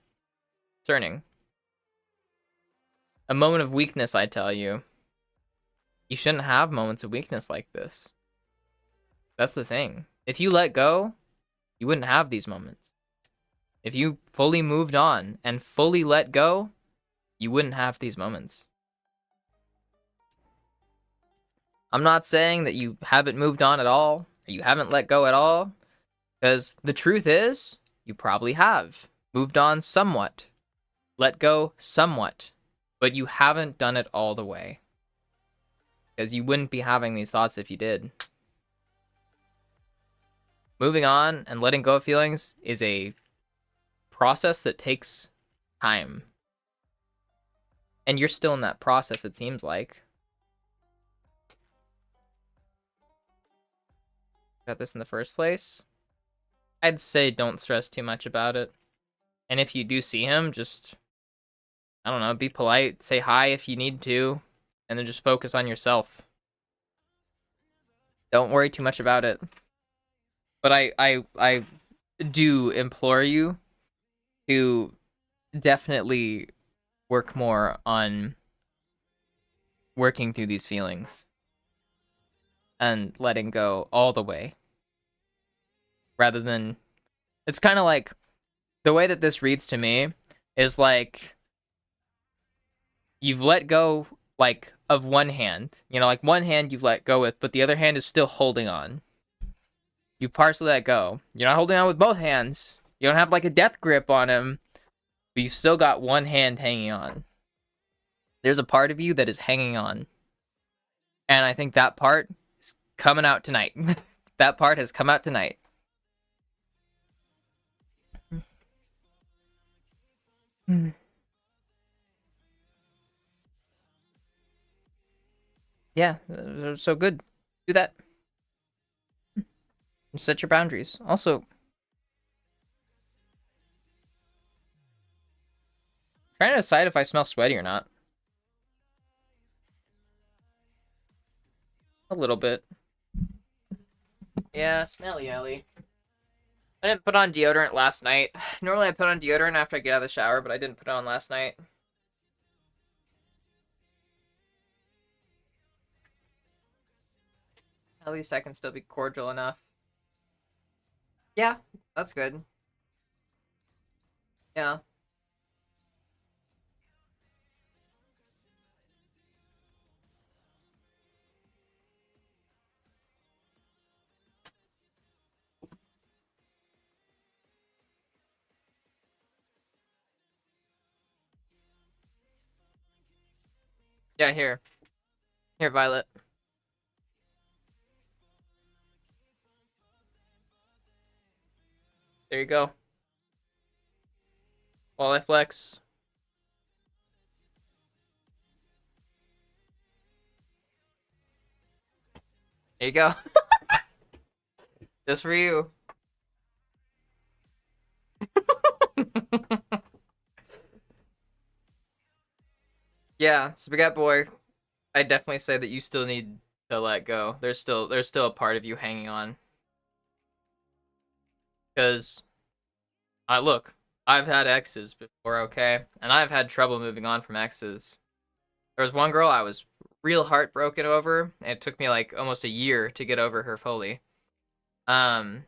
concerning. A moment of weakness, I tell you. You shouldn't have moments of weakness like this. That's the thing. If you let go, you wouldn't have these moments. If you fully moved on and fully let go, you wouldn't have these moments. I'm not saying that you haven't moved on at all, or you haven't let go at all, because the truth is, you probably have. Moved on somewhat. Let go somewhat. But you haven't done it all the way. Because you wouldn't be having these thoughts if you did. Moving on and letting go of feelings is a process that takes time. And you're still in that process, it seems like. Got this in the first place. I'd say don't stress too much about it. And if you do see him, just, I don't know, be polite, say hi if you need to. And then just focus on yourself. Don't worry too much about it. But I do implore you to definitely work more on working through these feelings and letting go all the way. Rather than, it's kind of like, the way that this reads to me is like you've let go like of one hand. You know, like one hand you've let go with, but the other hand is still holding on. You partially let go. You're not holding on with both hands. You don't have like a death grip on him, but you've still got one hand hanging on. There's a part of you that is hanging on. And I think that part is coming out tonight. That part has come out tonight. Yeah, so good. Do that. Set your boundaries. Also, trying to decide if I smell sweaty or not. A little bit. Yeah, smelly Ellie. I didn't put on deodorant last night. Normally I put on deodorant after I get out of the shower, but I didn't put it on last night. At least I can still be cordial enough. Yeah, that's good. Yeah. Yeah, here. Here, Violet. There you go. While I flex. There you go. Just for you. Yeah, Spaghetti Boy. I definitely say that you still need to let go. There's still a part of you hanging on. Cause look, I've had exes before, okay? And I've had trouble moving on from exes. There was one girl I was real heartbroken over, and it took me like almost a year to get over her fully. But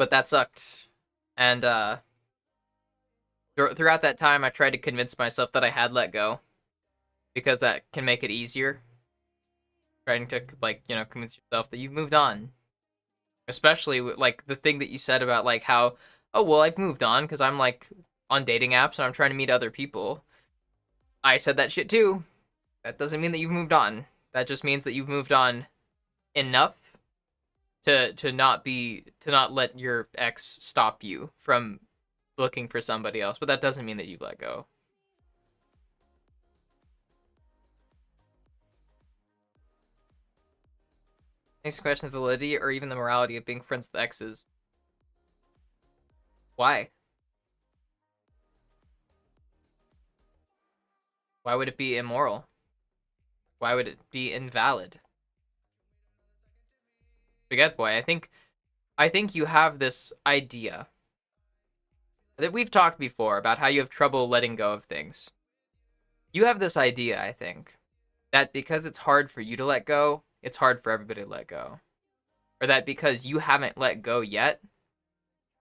that sucked. And throughout that time I tried to convince myself that I had let go, because that can make it easier. Trying to, like, you know, convince yourself that you've moved on. Especially like the thing that you said about like how, oh well, I've moved on because I'm like on dating apps and I'm trying to meet other people. I said that shit too. That doesn't mean that you've moved on. That just means that you've moved on enough to not let your ex stop you from looking for somebody else. But that doesn't mean that you've let go. Next question: the validity or even the morality of being friends with exes. Why? Why would it be immoral? Why would it be invalid? Spaghetti Boy, I think you have this idea that we've talked before about how you have trouble letting go of things. You have this idea, I think, that because it's hard for you to let go, it's hard for everybody to let go. Or that because you haven't let go yet,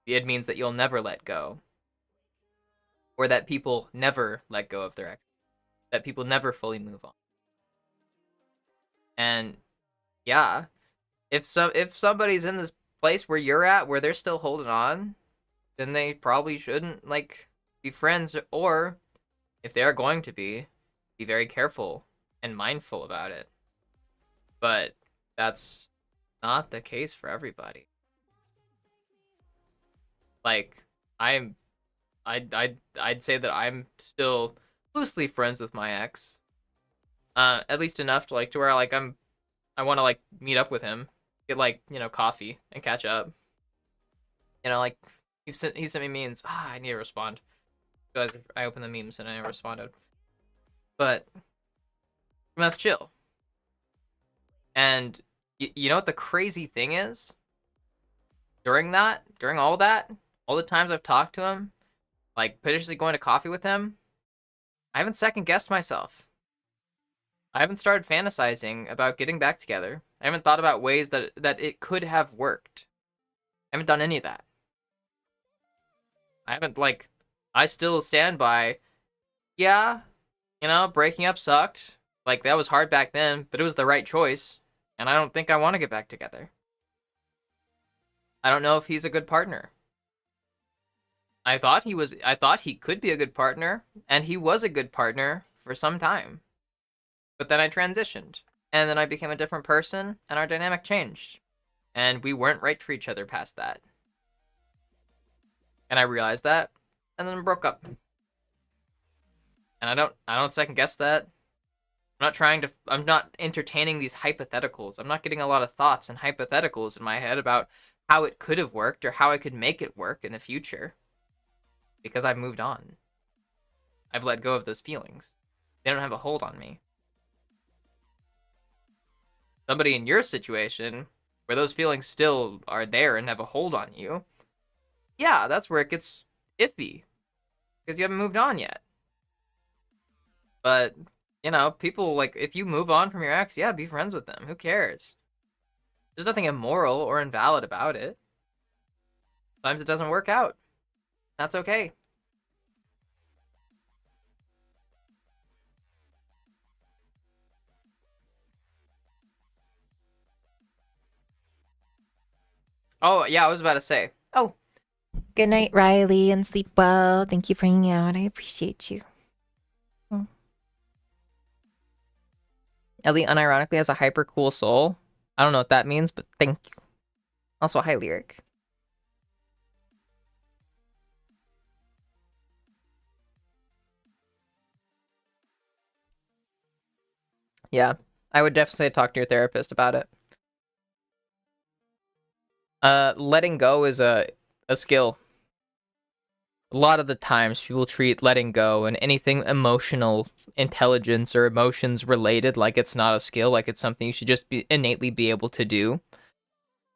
it means that you'll never let go. Or that people never let go of their ex. That people never fully move on. And yeah, if somebody's in this place where you're at, where they're still holding on, then they probably shouldn't like be friends, or if they are going to be very careful and mindful about it. But that's not the case for everybody. Like, I'd say that I'm still loosely friends with my ex. At least enough to like to where like I want to like meet up with him, get like, you know, coffee and catch up. You know, like he sent me memes. I need to respond. Because I opened the memes and I never responded. But that's chill. And you know what the crazy thing is? during all that, all the times I've talked to him, like potentially going to coffee with him, I haven't second guessed myself. I haven't started fantasizing about getting back together. I haven't thought about ways that it could have worked. I haven't done any of that. I haven't, like, I still stand by, yeah, you know, breaking up sucked. Like, that was hard back then, but it was the right choice. And I don't think I want to get back together. I don't know if he's a good partner. I thought he could be a good partner, and he was a good partner for some time. But then I transitioned, and then I became a different person, and our dynamic changed. And we weren't right for each other past that. And I realized that, and then broke up. And I don't second guess that. I'm not entertaining these hypotheticals. I'm not getting a lot of thoughts and hypotheticals in my head about how it could have worked or how I could make it work in the future. Because I've moved on. I've let go of those feelings. They don't have a hold on me. Somebody in your situation, where those feelings still are there and have a hold on you, yeah, that's where it gets iffy. Because you haven't moved on yet. But, you know, people, like, if you move on from your ex, yeah, be friends with them. Who cares? There's nothing immoral or invalid about it. Sometimes it doesn't work out. That's okay. Oh, yeah, I was about to say. Oh. Good night, Riley, and sleep well. Thank you for hanging out. I appreciate you. Ellie unironically has a hyper cool soul. I don't know what that means, but thank you. Also, hi, Lyric. Yeah, I would definitely say talk to your therapist about it. Letting go is a skill. A lot of the times people treat letting go and anything emotional intelligence or emotions related like it's not a skill, like it's something you should just innately be able to do.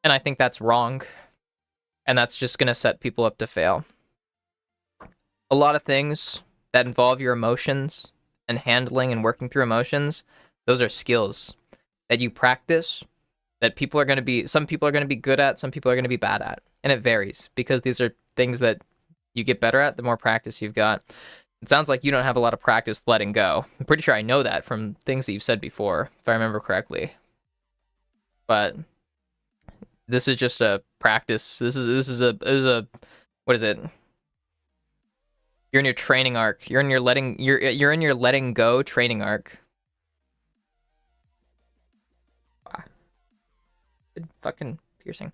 And I think that's wrong. And that's just going to set people up to fail. A lot of things that involve your emotions and handling and working through emotions, those are skills that you practice, that some people are going to be good at, some people are going to be bad at. And it varies because these are things that you get better at the more practice you've got. It sounds like you don't have a lot of practice letting go. I'm pretty sure I know that from things that you've said before, if I remember correctly. But this is just a practice. This is a what is it? You're in your training arc. You're in your letting go training arc. Good fucking piercing.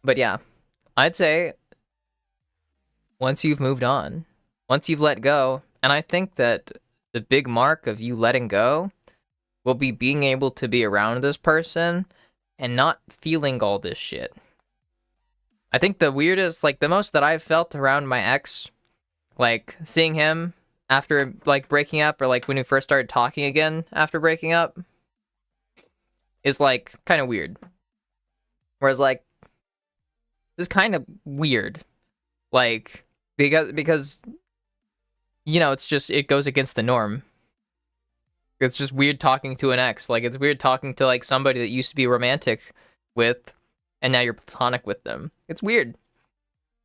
But yeah, I'd say once you've moved on, once you've let go, and I think that the big mark of you letting go will be being able to be around this person and not feeling all this shit. I think the weirdest, like the most that I've felt around my ex, like seeing him after like breaking up or like when we first started talking again after breaking up is like kind of weird. Whereas like this is kind of weird. Like because you know, it goes against the norm. It's just weird talking to an ex. Like it's weird talking to like somebody that used to be romantic with and now you're platonic with them. It's weird.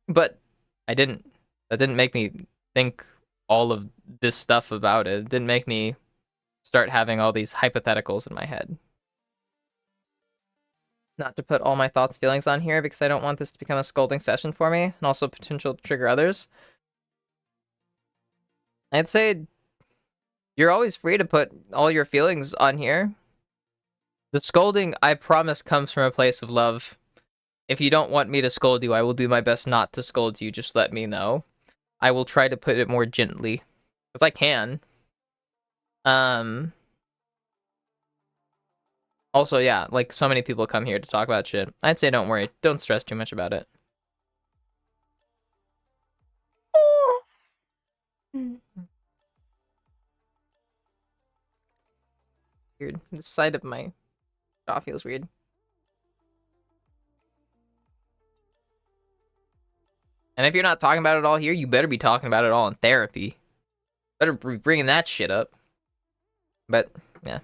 But that didn't make me think all of this stuff about it. It didn't make me start having all these hypotheticals in my head. Not to put all my thoughts, feelings on here because I don't want this to become a scolding session for me and also potential to trigger others. I'd say you're always free to put all your feelings on here. The scolding, I promise, comes from a place of love. If you don't want me to scold you, I will do my best not to scold you. Just let me know. I will try to put it more gently. Because I can. Also, yeah, like so many people come here to talk about shit. I'd say don't worry. Don't stress too much about it. Weird. The side of my jaw feels weird. And if you're not talking about it all here, you better be talking about it all in therapy. Better be bringing that shit up. But yeah,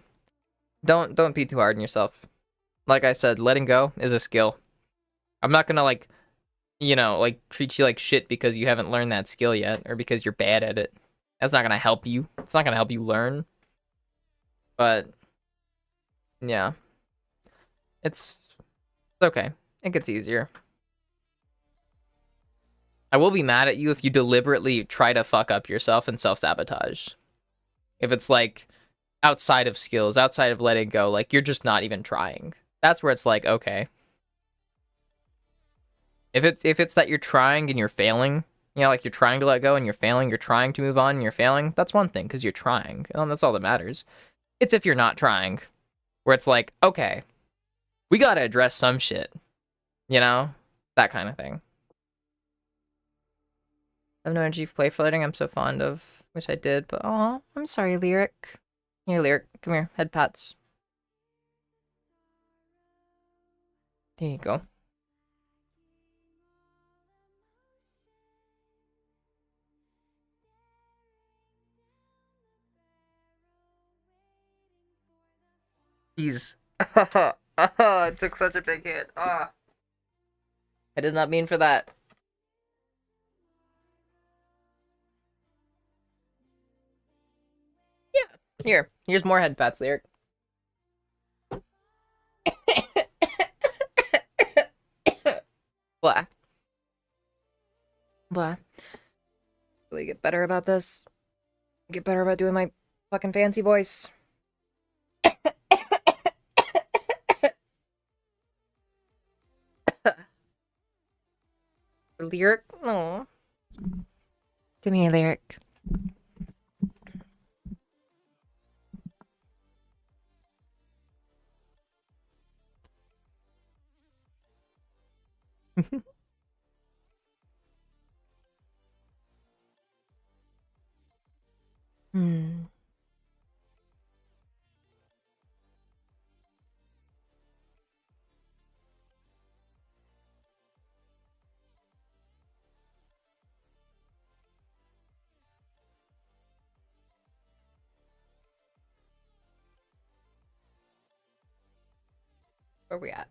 don't be too hard on yourself. Like I said, letting go is a skill. I'm not gonna like, you know, like treat you like shit because you haven't learned that skill yet or because you're bad at it. That's not gonna help you. It's not gonna help you learn. But yeah, it's okay. It gets easier. I will be mad at you if you deliberately try to fuck up yourself and self-sabotage. If it's like outside of skills, outside of letting go, like you're just not even trying. That's where it's like, okay. If it's that you're trying and you're failing, you know, like you're trying to let go and you're failing, you're trying to move on and you're failing, that's one thing because you're trying. And that's all that matters. It's if you're not trying, where it's like, okay, we gotta address some shit. You know? That kind of thing. I have no energy for play flirting. I'm so fond of. Wish I did, but oh, I'm sorry, Lyric. Here, Lyric. Come here. Head pats. There you go. Jeez. It took such a big hit. I did not mean for that. Yeah. Here's more head pats, Lyric. Blah. Blah. Really get better about this. Get better about doing my fucking fancy voice. Lyric? Oh. Come here, Lyric. Hmm. Where we at?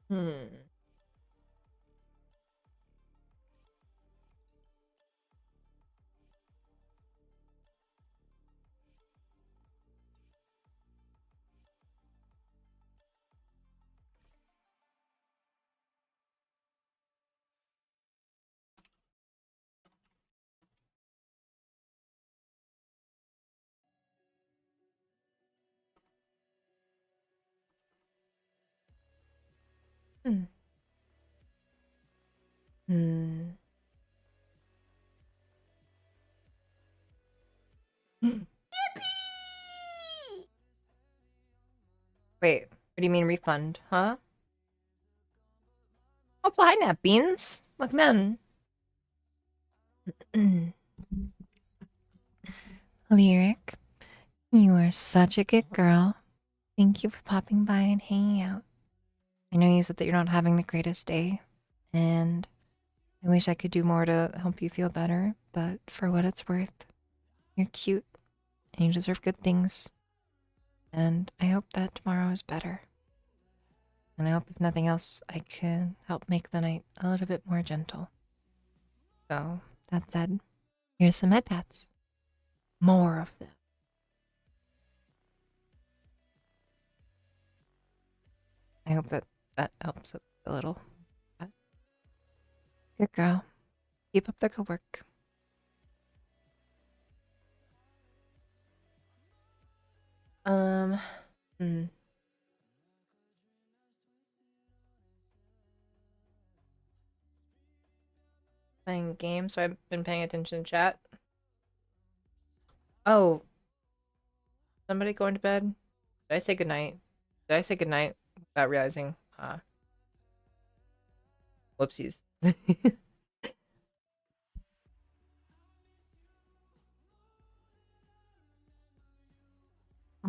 Hmm. Hmm. Hmm. Wait, what do you mean refund? Huh? Also, hi, Nap Beans. Welcome in. Lyric, you are such a good girl. Thank you for popping by and hanging out. I know you said that you're not having the greatest day, and I wish I could do more to help you feel better, but for what it's worth, you're cute and you deserve good things. And I hope that tomorrow is better. And I hope, if nothing else, I can help make the night a little bit more gentle. So, that said, here's some head pats. More of them. I hope that helps a little. But good girl. Keep up the good work. Hmm. Playing games, so I've been paying attention to chat. Oh. Somebody going to bed? Did I say goodnight? Did I say goodnight without realizing? Whoopsies.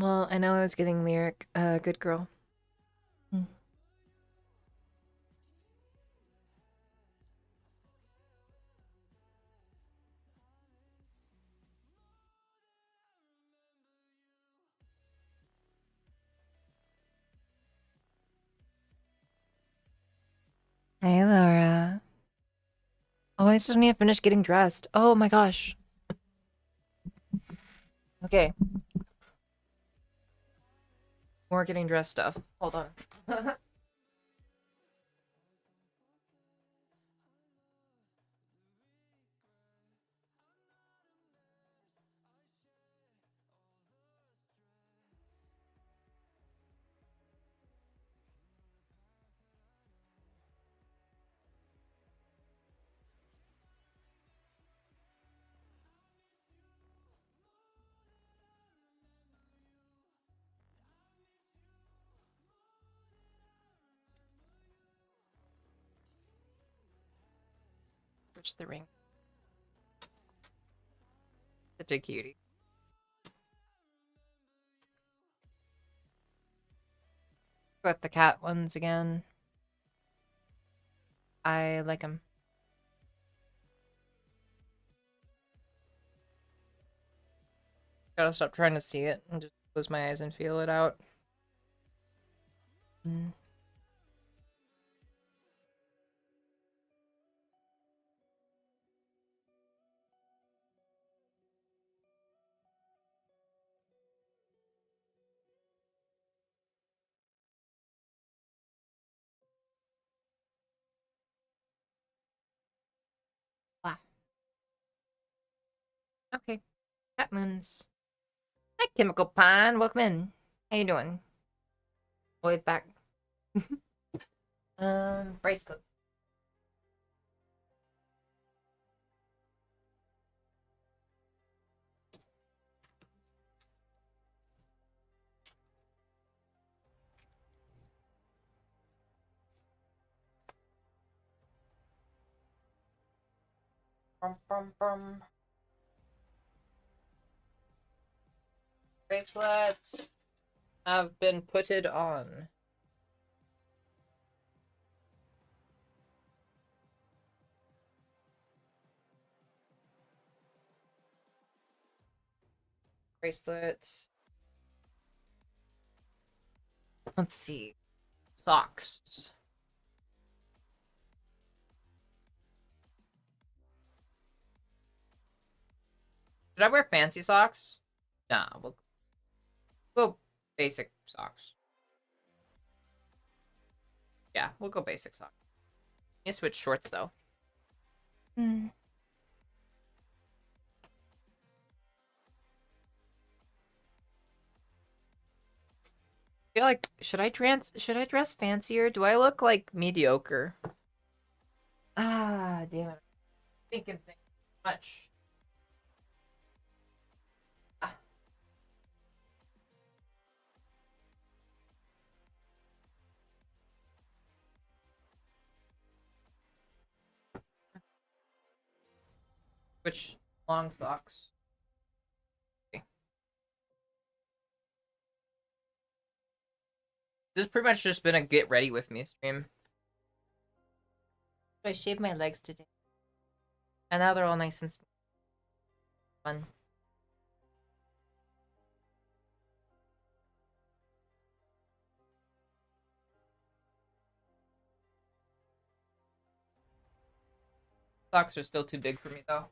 Well, I know I was giving Lyric a good girl. Hey, Laura. Oh, I still need to finish getting dressed. Oh my gosh. Okay. More getting dressed stuff. Hold on. Switch the ring. Such a cutie. Got the cat ones again. I like them. Gotta stop trying to see it and just close my eyes and feel it out. Wow. Okay. Cat moons. Hi, Chemical Pine. Welcome in. How you doing? Way back. Bracelet. Brum. Bracelets have been putted on. Bracelet. Let's see. Socks. Should I wear fancy socks? Nah, we'll go basic socks. Yeah, we'll go basic socks. Need to switch shorts though. I feel like should I dress fancier? Do I look like mediocre? Ah, damn it. Thinking too much. Ah. Which long socks? Okay. This has pretty much just been a get ready with me stream. I shaved my legs today. And now they're all nice and smooth. Fun. Socks are still too big for me though.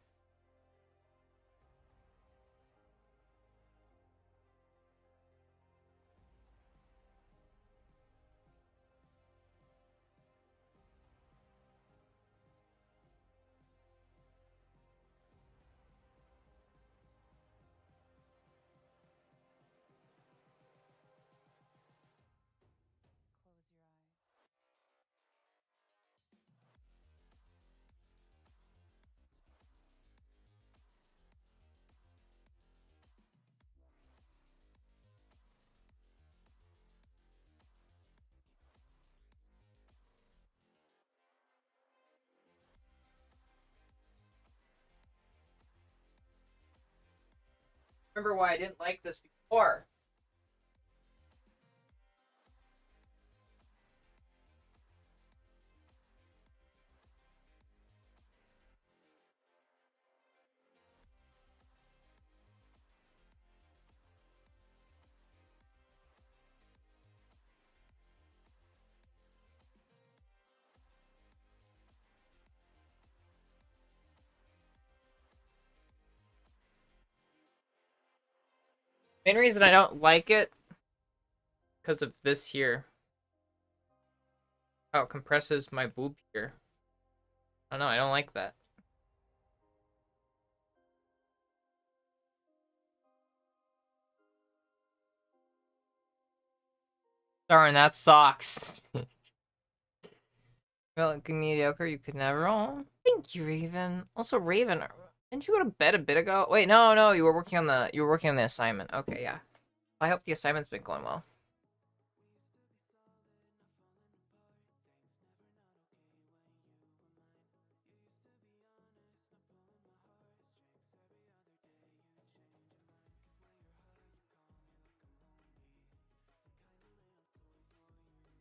Remember why I didn't like this before. Main reason I don't like it because of this here. How it compresses my boob here. I don't know, I don't like that. Darn, that sucks. Well, mediocre, you could never. Oh, thank you, Raven. Also, Raven, didn't you go to bed a bit ago? Wait, no, you were working on the assignment. Okay, yeah. I hope the assignment's been going well.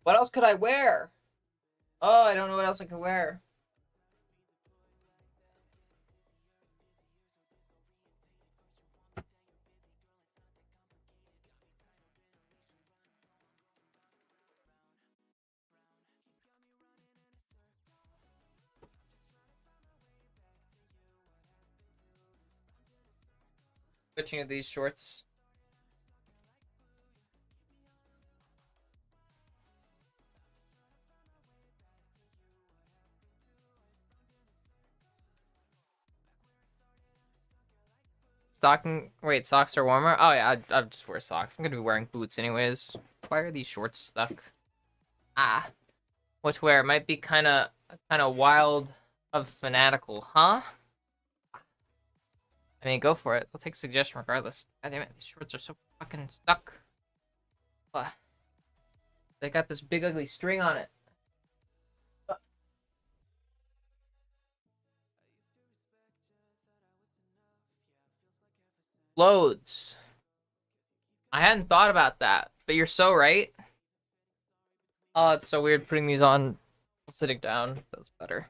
What else could I wear? Oh, I don't know what else I could wear. Switching to these shorts. Wait, socks are warmer? Oh yeah, I'll just wear socks. I'm gonna be wearing boots anyways. Why are these shorts stuck? Ah. What to wear? Might be kinda wild of fanatical, huh? I mean, go for it. We'll take suggestion regardless. God damn it, these shorts are so fucking stuck. Ugh. They got this big ugly string on it. Loads. I hadn't thought about that, but you're so right. Oh, it's so weird putting these on sitting down. That's better.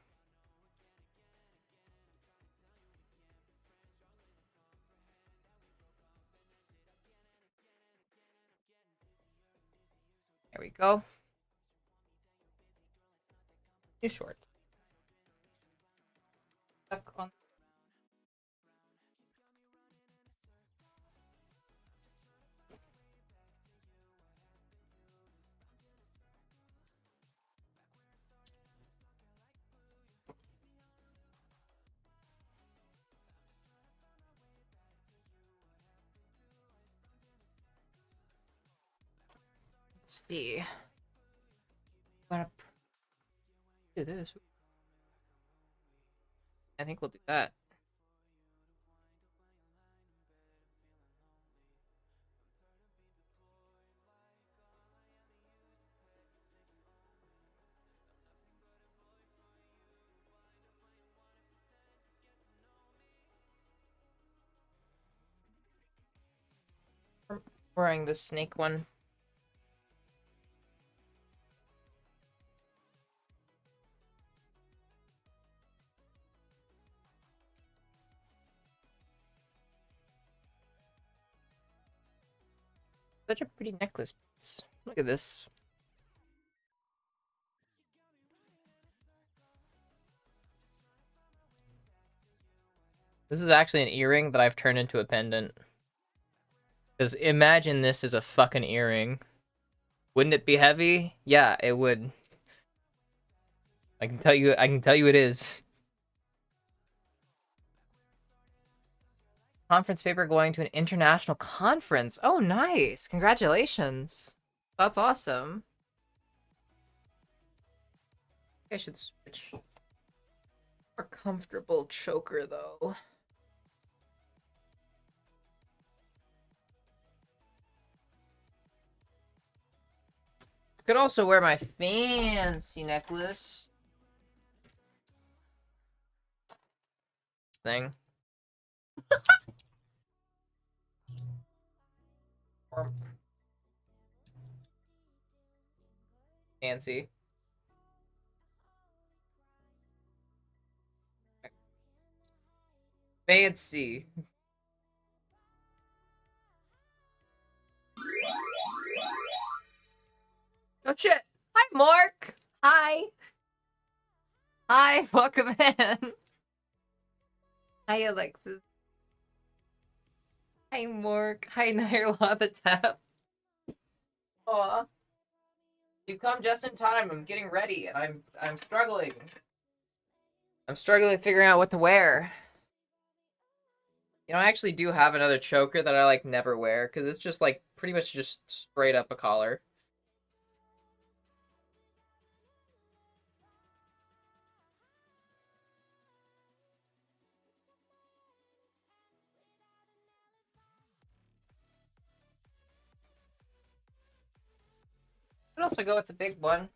There we go. New shorts. Stuck on. Let's see. Wanna do this? I think we'll do that. Wearing the snake one. Such a pretty necklace piece. Look at this. This is actually an earring that I've turned into a pendant. Because imagine this is a fucking earring. Wouldn't it be heavy? Yeah, it would. I can tell you it is. Conference paper going to an international conference. Oh, nice. Congratulations. That's awesome. I should switch. More comfortable choker, though. I could also wear my fancy necklace. Thing. Fancy. Fancy. Oh shit. Hi, Mark. Hi. Hi, welcome in. Hi, Alexis. Hi, Mork. Hi, Nairla the Tap. Aw. You come just in time. I'm getting ready, and I'm struggling. I'm struggling figuring out what to wear. You know, I actually do have another choker that I like never wear because it's just like pretty much just straight up a collar. I'd also go with the big one.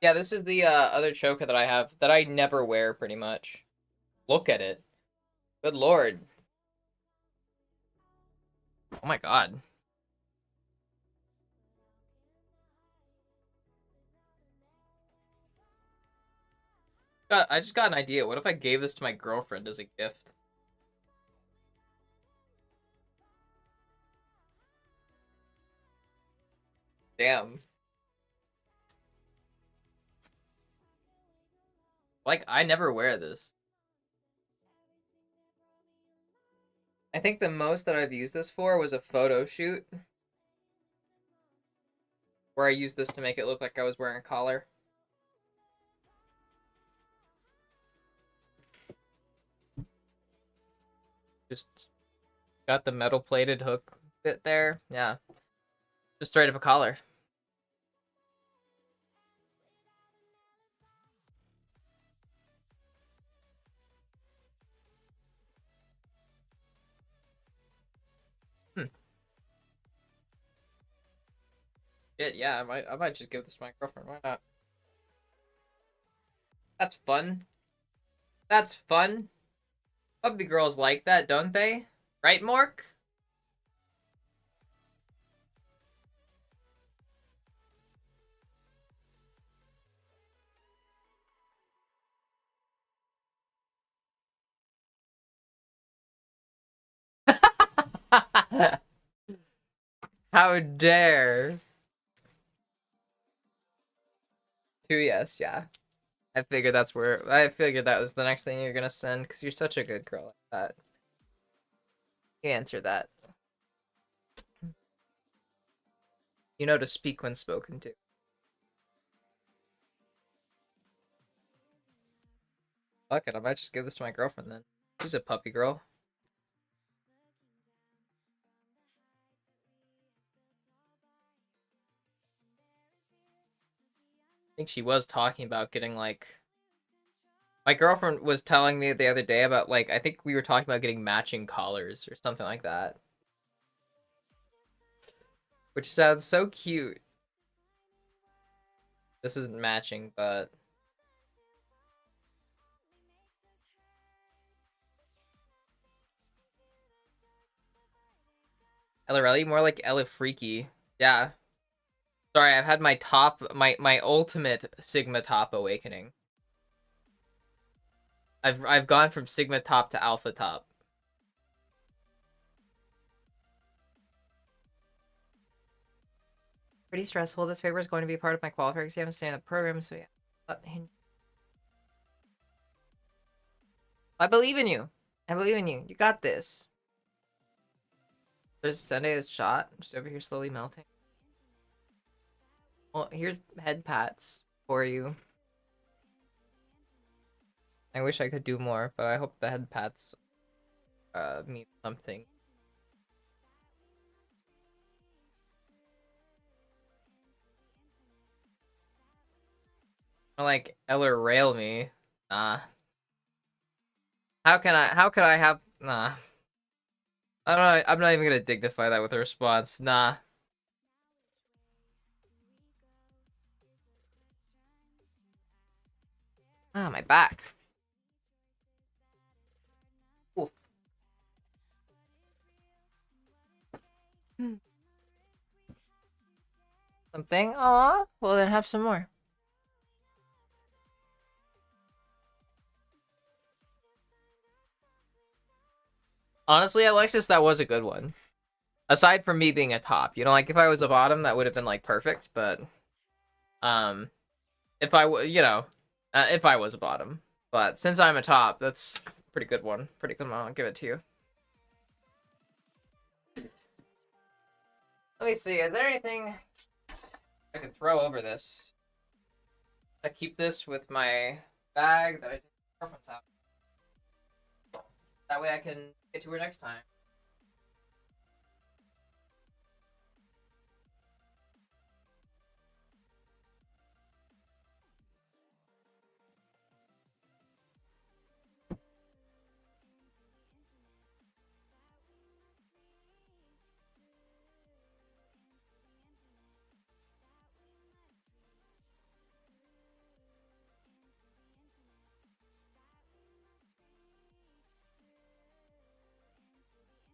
Yeah, this is the other choker that I have that I never wear pretty much. Look at it. Good lord. Oh my god. I just got an idea. What if I gave this to my girlfriend as a gift? Damn. Like, I never wear this. I think the most that I've used this for was a photo shoot. Where I used this to make it look like I was wearing a collar. Just got the metal plated hook bit there. Yeah. Just straight up a collar. Yeah, I might just give this to my girlfriend. Why not? That's fun. That's fun. Puppy girls like that, don't they? Right, Mork? How dare. 2 yes, yeah. I figured I figured that was the next thing you're gonna send, because you're such a good girl like that. You answer that. You know to speak when spoken to. Fuck it, I might just give this to my girlfriend then. She's a puppy girl. I think she was talking about getting like... My girlfriend was telling me the other day about like, I think we were talking about getting matching collars or something like that. Which sounds so cute. This isn't matching, but... Elorelli? More like Elefreaky. Yeah. Sorry, I've had my my ultimate Sigma top awakening. I've gone from Sigma top to Alpha top. Pretty stressful. This paper is going to be part of my qualifier exam. I'm staying in the program, so yeah. I believe in you. I believe in you. You got this. There's Sunday's shot. I'm just over here slowly melting. Well, here's head pats for you. I wish I could do more, but I hope the head pats mean something. Or like Eller rail me. Nah. How can I have nah. I don't know, I'm not even gonna dignify that with a response. Nah. Ah, my back. Ooh. Something? Aw. Well, then have some more. Honestly, Alexis, that was a good one. Aside from me being a top, you know, like if I was a bottom, that would have been like perfect. But if I if I was a bottom, but since I'm a top, that's a pretty good one. Pretty good one. I'll give it to you. Let me see. Is there anything I could throw over this? I keep this with my bag that I took my girlfriend's out. That way I can get to her next time.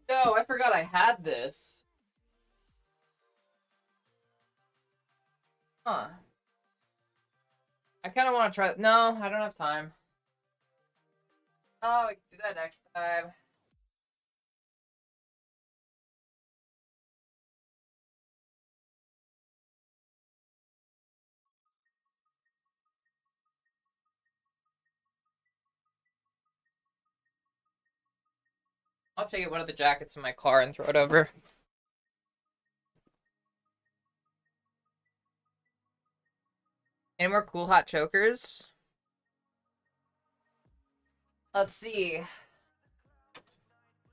No, I forgot I had this. Huh. I kind of want to try. No, I don't have time. Oh, we can do that next time. I'll have to get one of the jackets in my car and throw it over. Any more cool hot chokers? Let's see.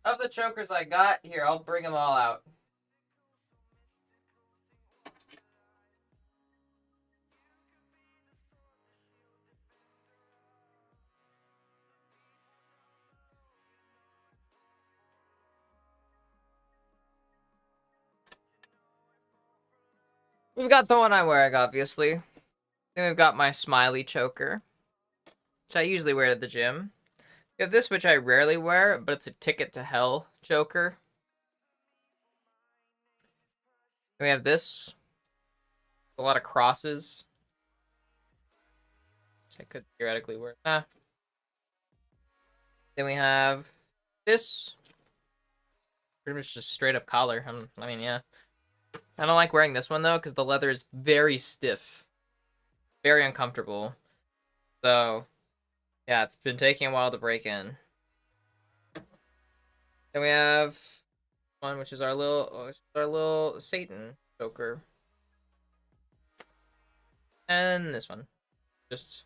Of the chokers I got, here, I'll bring them all out. We've got the one I'm wearing, obviously. Then we've got my smiley choker, which I usually wear to the gym. We have this, which I rarely wear, but it's a ticket to hell choker. Then we have this. A lot of crosses. I could theoretically wear. Then we have this. Pretty much just straight up collar. I mean, yeah. I don't like wearing this one, though, because the leather is very stiff. Very uncomfortable. So, yeah, it's been taking a while to break in. Then we have one, which is our little Satan choker. And this one. Just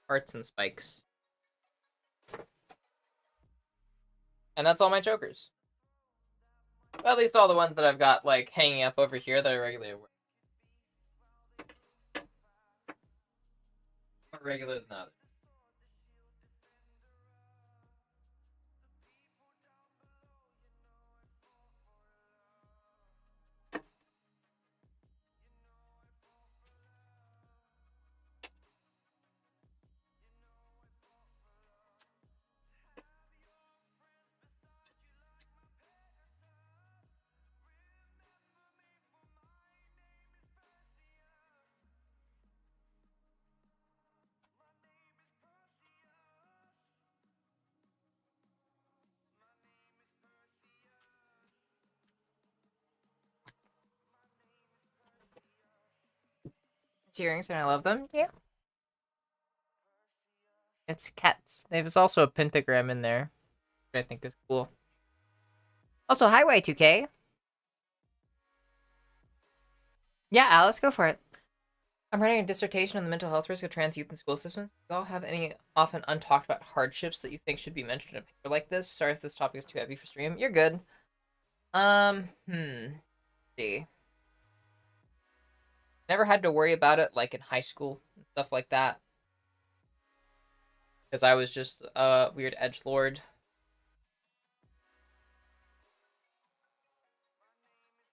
hearts and spikes. And that's all my chokers. Well, at least all the ones that I've got, like, hanging up over here that I regularly wear. More regular than others. It's earrings, and I love them. Yeah. It's cats. There's also a pentagram in there, which I think is cool. Also, hi, Y2K. Yeah, Alice, go for it. I'm writing a dissertation on the mental health risk of trans youth in school systems. Do you all have any often untalked about hardships that you think should be mentioned in a paper like this? Sorry if this topic is too heavy for stream. You're good. See. Never had to worry about it, like, in high school, stuff like that. Because I was just a weird edgelord.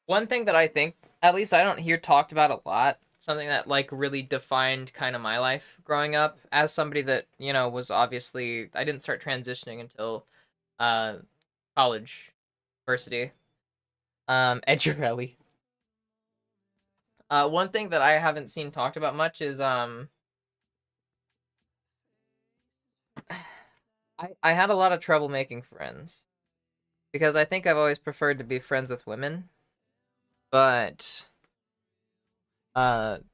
One thing that I think, at least I don't hear talked about a lot, something that, like, really defined kind of my life growing up, as somebody that, you know, was obviously, I didn't start transitioning until college, university, Edurelli. One thing that I haven't seen talked about much is, I had a lot of trouble making friends. because I think I've always preferred to be friends with women, but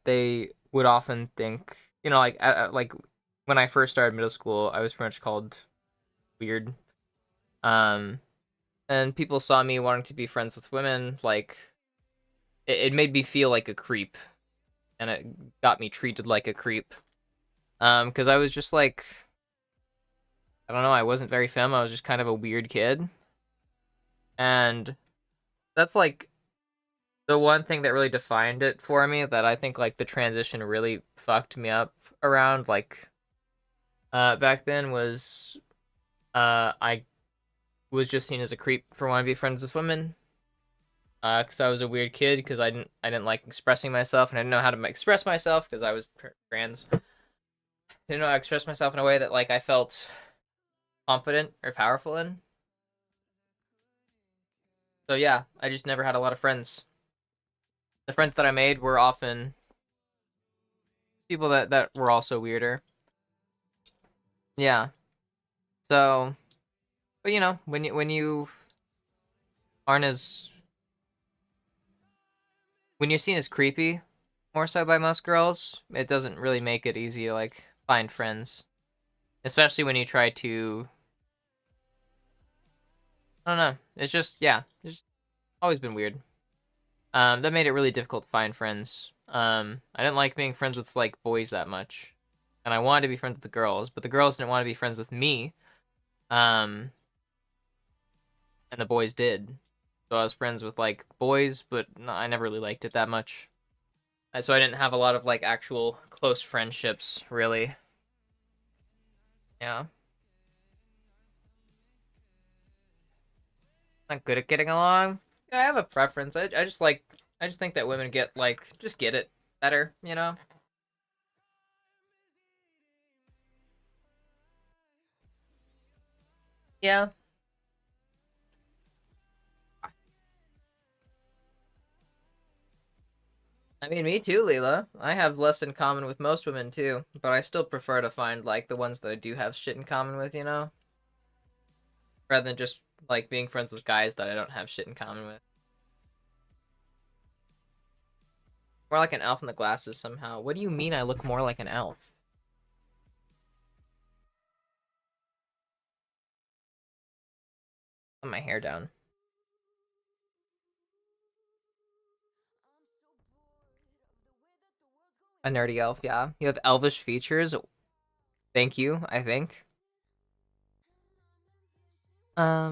they would often think, you know, like when I first started middle school, I was pretty much called weird. Um, and people saw me wanting to be friends with women, like it made me feel like a creep, and it got me treated like a creep. Because I was just like, I don't know, I wasn't very femme. I was just kind of a weird kid, and that's like the one thing that really defined it for me. That I think like the transition really fucked me up around like back then was I was just seen as a creep for wanting to be friends with women. Because I was a weird kid, because I didn't like expressing myself, and I didn't know how to express myself because I was trans. Didn't know how to express myself in a way that like I felt confident or powerful in. So yeah, I just never had a lot of friends. The friends that I made were often people that were also weirder. Yeah. So, but you know, when you aren't as when you're seen as creepy, more so by most girls, it doesn't really make it easy to like find friends, especially when you try to. I don't know. It's just yeah, it's always been weird. That made it really difficult to find friends. I didn't like being friends with like boys that much, and I wanted to be friends with the girls, but the girls didn't want to be friends with me. Um, and the boys did. So I was friends with like boys, but I never really liked it that much. So I didn't have a lot of like actual close friendships, really. Yeah. Not good at getting along. Yeah, I have a preference. I just think that women get like just get it better, you know? Yeah. I mean, me too, Leela. I have less in common with most women too, but I still prefer to find like the ones that I do have shit in common with, you know? Rather than just like being friends with guys that I don't have shit in common with. More like an elf in the glasses somehow. What do you mean I look more like an elf? Put my hair down. A nerdy elf, yeah. You have elvish features. Thank you, I think. Yeah.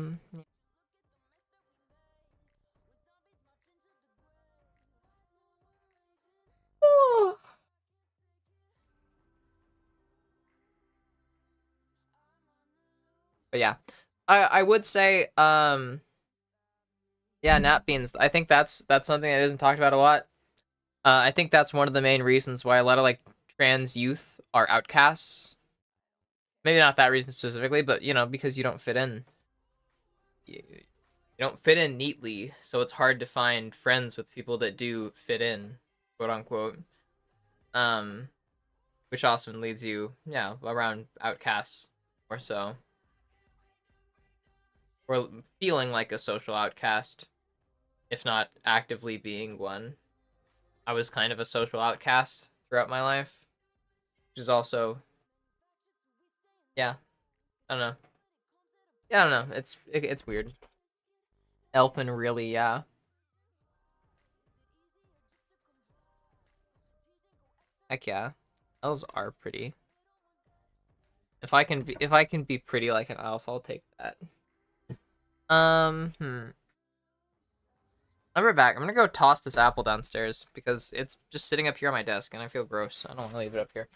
But yeah. I would say, yeah, nap beans. I think that's something that isn't talked about a lot. I think that's one of the main reasons why a lot of like trans youth are outcasts. Maybe not that reason specifically, but you know, because you don't fit in. You don't fit in neatly, so it's hard to find friends with people that do fit in, quote unquote. Um, which often leads you, yeah, around outcasts or so, or feeling like a social outcast, if not actively being one. I was kind of a social outcast throughout my life, which is also, yeah, I don't know. Yeah, I don't know. It's weird. Elfin, really, yeah. Heck yeah, elves are pretty. If I can be pretty like an elf, I'll take that. Hmm. I'll be back. I'm gonna go toss this apple downstairs because it's just sitting up here on my desk and I feel gross. I don't want to leave it up here.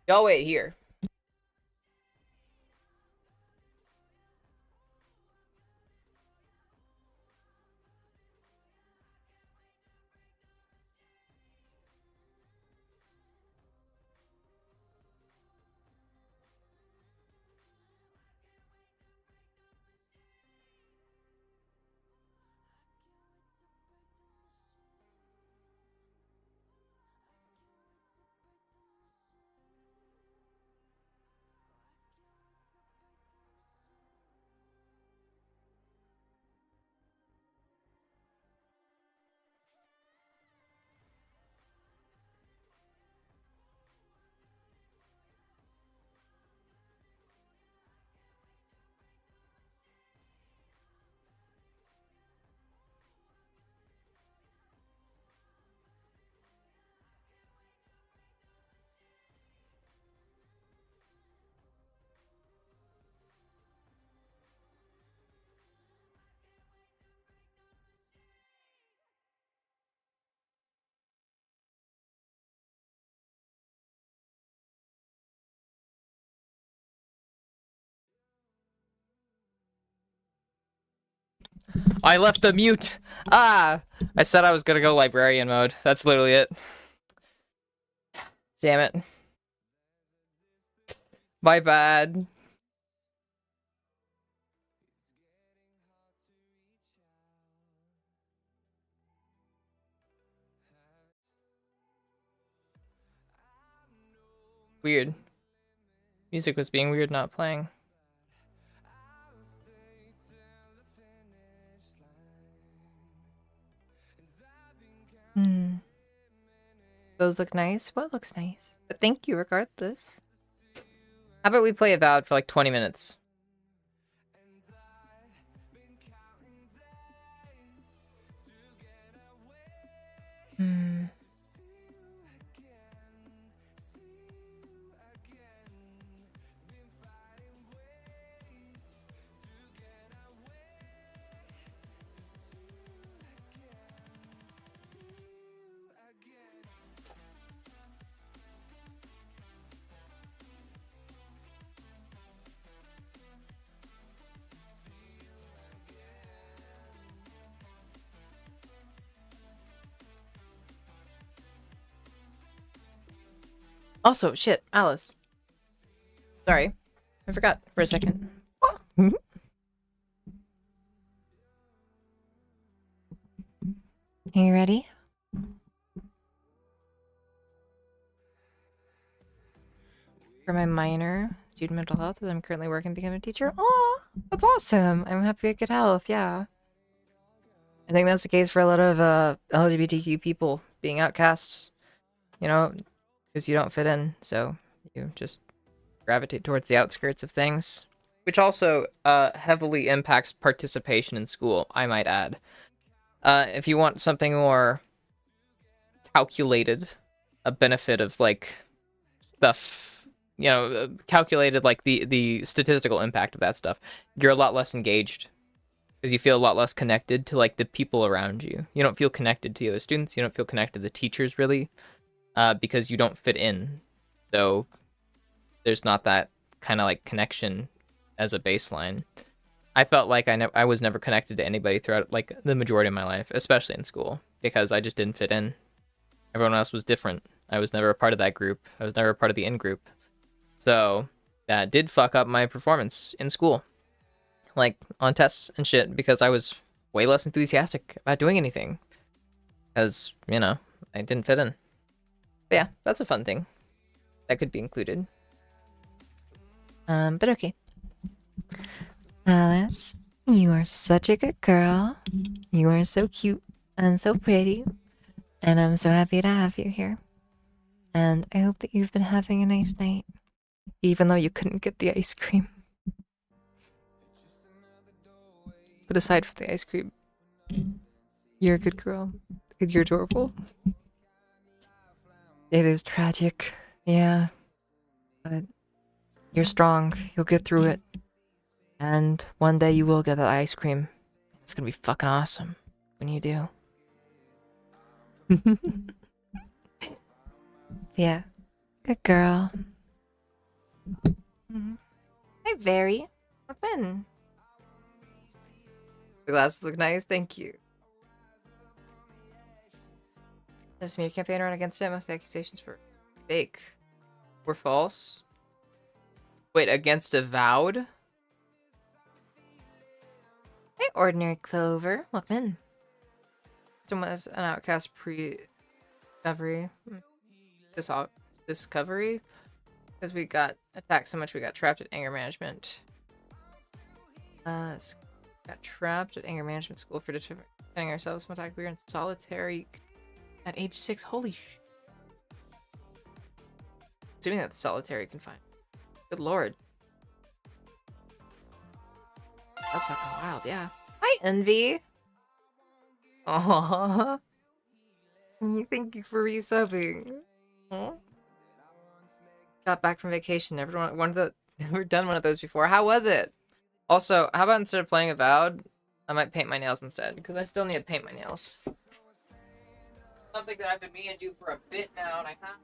Y'all wait here. I left the mute. Ah! I said I was gonna go librarian mode. That's literally it. Damn it. My bad. Weird. Music was being weird not playing. Those look nice? What looks nice? But thank you regardless. How about we play Avowed for like 20 minutes? Also, shit, Alice. Sorry. I forgot for a second. Are you ready? For my minor, student mental health, as I'm currently working to become a teacher. Oh, that's awesome. I'm happy I could help, yeah. I think that's the case for a lot of LGBTQ people being outcasts, you know, because you don't fit in, so you just gravitate towards the outskirts of things. Which also heavily impacts participation in school, I might add. If you want something more calculated, a benefit of, like, stuff, you know, calculated, like, the statistical impact of that stuff, you're a lot less engaged. Because you feel a lot less connected to, like, the people around you. You don't feel connected to the other students. You don't feel connected to the teachers, really. Because you don't fit in. So there's not that kind of, like, connection as a baseline. I felt like I was never connected to anybody throughout, like, the majority of my life, especially in school, because I just didn't fit in. Everyone else was different. I was never a part of that group. I was never a part of the in-group. So that did fuck up my performance in school. Like, on tests and shit, because I was way less enthusiastic about doing anything. Because, you know, I didn't fit in. But yeah, that's a fun thing. That could be included. But okay. Alice, you are such a good girl. You are so cute and so pretty. And I'm so happy to have you here. And I hope that you've been having a nice night. Even though you couldn't get the ice cream. But aside from the ice cream, you're a good girl. You're adorable. It is tragic, yeah. But you're strong. You'll get through it. And one day you will get that ice cream. It's gonna be fucking awesome when you do. Yeah. Good girl. Hi, Very. What's been? The glasses look nice, thank you. Does smear campaign run against it? Most of the accusations were fake. Were false? Wait, against Avowed? Hey, Ordinary Clover. Welcome in. Still was an outcast pre-discovery. Discovery? Because we got attacked so much we got trapped at anger management. Got trapped at anger management school for defending ourselves from attack. We were in solitary at age 6. Holy sh! Assuming that's solitary confinement. Good lord. That's fucking wild, yeah. Hi, Envy. Aww. Thank you for resubbing. Aww. Got back from vacation. Never never done one of those before. How was it? Also, how about instead of playing Avowed, I might paint my nails instead, because I still need to paint my nails. Something that I've been meaning to do for a bit now, and I have